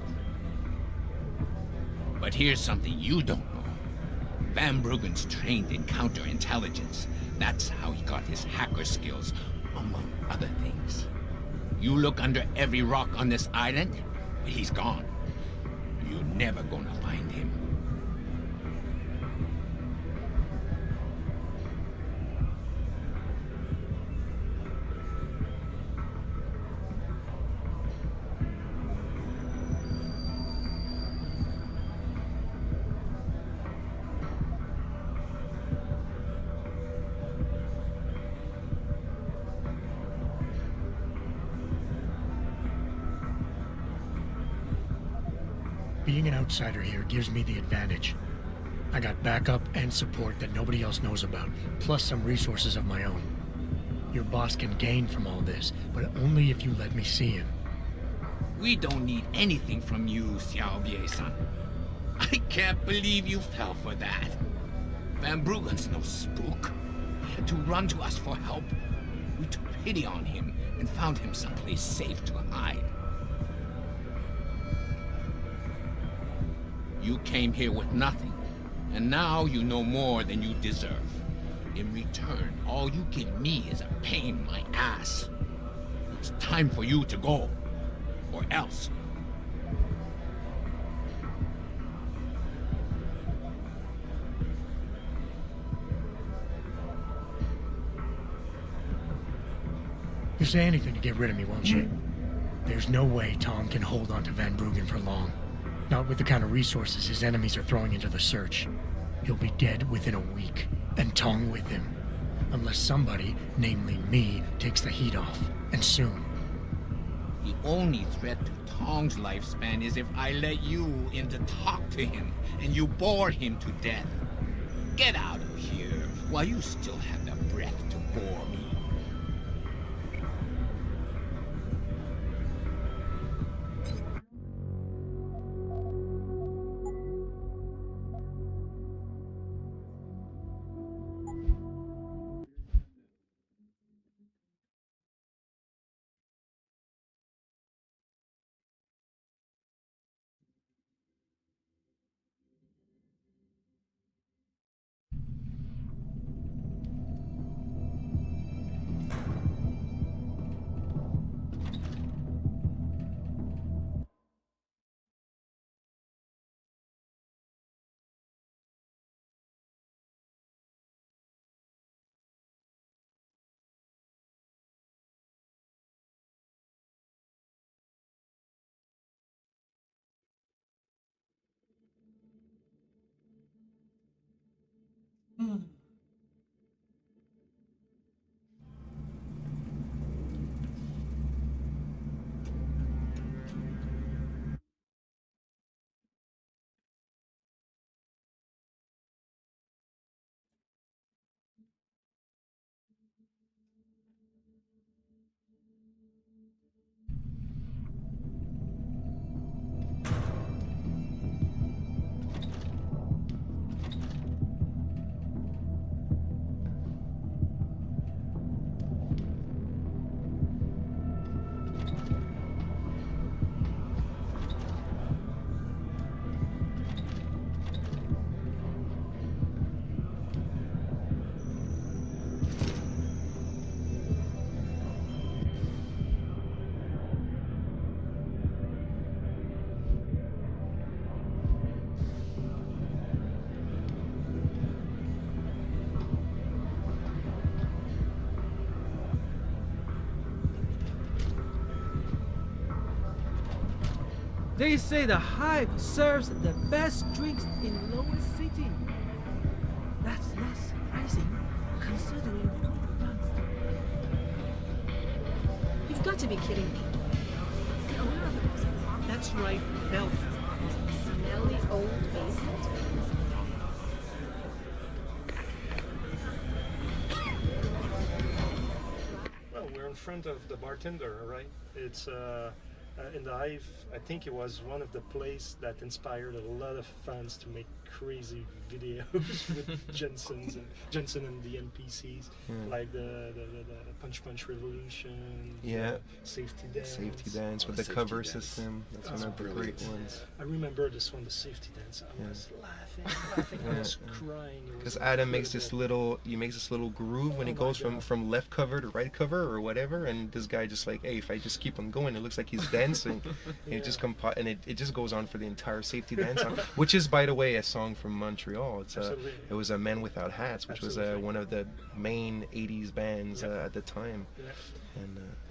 But here's something you don't know. Van Bruggen's trained in counterintelligence. That's how he got his hacker skills, among other things. You look under every rock on this island, but he's gone. You're never gonna find him. Being an outsider here gives me the advantage. I got backup and support that nobody else knows about, plus some resources of my own. Your boss can gain from all this, but only if you let me see him. We don't need anything from you, Xiao Bie-san. I can't believe you fell for that. Van Bruggen's no spook. He had to run to us for help. We took pity on him and found him someplace safe to hide. You came here with nothing, and now you know more than you deserve. In return, all you give me is a pain in my ass. It's time for you to go, or else. You'll say anything to get rid of me, won't you? There's no way Tom can hold on to Van Bruggen for long. Not with the kind of resources his enemies are throwing into the search. He'll be dead within a week, and Tong with him. Unless somebody, namely me, takes the heat off, and soon. The only threat to Tong's lifespan is if I let you in to talk to him, and you bore him to death. Get out of here while you still have the breath to bore me. They say the Hive serves the best drinks in Lower City. That's not surprising, considering who runs the... You've got to be kidding me. The owner of the most popular... That's right, Belt. Smelly old basement? Well, we're in front of the bartender, right? It's in the Hive. I think it was one of the places that inspired a lot of fans to make crazy videos with Jensen and the NPCs, like the Punch Punch Revolution, Safety Dance with the cover system. That's one of the great ones. I remember this one, the Safety Dance. I was laughing, I was crying. Because Adam makes this little groove when he goes from left cover to right cover or whatever, and this guy just like, hey, if I just keep on going, it looks like he's dancing. And it just it just goes on for the entire Safety Dance song, which is, by the way, a song from Montreal. It was a Men Without Hats, which was one of the main 80s bands at the time.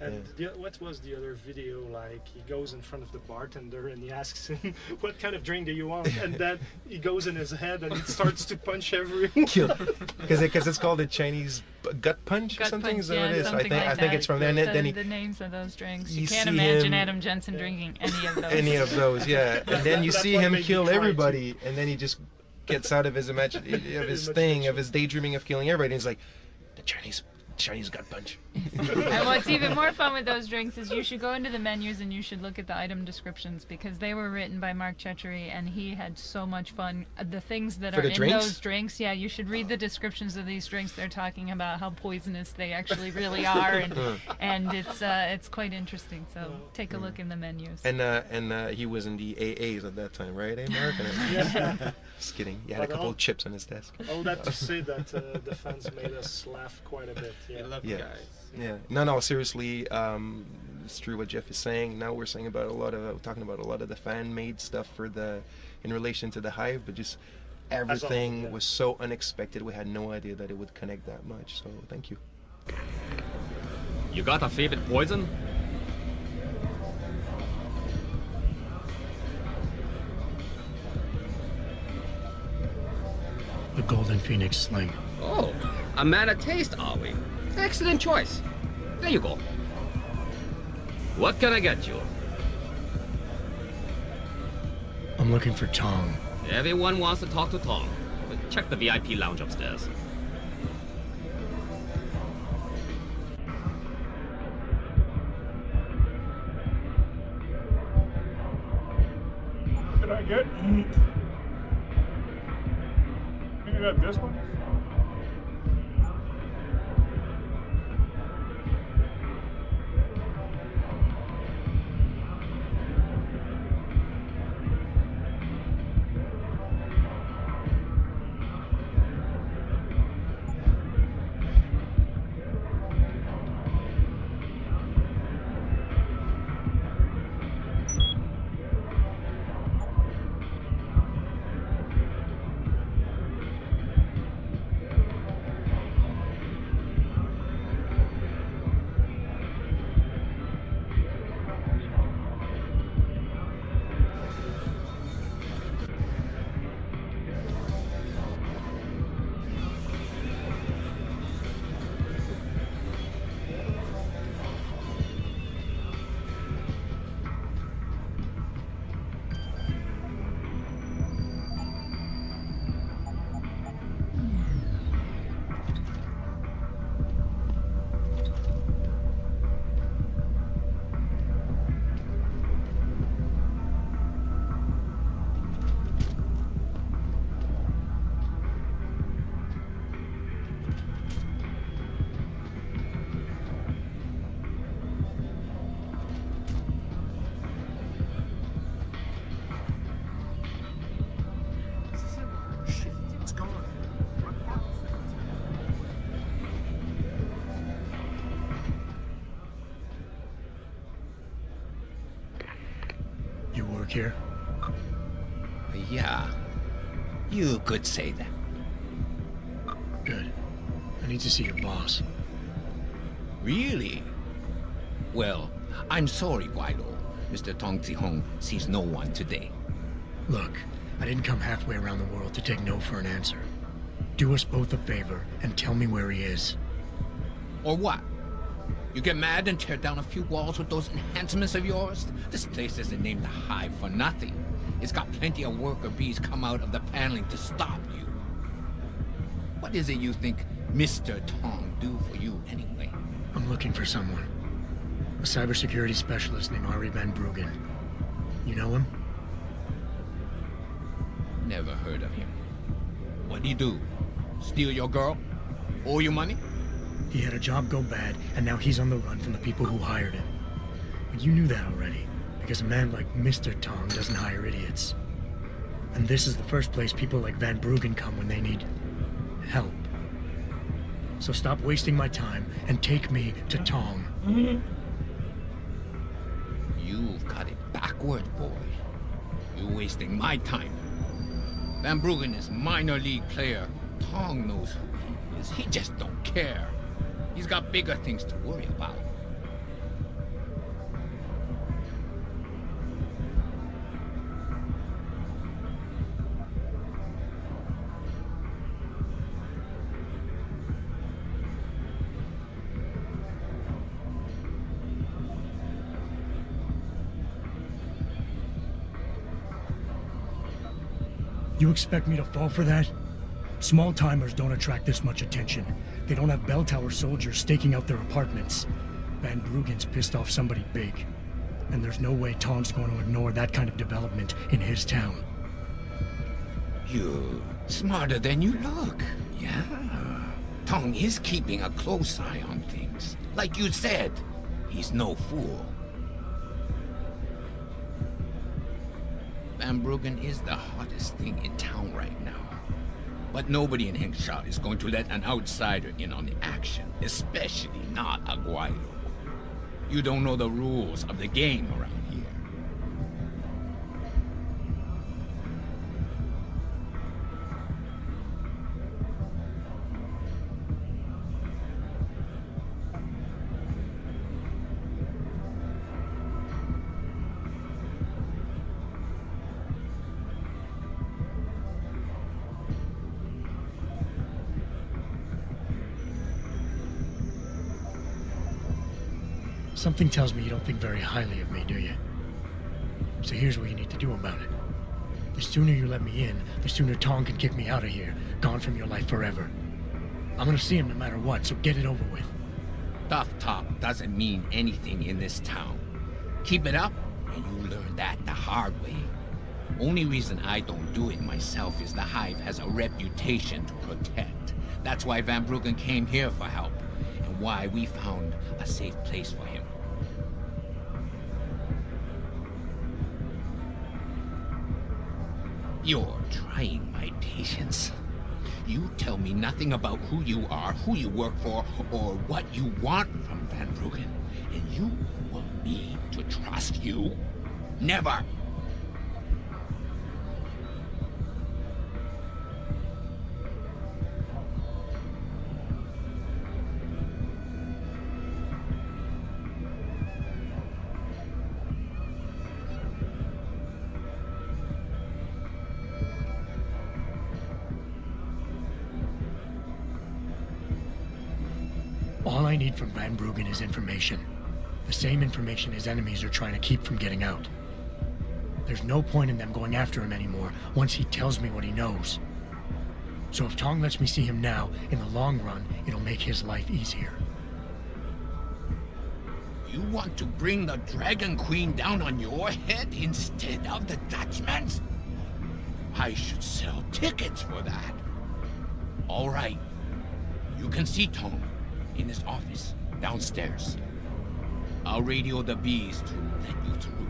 And what was the other video? Like, he goes in front of the bartender and he asks him, "What kind of drink do you want?" And then he goes in his head and he starts to punch everyone. Because it's called the Chinese gut punch or something. Is that what it is? I think it's from there. And then the names of those drinks. You can't imagine Adam Jensen drinking any of those. Any of those, yeah. And then you see him kill everybody, and then he just gets out of his his daydreaming of killing everybody. And he's like, the Chinese gut punch. And what's even more fun with those drinks is you should go into the menus and you should look at the item descriptions, because they were written by Mark Chechery and he had so much fun. The things that are in those drinks, you should read the descriptions of these drinks. They're talking about how poisonous they actually really are, and it's quite interesting. So take a look in the menus. And he was in the AAs at that time, right, Mark? Just kidding. He had a couple of chips on his desk. All that to say that the fans made us laugh quite a bit. I love you guys. Yeah. No, seriously, it's true what Jeff is saying. Now we're talking about a lot of the fan-made stuff in relation to the Hive, but just everything was so unexpected. We had no idea that it would connect that much. So thank you. You got a favorite poison? The Golden Phoenix Sling. Oh, a mana taste, are we? Excellent choice. There you go. What can I get you? I'm looking for Tong. Everyone wants to talk to Tom. But check the VIP lounge upstairs. Can I get? I think I got this one. work here? Yeah, you could say that. Good. I need to see your boss. Really? Well, I'm sorry, Guido. Mr. Tong Zihong sees no one today. Look, I didn't come halfway around the world to take no for an answer. Do us both a favor and tell me where he is. Or what? You get mad and tear down a few walls with those enhancements of yours? This place isn't named the Hive for nothing. It's got plenty of worker bees come out of the paneling to stop you. What is it you think Mr. Tong do for you anyway? I'm looking for someone. A cybersecurity specialist named Ari Van Bruggen. You know him? Never heard of him. What'd he do? Steal your girl? Owe you money? He had a job go bad, and now he's on the run from the people who hired him. But you knew that already, because a man like Mr. Tong doesn't hire idiots. And this is the first place people like Van Bruggen come when they need help. So stop wasting my time and take me to Tong. You've got it backward, boy. You're wasting my time. Van Bruggen is minor league player. Tong knows who he is. He just don't care. He's got bigger things to worry about. You expect me to fall for that? Small-timers don't attract this much attention. They don't have bell tower soldiers staking out their apartments. Van Bruggen's pissed off somebody big. And there's no way Tong's going to ignore that kind of development in his town. You're smarter than you look. Yeah. Tong is keeping a close eye on things. Like you said, he's no fool. Van Bruggen is the hottest thing in town right now. But nobody in Hengsha is going to let an outsider in on the action, especially not a Guido. You don't know the rules of the game around here. Something tells me you don't think very highly of me, do you? So here's what you need to do about it. The sooner you let me in, the sooner Tong can kick me out of here, gone from your life forever. I'm gonna see him no matter what, so get it over with. Tough talk doesn't mean anything in this town. Keep it up, and you learn that the hard way. Only reason I don't do it myself is the Hive has a reputation to protect. That's why Van Bruggen came here for help, and why we found a safe place for him. You're trying my patience. You tell me nothing about who you are, who you work for, or what you want from Van Bruggen. And you want me to trust you? Never! All I need from Van Bruggen is information. The same information his enemies are trying to keep from getting out. There's no point in them going after him anymore once he tells me what he knows. So if Tong lets me see him now, in the long run, it'll make his life easier. You want to bring the Dragon Queen down on your head instead of the Dutchman's? I should sell tickets for that. All right. You can see Tong in his office downstairs. I'll radio the bees to let you through.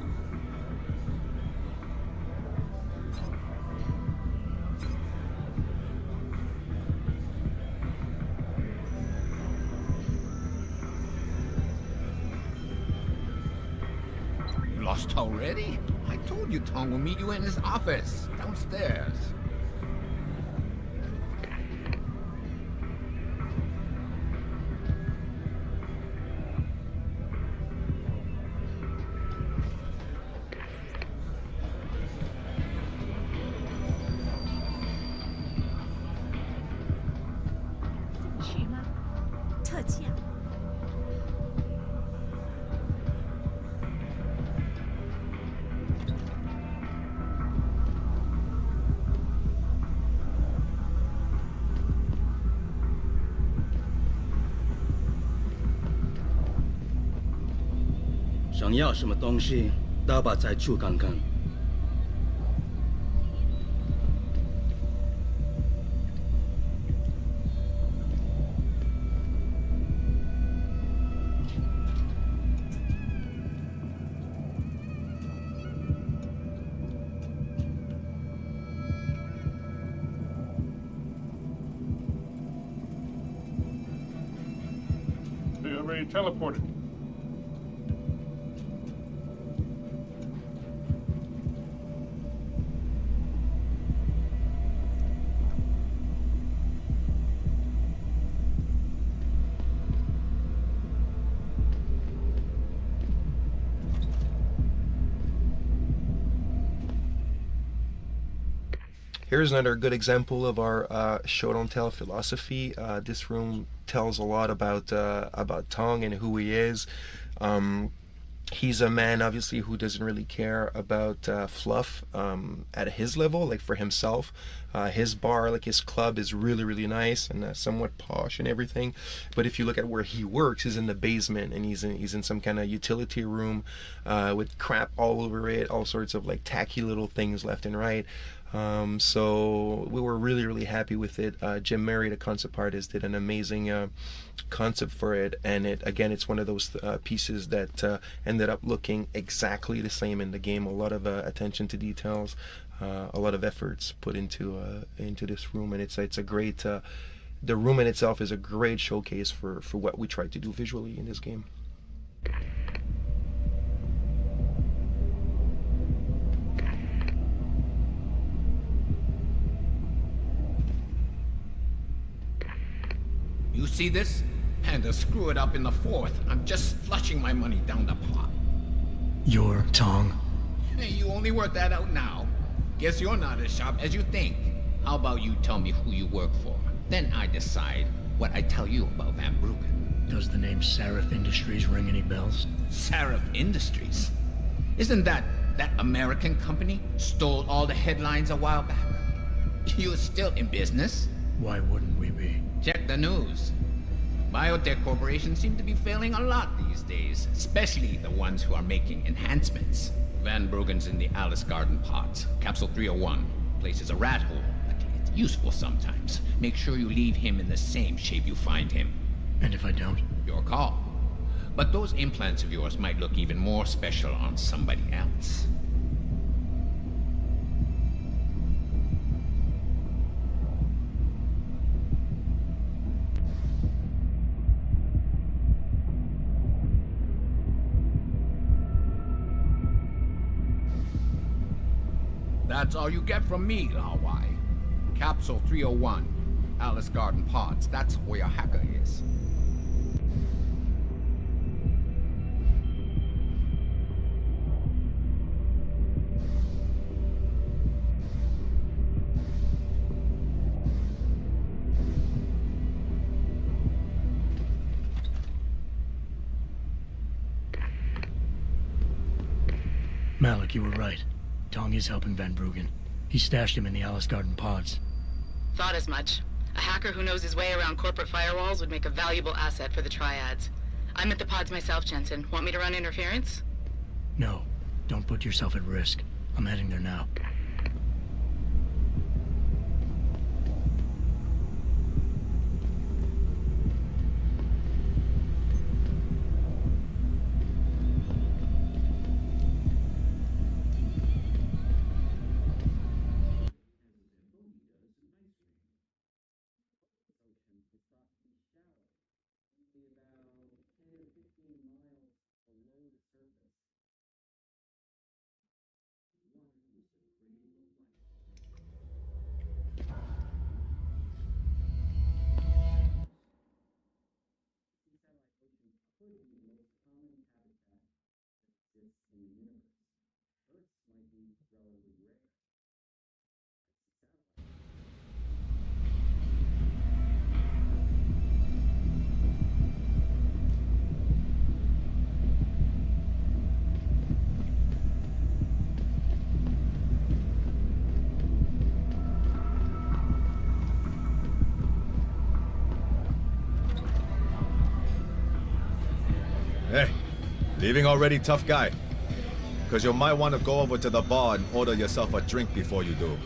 lost already? I told you Tong will meet you in his office, downstairs. Do you already teleported. Here's another good example of our show don't tell philosophy. This room tells a lot about Tong and who he is. He's a man, obviously, who doesn't really care about fluff at his level, like for himself. His bar, like his club, is really, really nice and somewhat posh and everything. But if you look at where he works, he's in the basement, and he's in some kind of utility room with crap all over it, all sorts of like tacky little things left and right. So we were really, really happy with it. Jim Murray, the concept artist, did an amazing concept for it, and it's one of those pieces that ended up looking exactly the same in the game. A lot of attention to details, a lot of efforts put into this room, and it's a great. The room in itself is a great showcase for what we tried to do visually in this game. You see this? And to screw it up in the fourth, I'm just flushing my money down the pot. You're Tong. Hey, you only work that out now. Guess you're not as sharp as you think. How about you tell me who you work for? Then I decide what I tell you about Van Bruggen. Does the name Seraph Industries ring any bells? Seraph Industries? Isn't that American company stole all the headlines a while back? You're still in business? Why wouldn't we be? Check the news. Biotech corporations seem to be failing a lot these days, especially the ones who are making enhancements. Van Bruggen's in the Alice Garden pods. Capsule 301. Place is a rat hole, but it's useful sometimes. Make sure you leave him in the same shape you find him. And if I don't? Your call. But those implants of yours might look even more special on somebody else. That's all you get from me, Lao Wai. Capsule 301, Alice Garden Pods. That's where your hacker is. Malik, you were right. Tong is helping Van Bruggen. He stashed him in the Alice Garden pods. Thought as much. A hacker who knows his way around corporate firewalls would make a valuable asset for the triads. I'm at the pods myself, Jensen. Want me to run interference? No. Don't put yourself at risk. I'm heading there now. in the universe. Earth's might be relatively rare. Hey, leaving already, tough guy? Because you might want to go over to the bar and order yourself a drink before you do.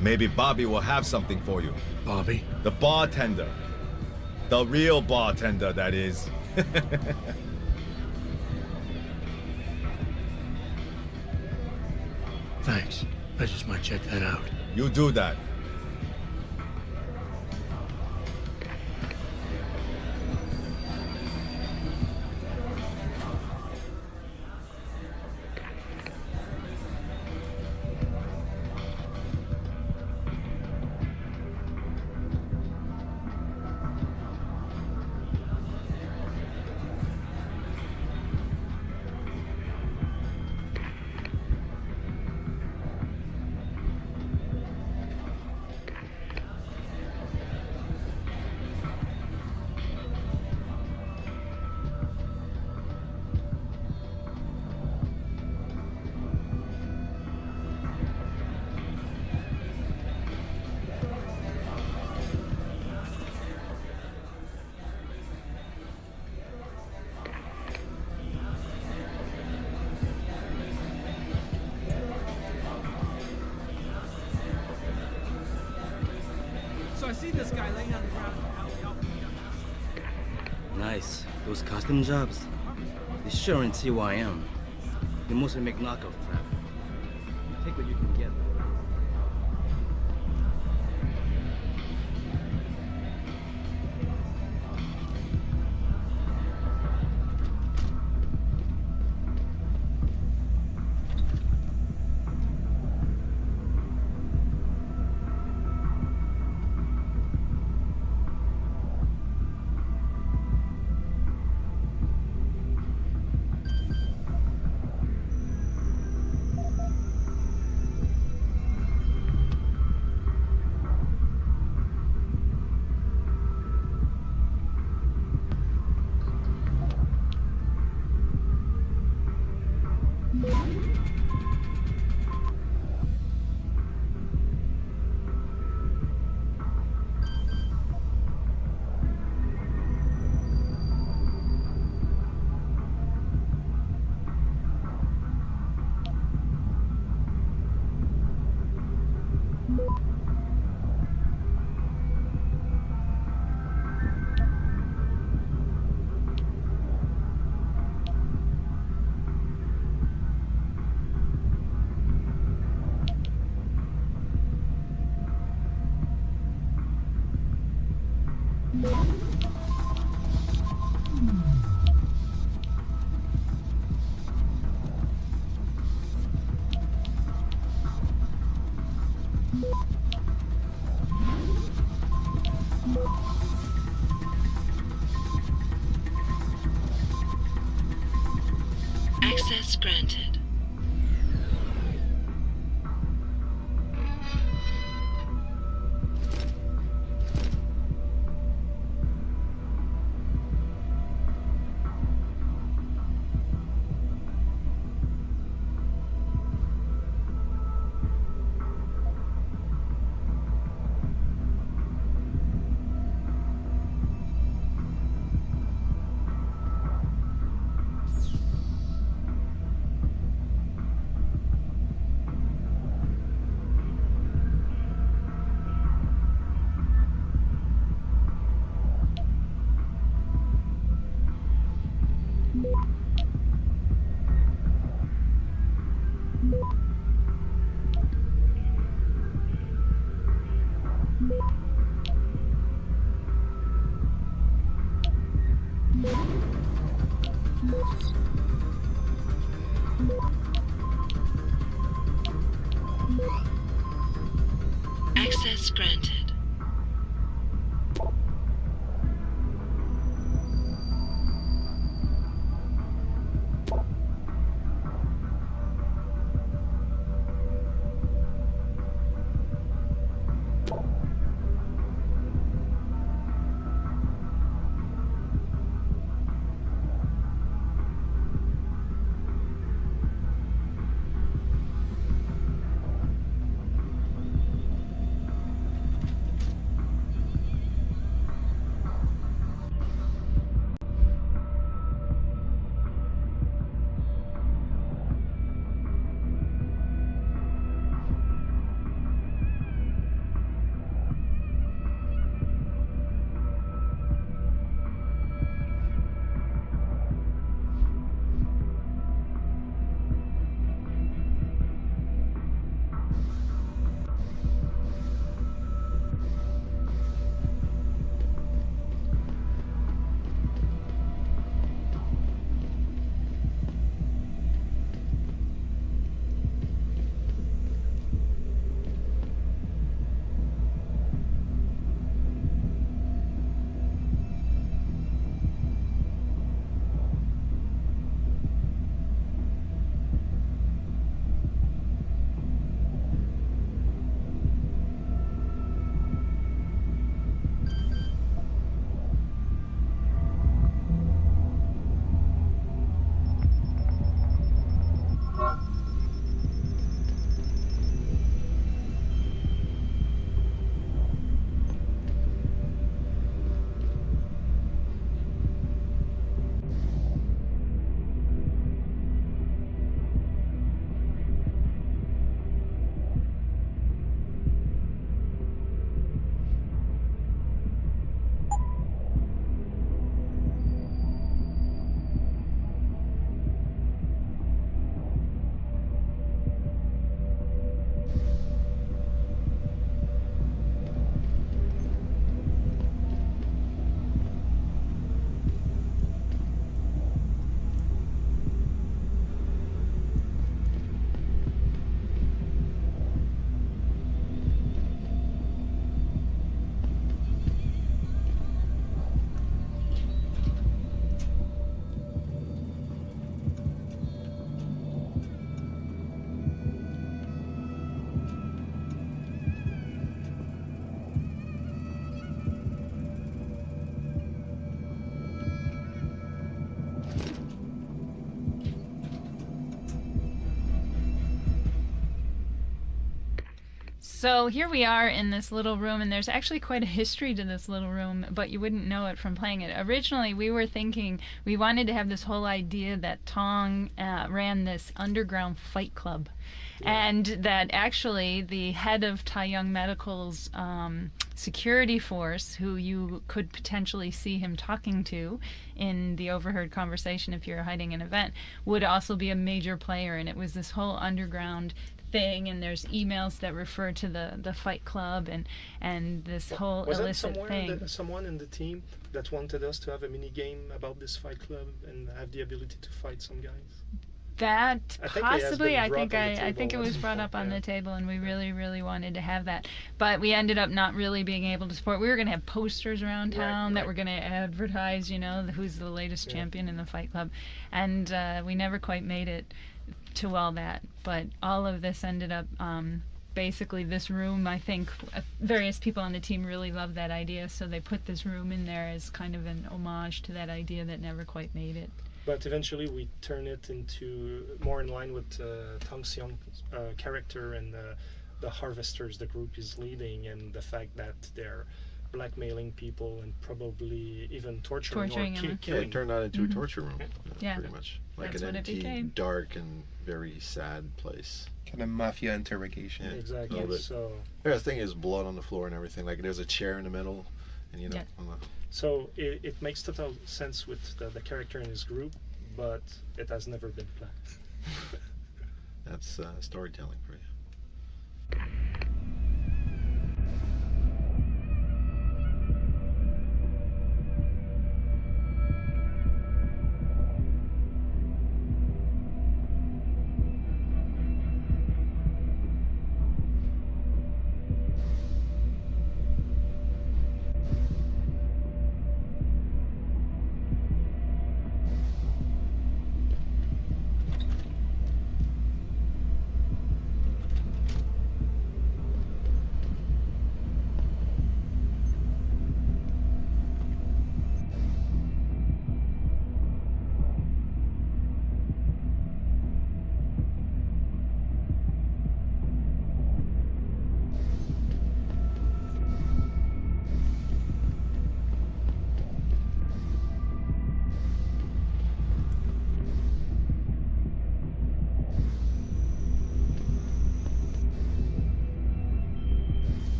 Maybe Bobby will have something for you. Bobby? The bartender. The real bartender, that is. Thanks. I just might check that out. You do that. So I see this guy laying on the ground in the alley helping me up. Nice. Those custom jobs. They sure ain't see who I am. They mostly make knockoff crap. You take what you can get. Access granted. Access granted. So here we are in this little room, and there's actually quite a history to this little room, but you wouldn't know it from playing it. Originally, we were thinking we wanted to have this whole idea that Tong ran this underground fight club, and that actually the head of Taiyang Medical's security force, who you could potentially see him talking to in the overheard conversation if you're hiding an event, would also be a major player, and it was this whole underground thing, and there's emails that refer to the fight club and this whole was illicit thing. Someone in the team that wanted us to have a mini game about this fight club and have the ability to fight some guys? That possibly, I think it was brought up on yeah. the table, and we really wanted to have that, but we ended up not really being able to support. We were going to have posters around town that were going to advertise, who's the latest champion in the fight club, and we never quite made it to all that. But all of this ended up basically this room. I think various people on the team really loved that idea, so they put this room in there as kind of an homage to that idea that never quite made it. But eventually we turn it into more in line with Tong Xiong's character and the harvesters the group is leading, and the fact that they're blackmailing people and probably even torturing or killing. It turned out into a torture room, pretty much. Like That's an what it empty, became. dark, and very sad place. Kind of mafia interrogation. Yeah, exactly. a little bit. So the thing is blood on the floor and everything. Like there's a chair in the middle, and So it makes total sense with the character in his group, but it has never been planned. That's storytelling for you.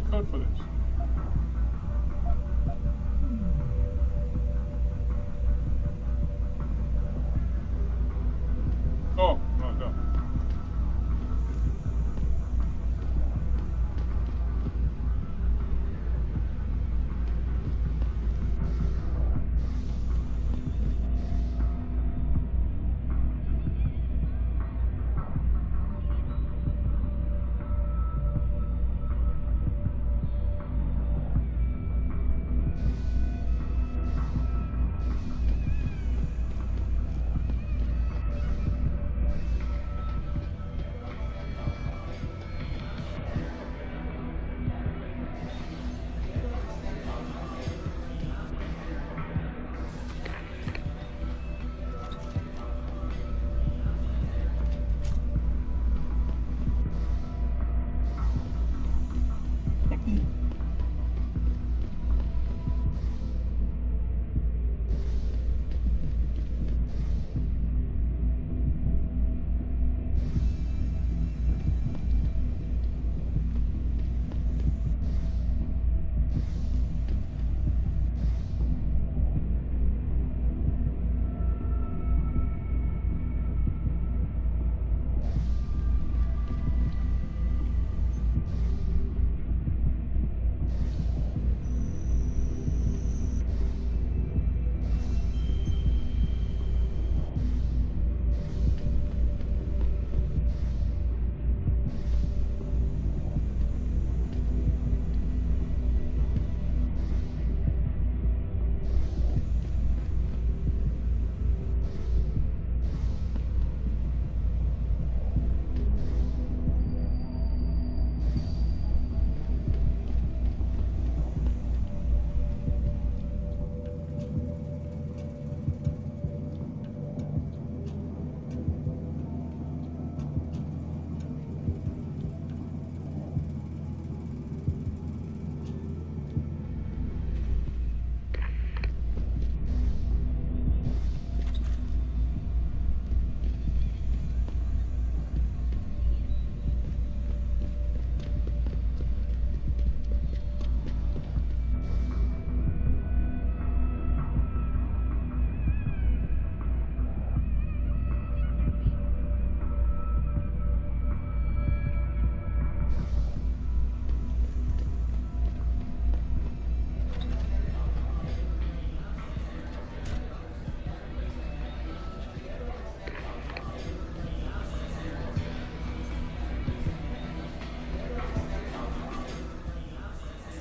Code for this. Oh, no.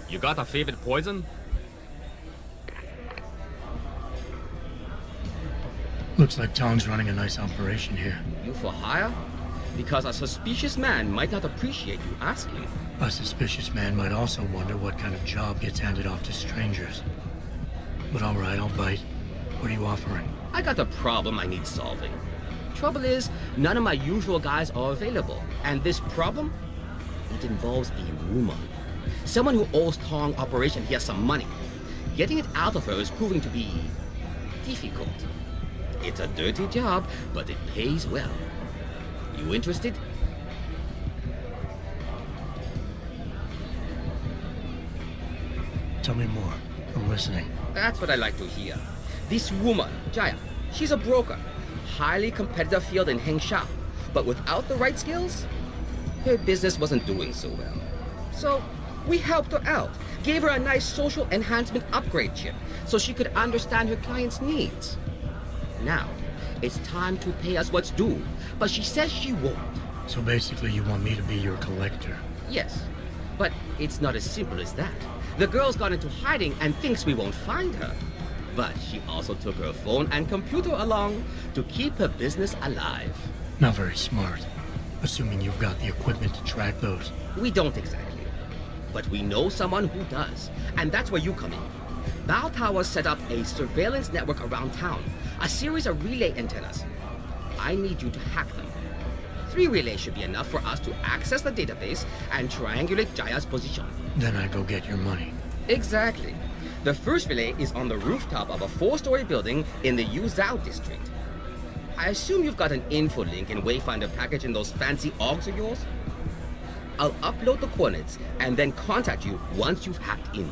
You got a favorite poison? Looks like Tong's running a nice operation here. You for hire? Because a suspicious man might not appreciate you asking. A suspicious man might also wonder what kind of job gets handed off to strangers. But all right, I'll bite. What are you offering? I got a problem I need solving. Trouble is, none of my usual guys are available. And this problem? It involves a woman. Someone who owes Tong Operation here some money. Getting it out of her is proving to be difficult. It's a dirty job, but it pays well. You interested? Tell me more. I'm listening. That's what I like to hear. This woman, Jaya, she's a broker. Highly competitive field in Hengsha. But without the right skills, her business wasn't doing so well. So we helped her out. Gave her a nice social enhancement upgrade chip so she could understand her clients' needs. Now, it's time to pay us what's due, but she says she won't. So basically you want me to be your collector? Yes, but it's not as simple as that. The girl's gone into hiding and thinks we won't find her. But she also took her phone and computer along to keep her business alive. Not very smart, assuming you've got the equipment to track those. We don't exactly. But we know someone who does, and that's where you come in. Bao Tower set up a surveillance network around town, a series of relay antennas. I need you to hack them. 3 relays should be enough for us to access the database and triangulate Jaya's position. Then I go get your money. Exactly. The first relay is on the rooftop of a 4-story building in the Yuzhou district. I assume you've got an info link and wayfinder package in those fancy OGs of yours? I'll upload the coordinates and then contact you once you've hacked in.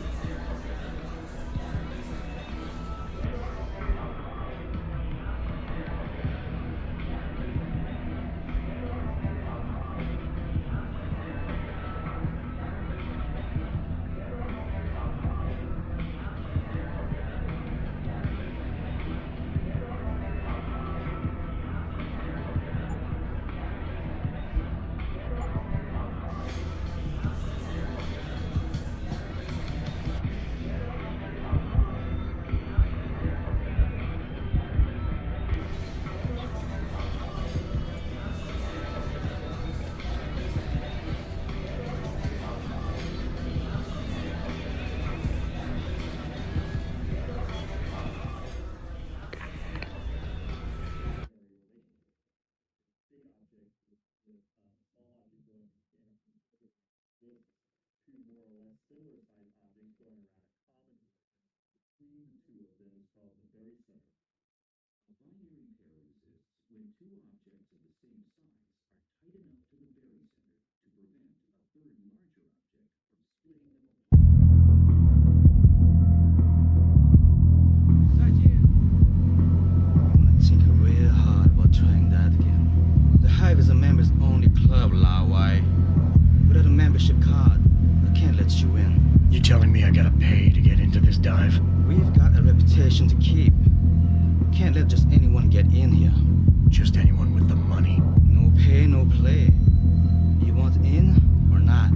Think real hard about trying that again. The Hive is a members-only club, Lao Wai. Without a membership card, I can't let you in. You telling me I gotta pay to get into this dive? We've got a reputation to keep. Can't let just anyone get in here. Just anyone with the money? No pay, no play. You want in or not?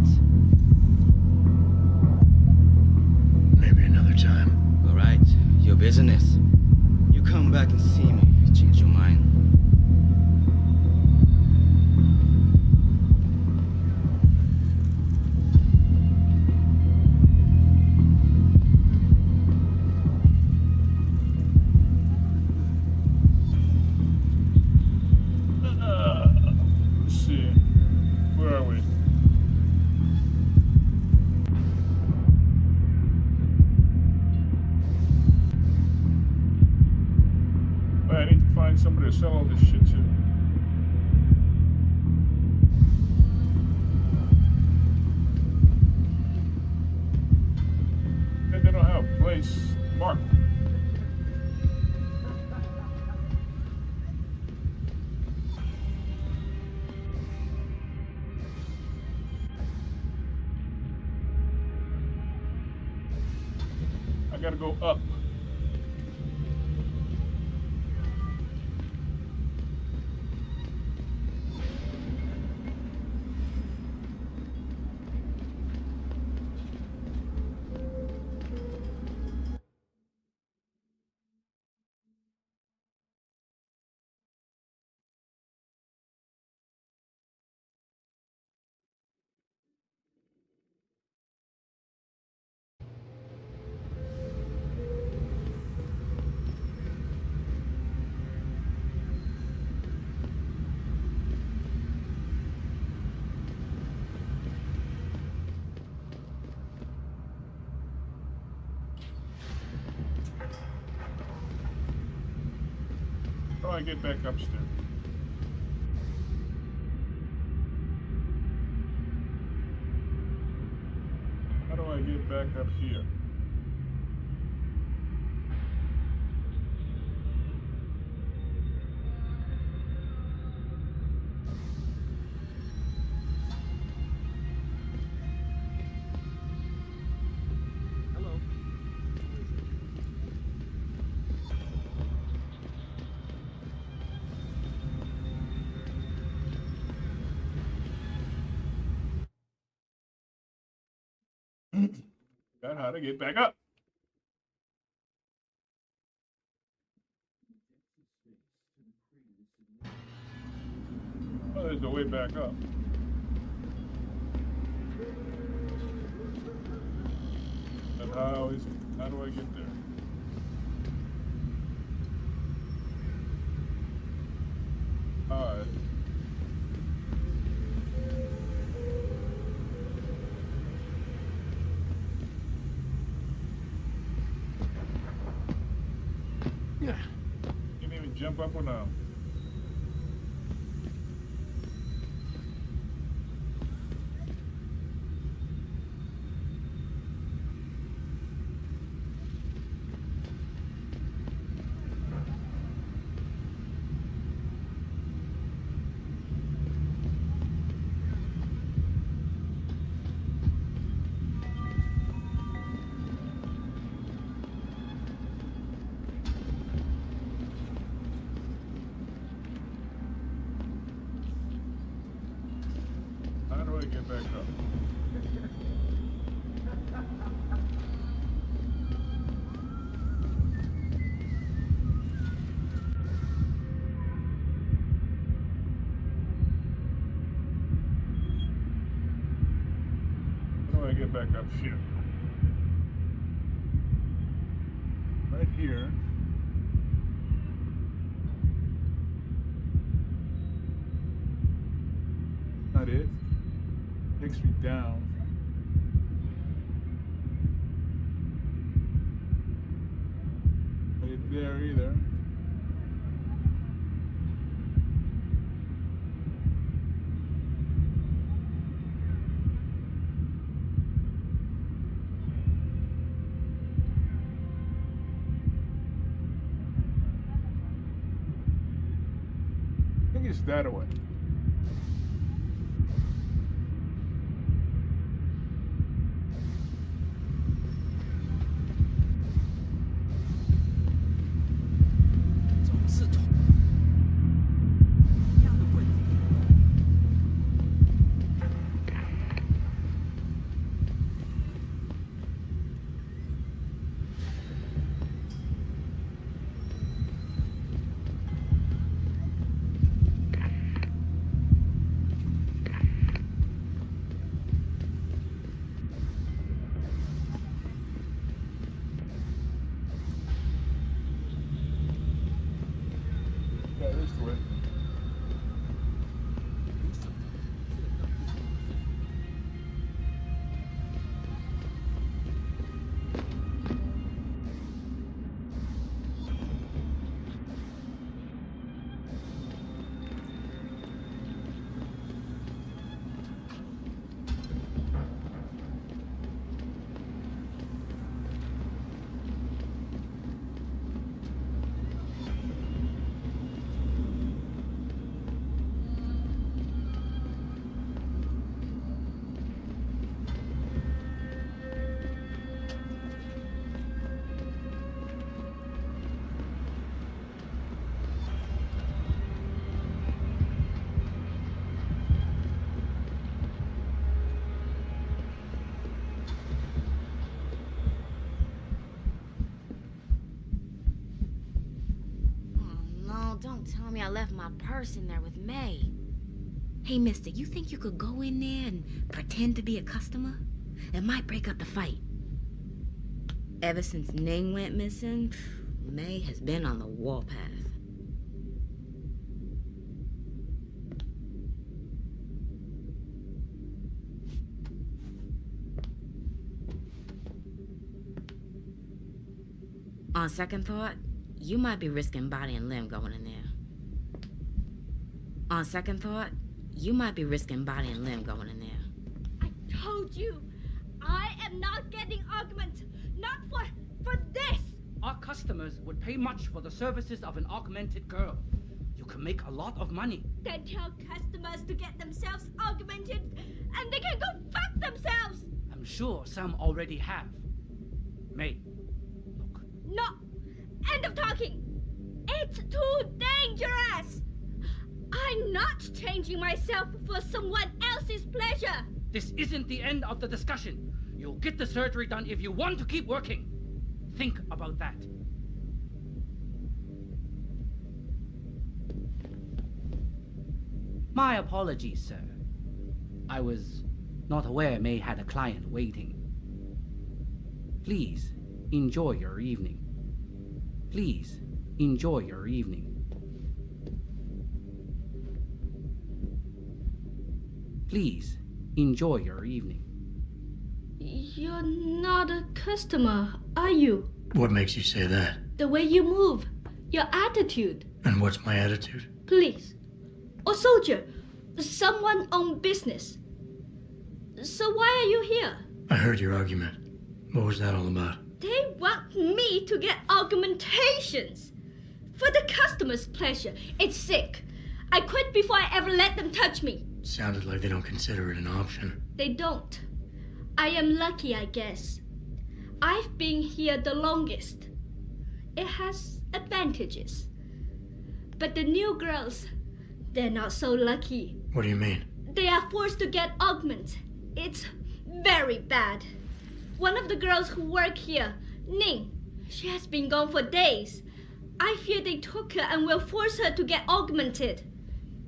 Maybe another time. All right, your business. You come back and see me if you change your mind. Let's see. Where are we? I need to find somebody to sell all this shit to. They don't have a place marked. I gotta go up. I get back upstairs? How do I get back up here? Hello. Got how to get back up. Oh, there's a way back up. And how do I get there? Alright. Yeah. Can you even jump up or no? How do I get back up? How do I get back up here? Right here. Not it. Takes me down. Not it there either. I think it's that way. Yeah, this way. No, don't tell me I left my purse in there with May. Hey, mister, you think you could go in there and pretend to be a customer? It might break up the fight. Ever since Ning went missing, May has been on the warpath. On second thought, you might be risking body and limb going in there. On second thought, you might be risking body and limb going in there. I told you, I am not getting augment. Not for this. Our customers would pay much for the services of an augmented girl. You can make a lot of money. Then tell customers to get themselves augmented, and they can go fuck themselves. I'm sure some already have. May, No, end of talking. It's too dangerous. I'm not changing myself for someone else's pleasure. this isn't the end of the discussion. You'll get the surgery done if you want to keep working. Think about that. My apologies, sir. I was not aware May had a client waiting. Please enjoy your evening. Please enjoy your evening. Please enjoy your evening. You're not a customer, are you? What makes you say that? The way you move, your attitude. And what's my attitude? Police. Or soldier. Someone on business. So why are you here? I heard your argument. What was that all about? They want me to get augmentations. For the customer's pleasure. It's sick. I quit before I ever let them touch me. Sounded like they don't consider it an option. They don't. I am lucky, I guess. I've been here the longest. It has advantages. But the new girls, they're not so lucky. What do you mean? They are forced to get augment. It's very bad. One of the girls who work here, Ning, she has been gone for days. I fear they took her and will force her to get augmented.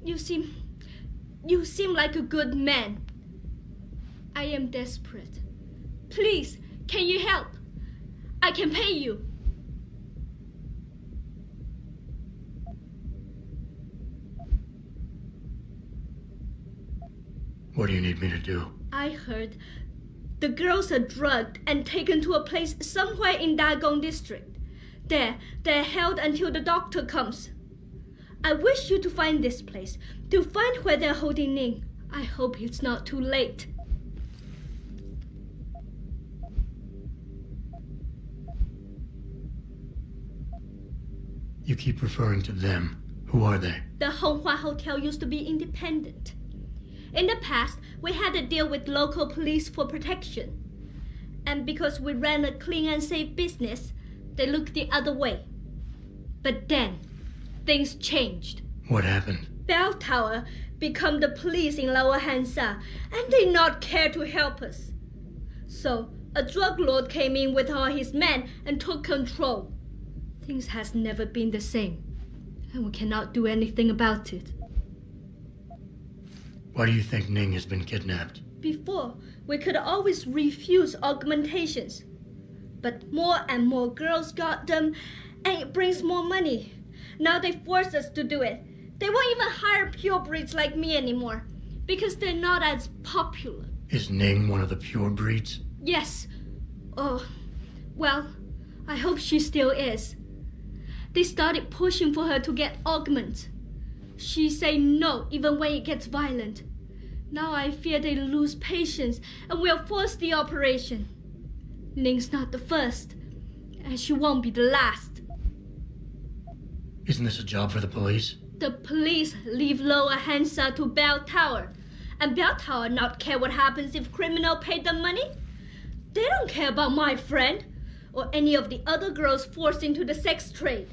You seem like a good man. I am desperate. Please, can you help? I can pay you. What do you need me to do? I heard the girls are drugged and taken to a place somewhere in Dagong district. There, they're held until the doctor comes. I wish you to find this place, to find where they're holding Ning. I hope it's not too late. You keep referring to them. Who are they? The Honghua Hotel used to be independent. In the past, we had a deal with local police for protection. And because we ran a clean and safe business, they looked the other way. But then, things changed. What happened? Bell Tower become the police in Lower Hansa, and they not care to help us. So, a drug lord came in with all his men and took control. Things has never been the same, and we cannot do anything about it. Why do you think Ning has been kidnapped? Before, we could always refuse augmentations. But more and more girls got them, and it brings more money. Now they force us to do it. They won't even hire purebreds like me anymore, because they're not as popular. Is Ning one of the pure breeds? Yes. Oh, well, I hope she still is. They started pushing for her to get augment. She say no even when it gets violent. Now I fear they lose patience and will force the operation. Ning's not the first, and she won't be the last. Isn't this a job for the police? The police leave Lower Hansa to Bell Tower, and Bell Tower not care what happens if criminal pay them money. They don't care about my friend or any of the other girls forced into the sex trade.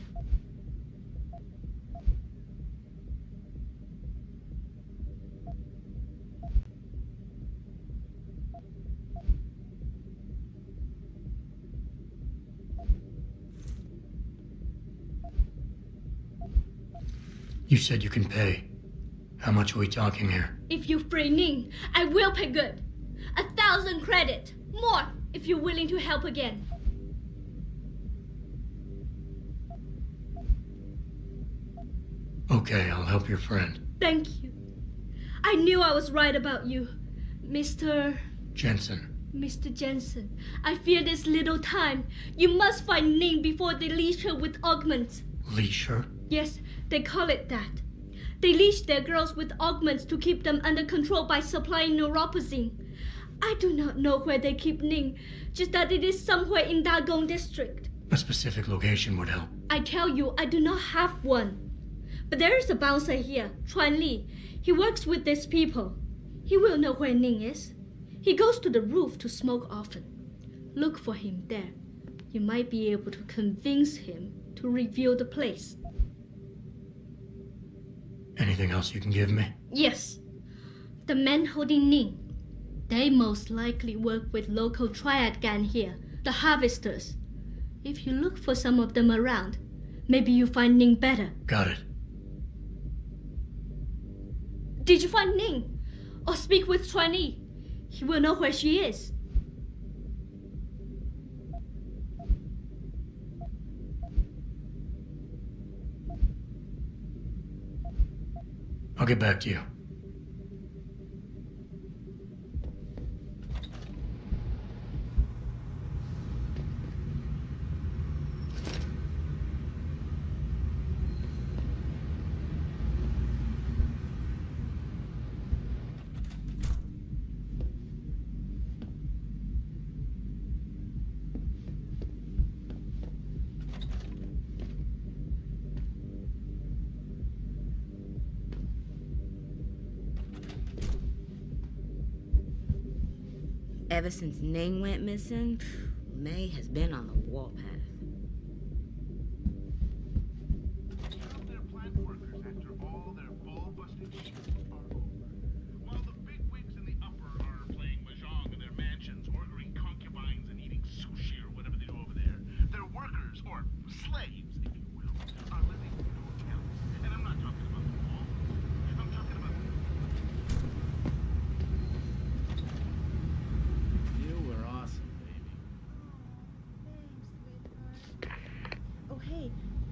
You said you can pay. How much are we talking here? If you free Ning, I will pay good. 1,000 credit. More if you're willing to help again. Okay, I'll help your friend. Thank you. I knew I was right about you, Mr. Jensen. Mr. Jensen. I fear this little time. You must find Ning before they leash her with augments. Leash her? Yes, they call it that. They leash their girls with augments to keep them under control by supplying neuropozyne. I do not know where they keep Ning, just that it is somewhere in Dagong district. A specific location would help. I tell you, I do not have one. But there is a bouncer here, Chuan Li. He works with these people. He will know where Ning is. He goes to the roof to smoke often. Look for him there. You might be able to convince him to reveal the place. Anything else you can give me? Yes. The men holding Ning. They most likely work with local triad gang here, the harvesters. If you look for some of them around, maybe you find Ning better. Got it. Did you find Ning? Or speak with Chuan Yi? He will know where she is. I'll get back to you. Ever since Ning went missing, May has been on the warpath.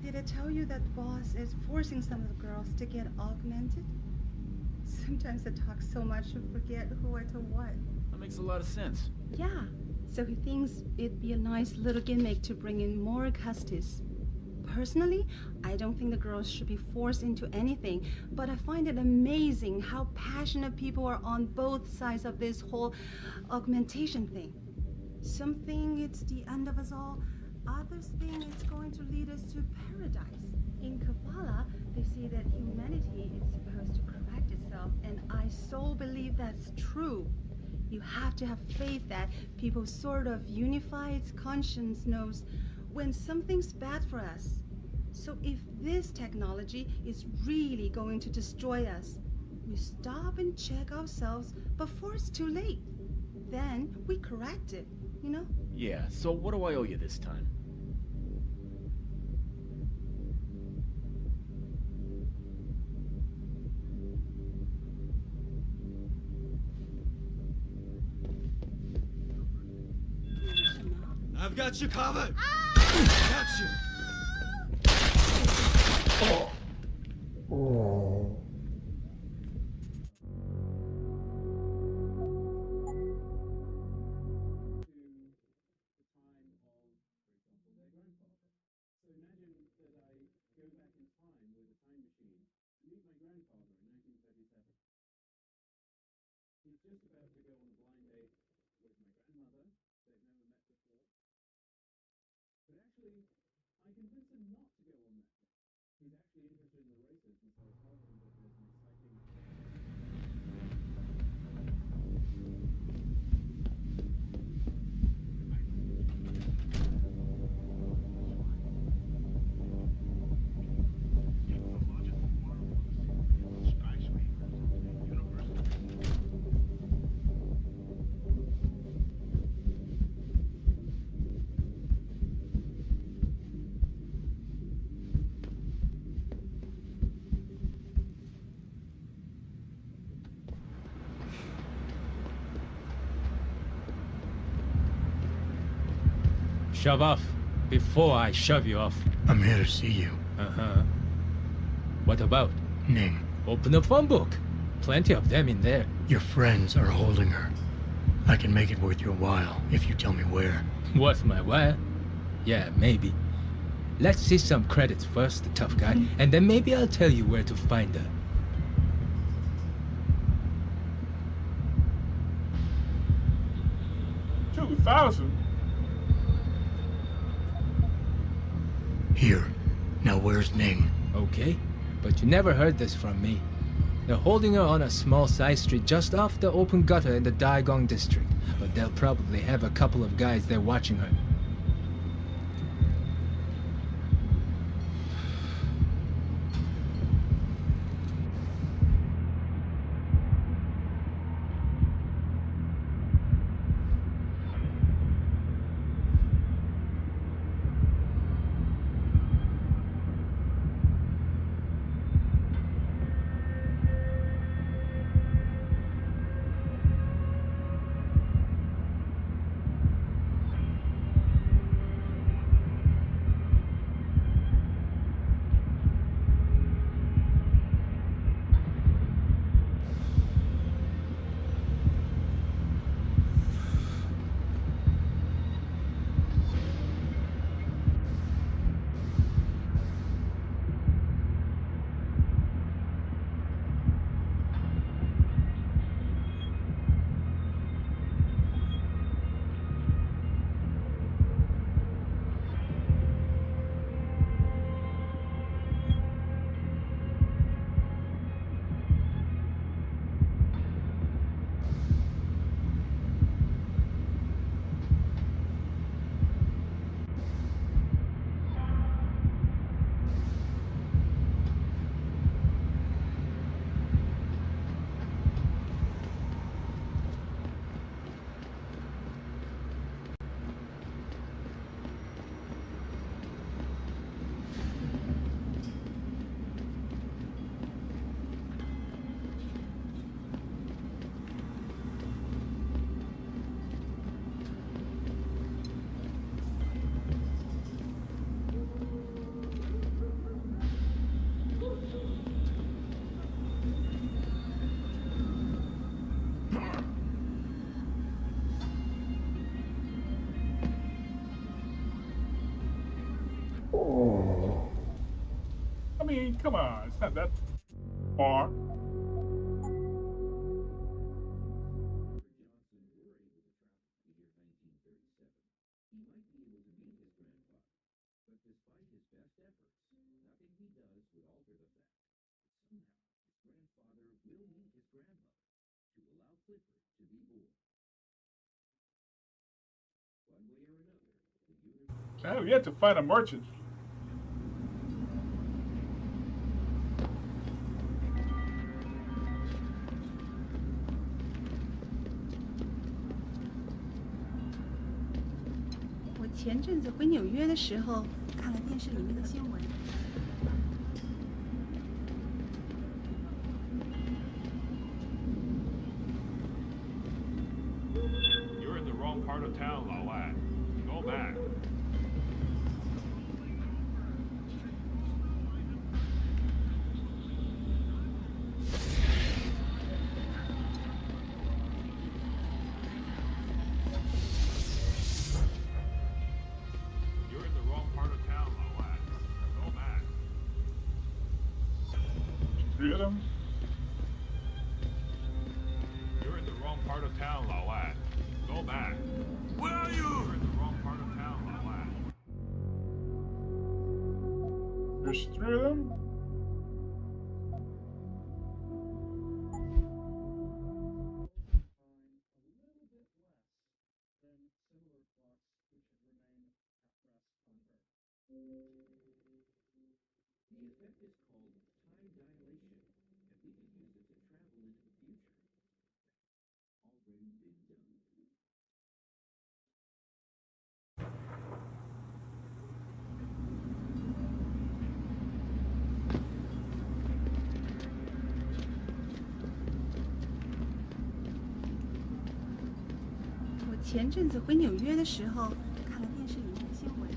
Did I tell you that boss is forcing some of the girls to get augmented? Sometimes I talk so much I forget who I told what. That makes a lot of sense. Yeah, so he thinks it'd be a nice little gimmick to bring in more customers. Personally, I don't think the girls should be forced into anything, but I find it amazing how passionate people are on both sides of this whole augmentation thing. Some think it's the end of us all, others think it's going to lead us to paradise. In Kabbalah, they say that humanity is supposed to correct itself, and I so believe that's true. You have to have faith that people sort of unify its conscience knows when something's bad for us. So if this technology is really going to destroy us, we stop and check ourselves before it's too late. Then we correct it, you know? Yeah, so what do I owe you this time? I've got you covered! Got you! He's just about to go on a blind date with my grandmother. They've never met before. But actually, I convinced him not to go on that date. He's actually interested in the races, and so I told him that there's an exciting... Shove off before I shove you off. I'm here to see you. Uh-huh. What about? Ning. Open the phone book. Plenty of them in there. Your friends are holding her. I can make it worth your while if you tell me where. Worth my while? Yeah, maybe. Let's see some credits first, tough guy, and then maybe I'll tell you where to find her. 2,000? Here. Now where's Ning? Okay, but you never heard this from me. They're holding her on a small side street just off the open gutter in the Daigong district, but they'll probably have a couple of guys there watching her. I mean, come on, it's not that far. I have yet to find a merchant.我前阵子回纽约的时候，看了电视里面的新闻。You're in the wrong part of town, Lao Wai. Go back. You're in the wrong part of town, Lao Wai. Go back. Three of them? You're in the wrong part of town, Lao Wai. Go back. Where are you? You're in the wrong part of town, Lao Wai. There's three of them?我前阵子回纽约的时候，看了电视里面的新闻。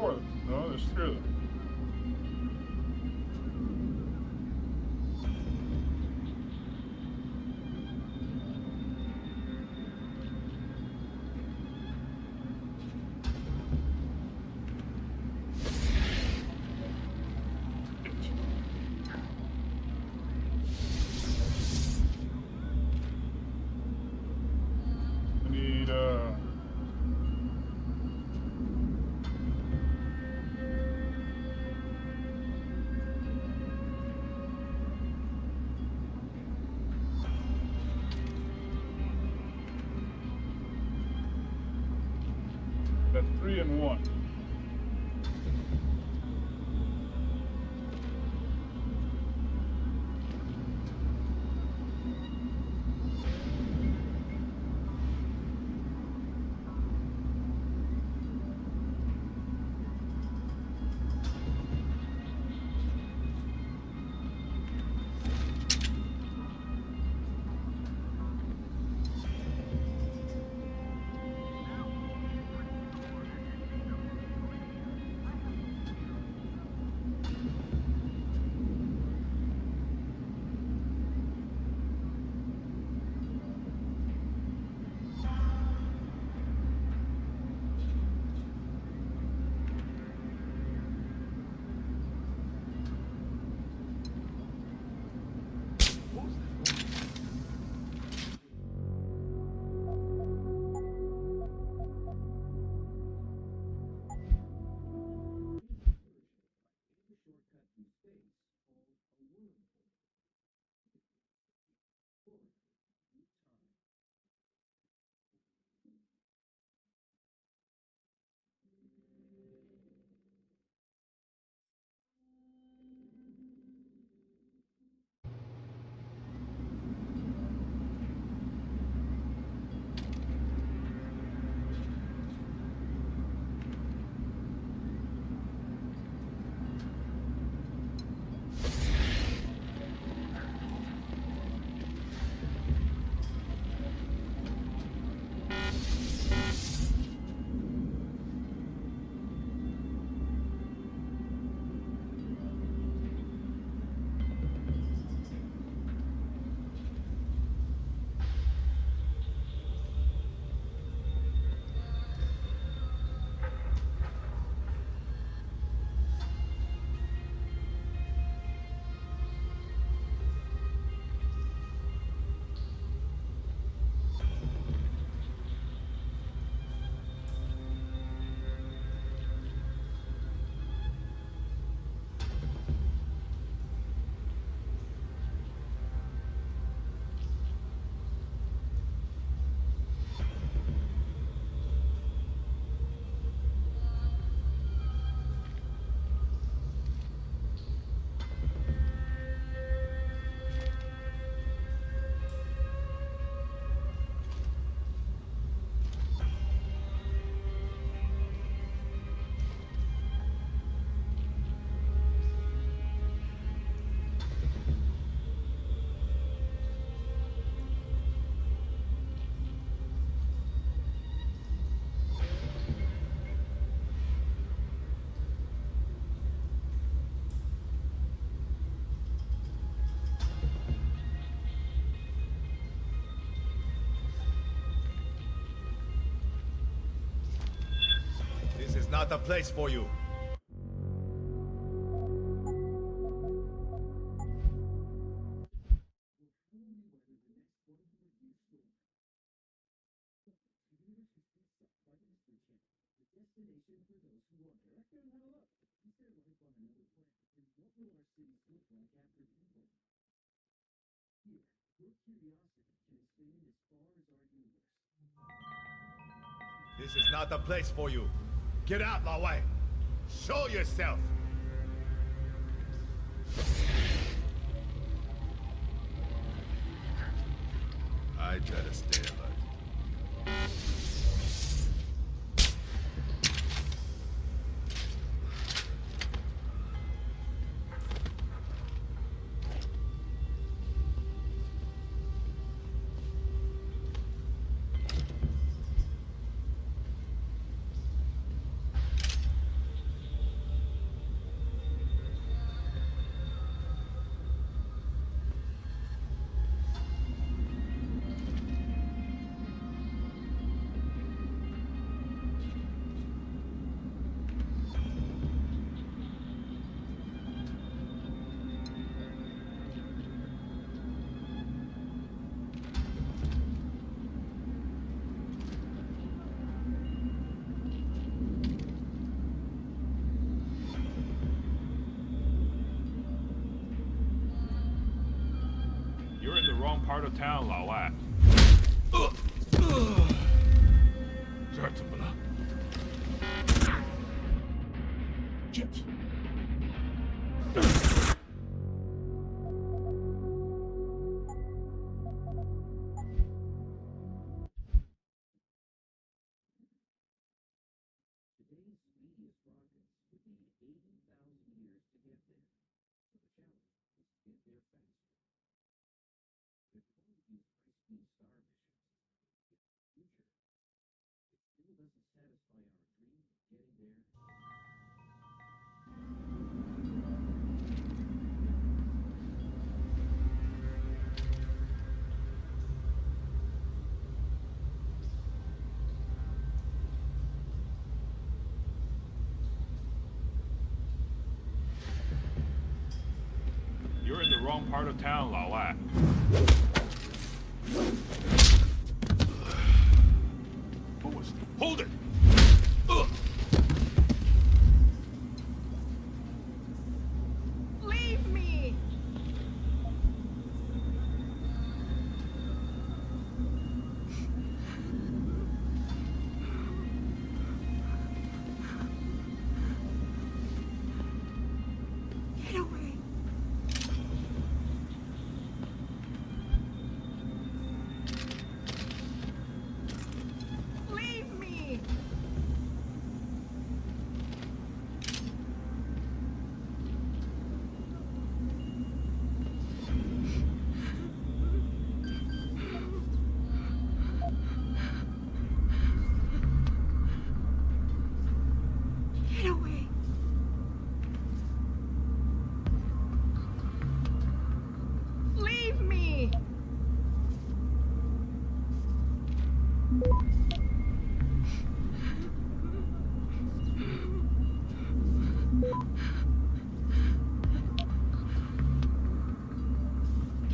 4 of them. No, there's 3 of them. I need, that's 3 and 1. Not the place for you. This is not the place for you. Get out my way. Show yourself. I try to stay alert. part of town, Lao Wai. Shit. You're in the wrong part of town, Lao Wai. What was that? Hold it! Leave me! Get away. Leave me! Get away. Leave me!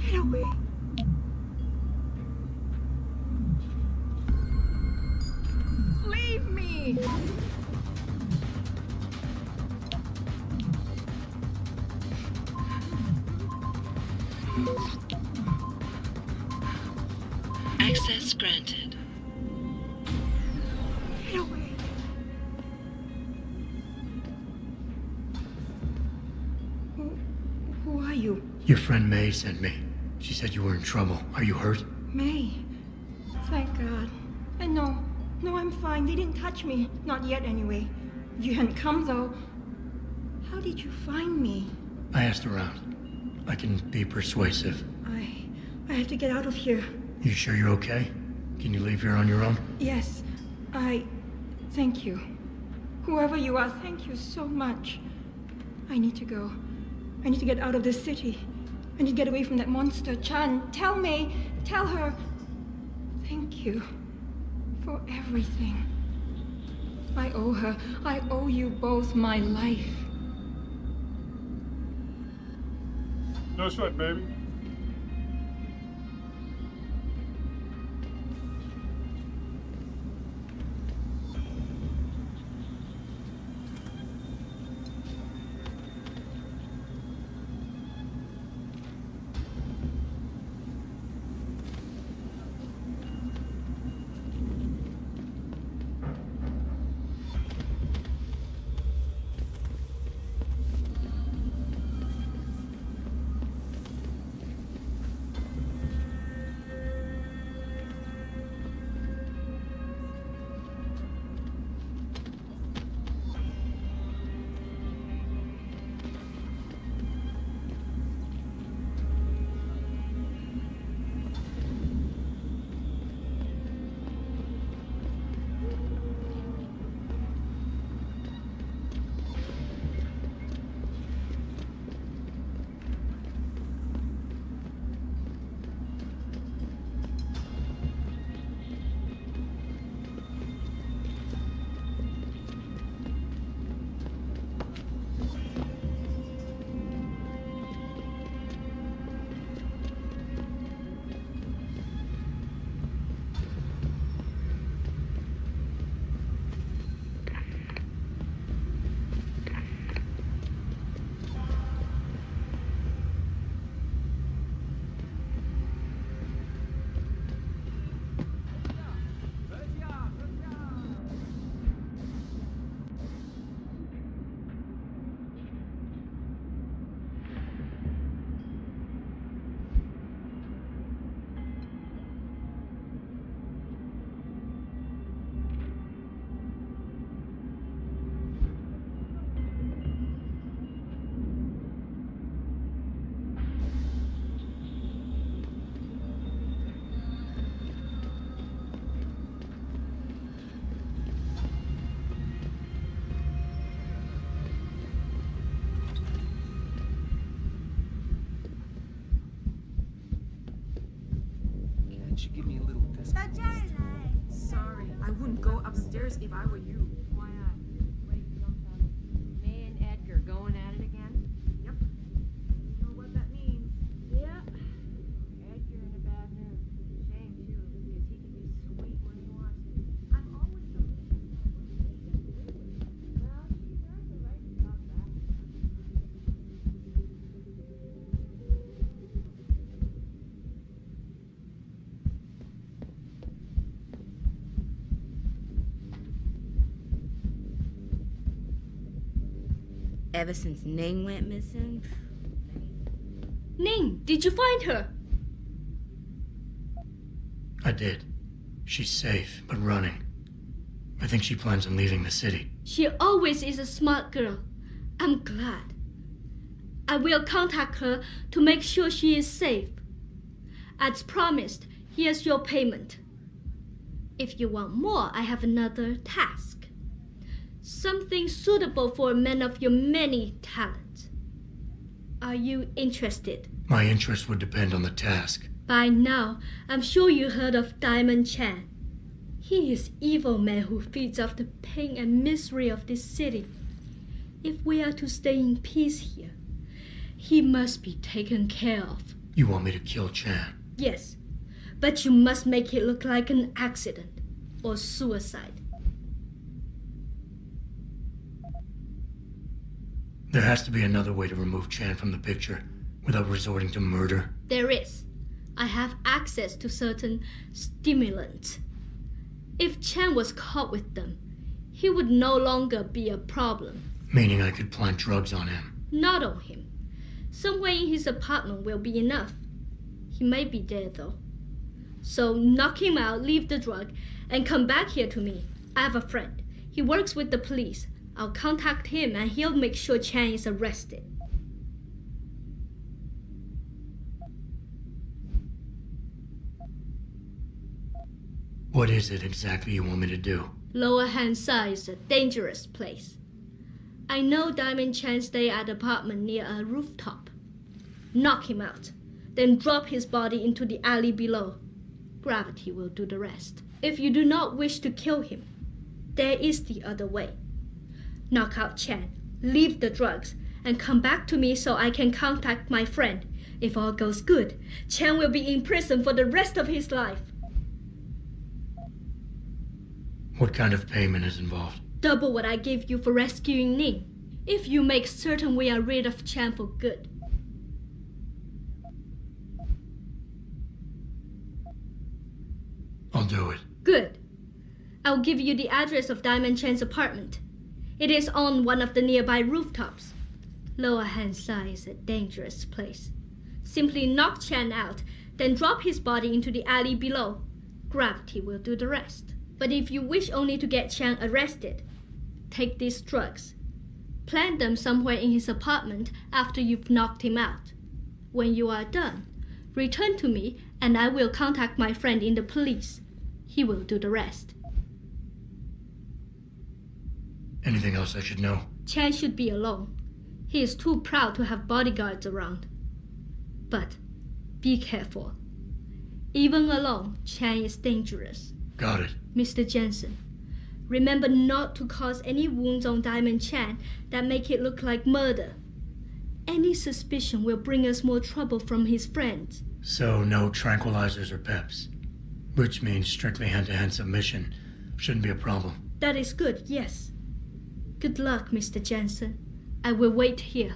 Get away. Leave me! Access granted. Get away. Who are you? Your friend May sent me. She said you were in trouble. Are you hurt? May. Thank God. And no, I'm fine. They didn't touch me. Not yet, anyway. If you hadn't come, though, how did you find me? I asked around. I can be persuasive. I have to get out of here. You sure you're okay? Can you leave here on your own? Yes, thank you. Whoever you are, thank you so much. I need to go. I need to get out of this city. I need to get away from that monster, Chan. Tell May, tell her. Thank you for everything. I owe her. I owe you both my life. No sweat, baby. give me a little discount. Sorry, I wouldn't go upstairs if I were you. Why not? Wait, don't tell me. May and Edgar going at it again? Yep. You know what that means. Yeah. Edgar in a bad mood. Shame, too, because he can be sweet when he wants to. I'm always the least. Well, she's earned the right to talk back. Ever since Ning went missing. Ning, did you find her? I did. She's safe, but running. I think she plans on leaving the city. She always is a smart girl. I'm glad. I will contact her to make sure she is safe. As promised, here's your payment. If you want more, I have another task. Something suitable for a man of your many talents. Are you interested? My interest would depend on the task. By now, I'm sure you heard of Diamond Chan. He is evil man who feeds off the pain and misery of this city. If we are to stay in peace here, he must be taken care of. You want me to kill Chan? Yes, but you must make it look like an accident or suicide. There has to be another way to remove Chan from the picture without resorting to murder. There is. I have access to certain stimulants. If Chan was caught with them, he would no longer be a problem. Meaning I could plant drugs on him. Not on him. Somewhere in his apartment will be enough. He may be dead though. So knock him out, leave the drug, and come back here to me. I have a friend. He works with the police. I'll contact him and he'll make sure Chan is arrested. What is it exactly you want me to do? Lower Hansai is a dangerous place. I know Diamond Chan stay at an apartment near a rooftop. Knock him out, then drop his body into the alley below. Gravity will do the rest. If you do not wish to kill him, there is the other way. Knock out Chan, leave the drugs, and come back to me so I can contact my friend. If all goes good, Chan will be in prison for the rest of his life. What kind of payment is involved? Double what I gave you for rescuing Ning, if you make certain we are rid of Chan for good. I'll do it. Good. I'll give you the address of Diamond Chan's apartment. It is on one of the nearby rooftops. Lower Hansai is a dangerous place. Simply knock Chan out, then drop his body into the alley below. Gravity will do the rest. But if you wish only to get Chan arrested, take these drugs. Plant them somewhere in his apartment after you've knocked him out. When you are done, return to me and I will contact my friend in the police. He will do the rest. Anything else I should know? Chan should be alone. He is too proud to have bodyguards around. But be careful. Even alone, Chan is dangerous. Got it. Mr. Jensen, remember not to cause any wounds on Diamond Chan that make it look like murder. Any suspicion will bring us more trouble from his friends. So no tranquilizers or peps. Which means strictly hand-to-hand submission shouldn't be a problem. That is good, yes. Good luck, Mr. Jensen. I will wait here.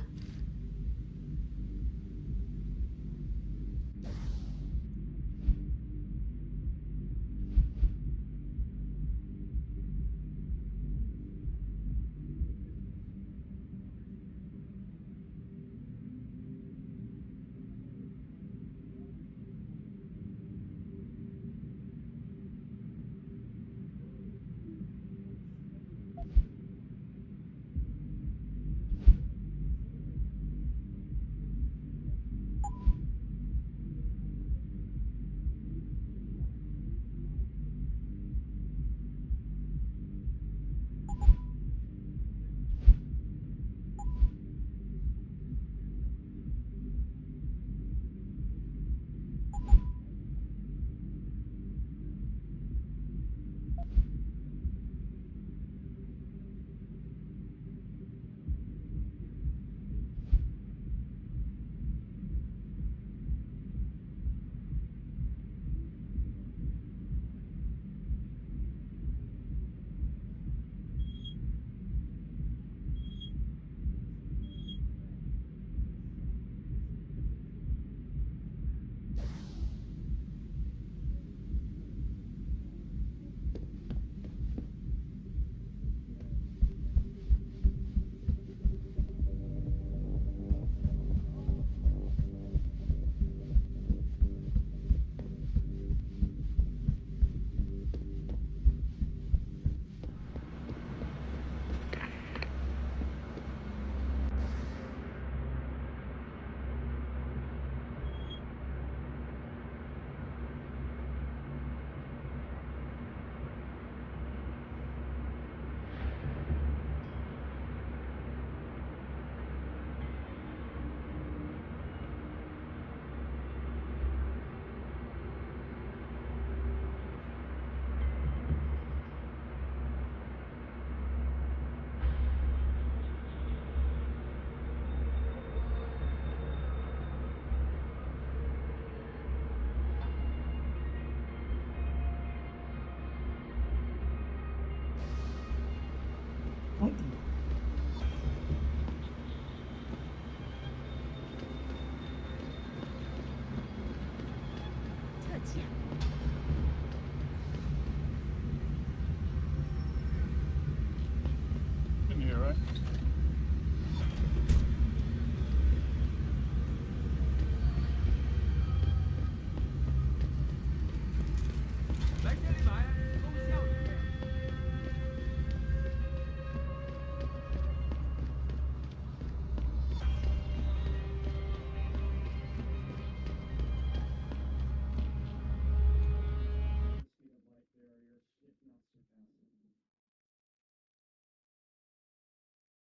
In here, right?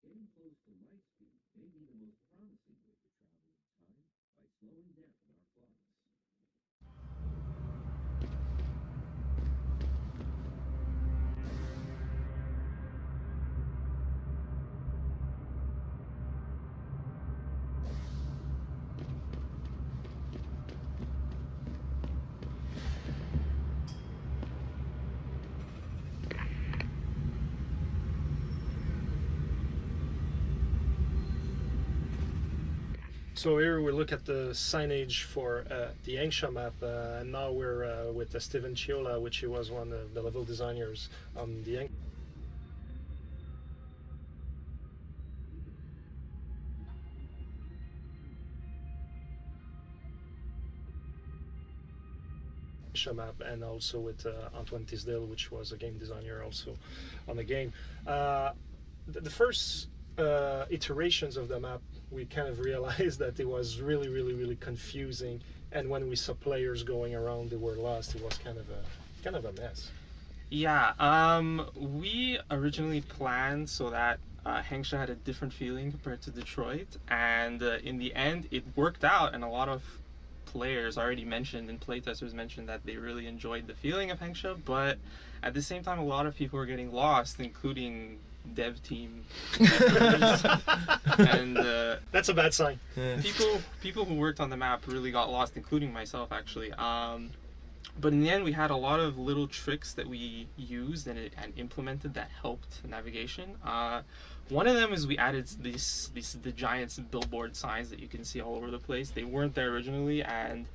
Getting close to light speed may be the most promising way to travel in time by slowing down our clocks. So here we look at the signage for the Hengsha map, and now we're with Steven Chiola, which he was one of the level designers on the Hengsha map, and also with Antoine Tisdale, which was a game designer also on the game. The first iterations of the map, we kind of realized that it was really confusing, and when we saw players going around, they were lost. It was kind of a mess. Yeah, we originally planned so that Hengsha had a different feeling compared to Detroit, and in the end it worked out, and a lot of players already mentioned and playtesters mentioned that they really enjoyed the feeling of Hengsha, but at the same time a lot of people were getting lost, including dev team and that's a bad sign. People who worked on the map really got lost, including myself actually. But in the end we had a lot of little tricks that we used and implemented that helped navigation. One of them is we added the giant billboard signs that you can see all over the place. They weren't there originally, and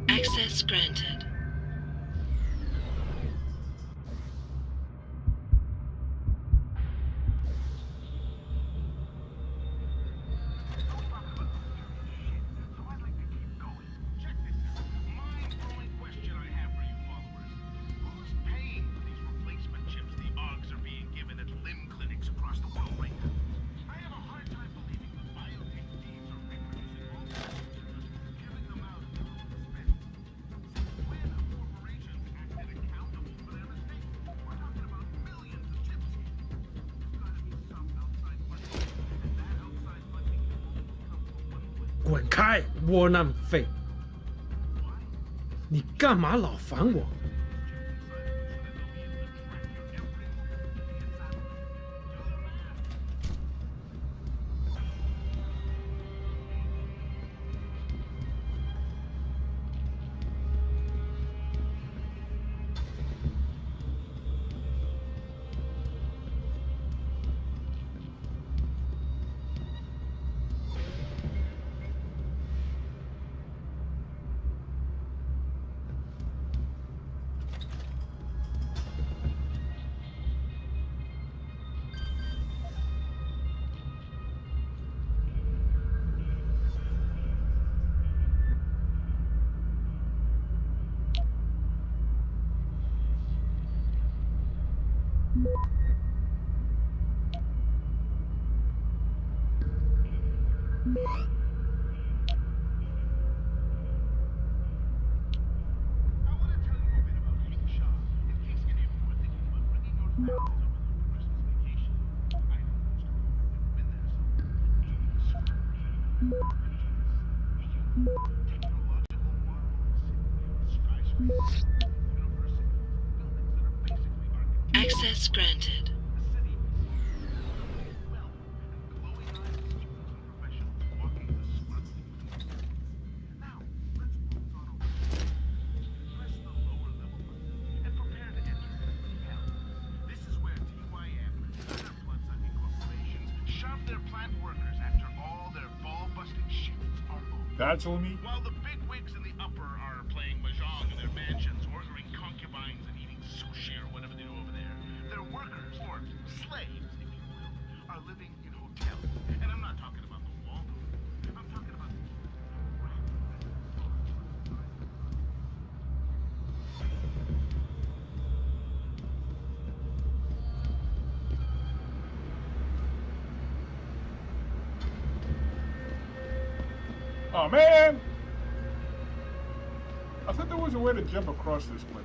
Access granted.滚开，窝囊废！你干嘛老烦我？Access granted. That's on me? While the big wigs in the upper are playing mahjong in their mansions, ordering concubines and eating sushi or whatever they do over there, their workers, or slaves, if you will, are living in hotels. And I'm not talking about the Waldorf. I'm talking about Oh man! I thought there was a way to jump across this place.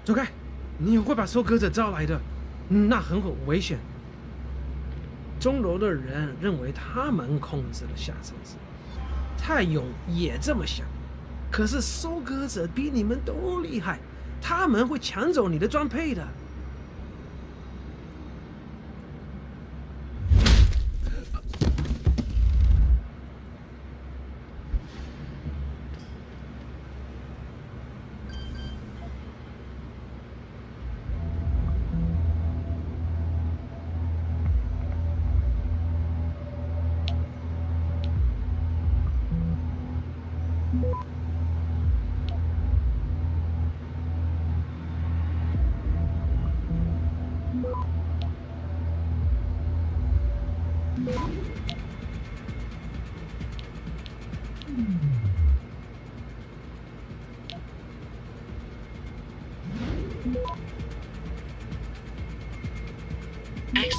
走开！你会把收割者招来的，那很危险。钟楼的人认为他们控制了下层子，泰勇也这么想。可是收割者比你们都厉害，他们会抢走你的装配的。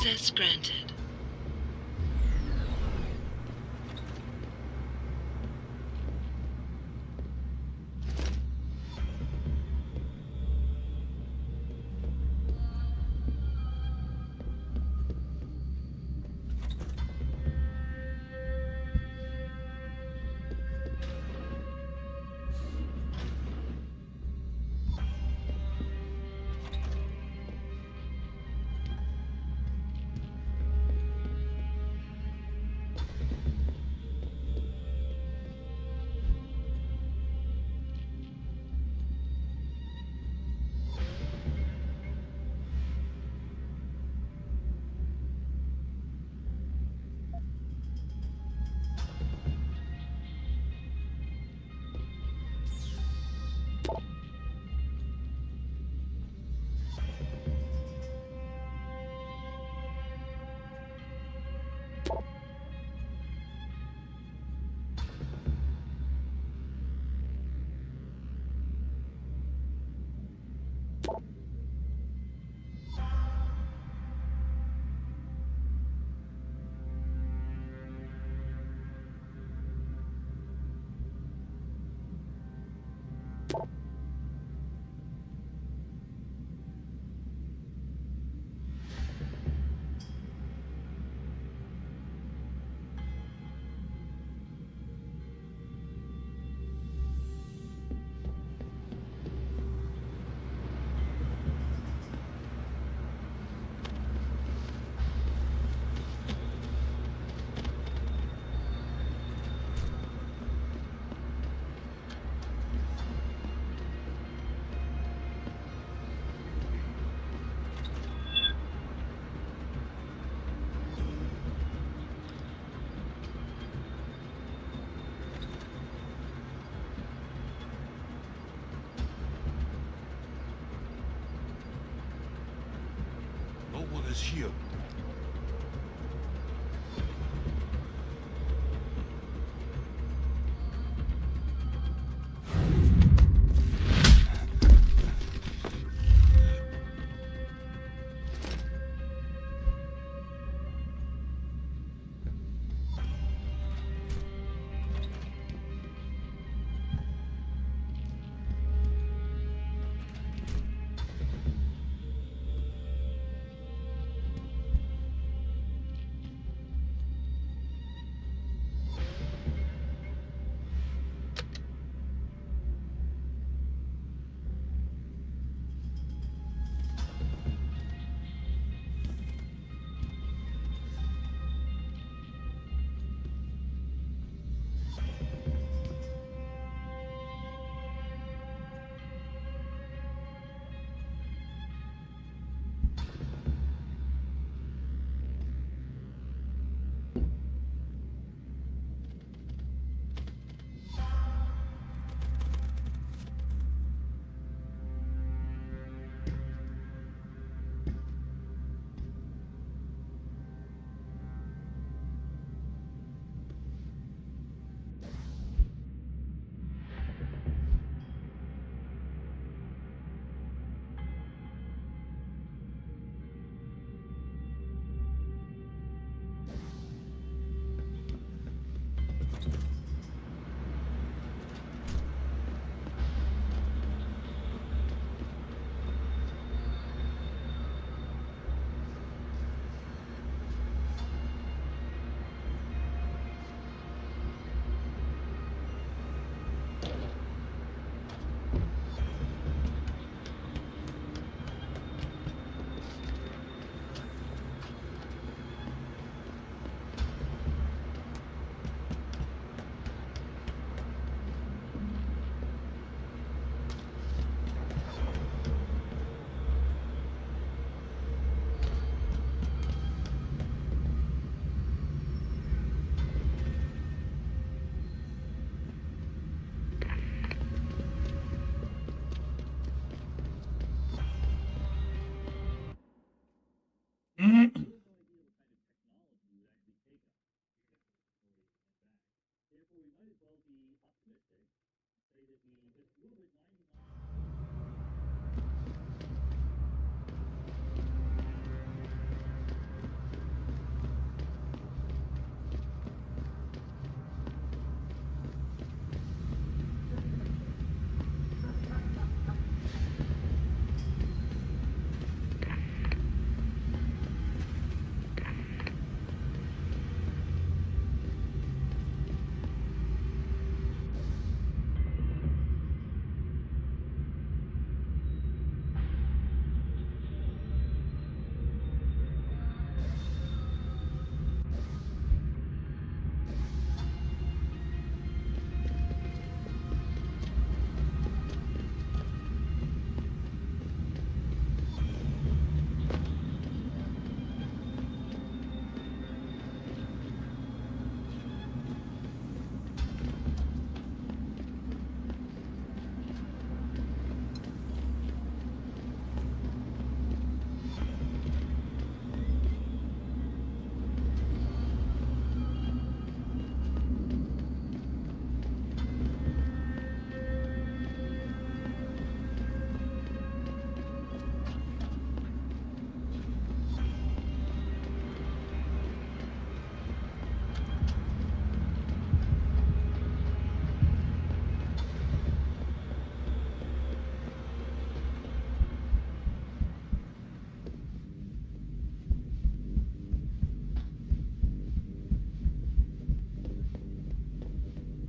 Access granted. No one is here.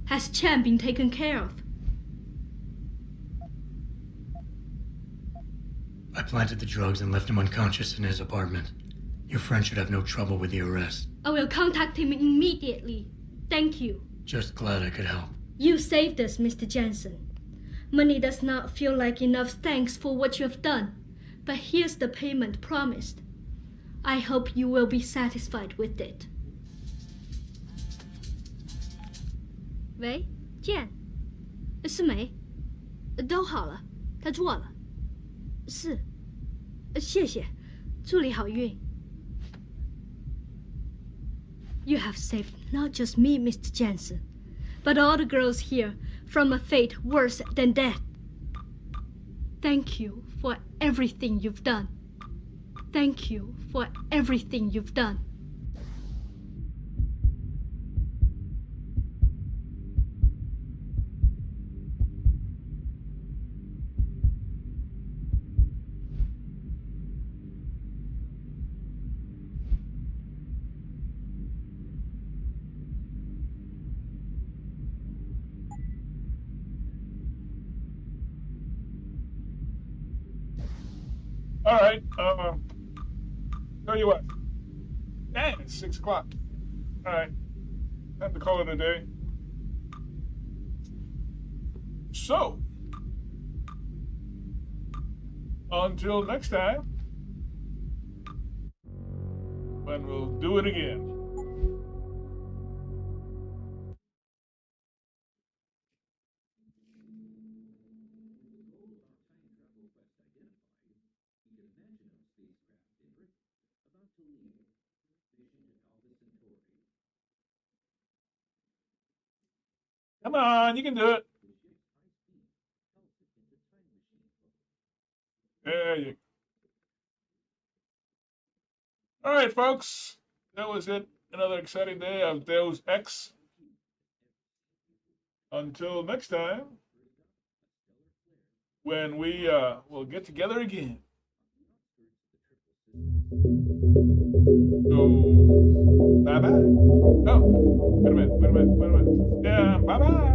Has Chan been taken care of? I planted the drugs and left him unconscious in his apartment. Your friend should have no trouble with the arrest. I will contact him immediately. Thank you. Just glad I could help. You saved us, Mr. Jensen. Money does not feel like enough thanks for what you have done, but here's the payment promised. I hope you will be satisfied with it. 喂，健，是梅，都好了，他做了，是，谢谢，祝你好运。You have saved not just me, Mr. Jensen, but all the girls here from a fate worse than death. Thank you for everything you've done. Thank you for everything you've done. All right. Tell you what. Dang, it's 6 o'clock. All right. Time to call it a day. So, until next time, when we'll do it again. Come on, you can do it. There you go. All right, folks. That was it. Another exciting day of Deus Ex. Until next time, when we will get together again. So, bye-bye. Oh, wait a minute. Yeah, bye-bye.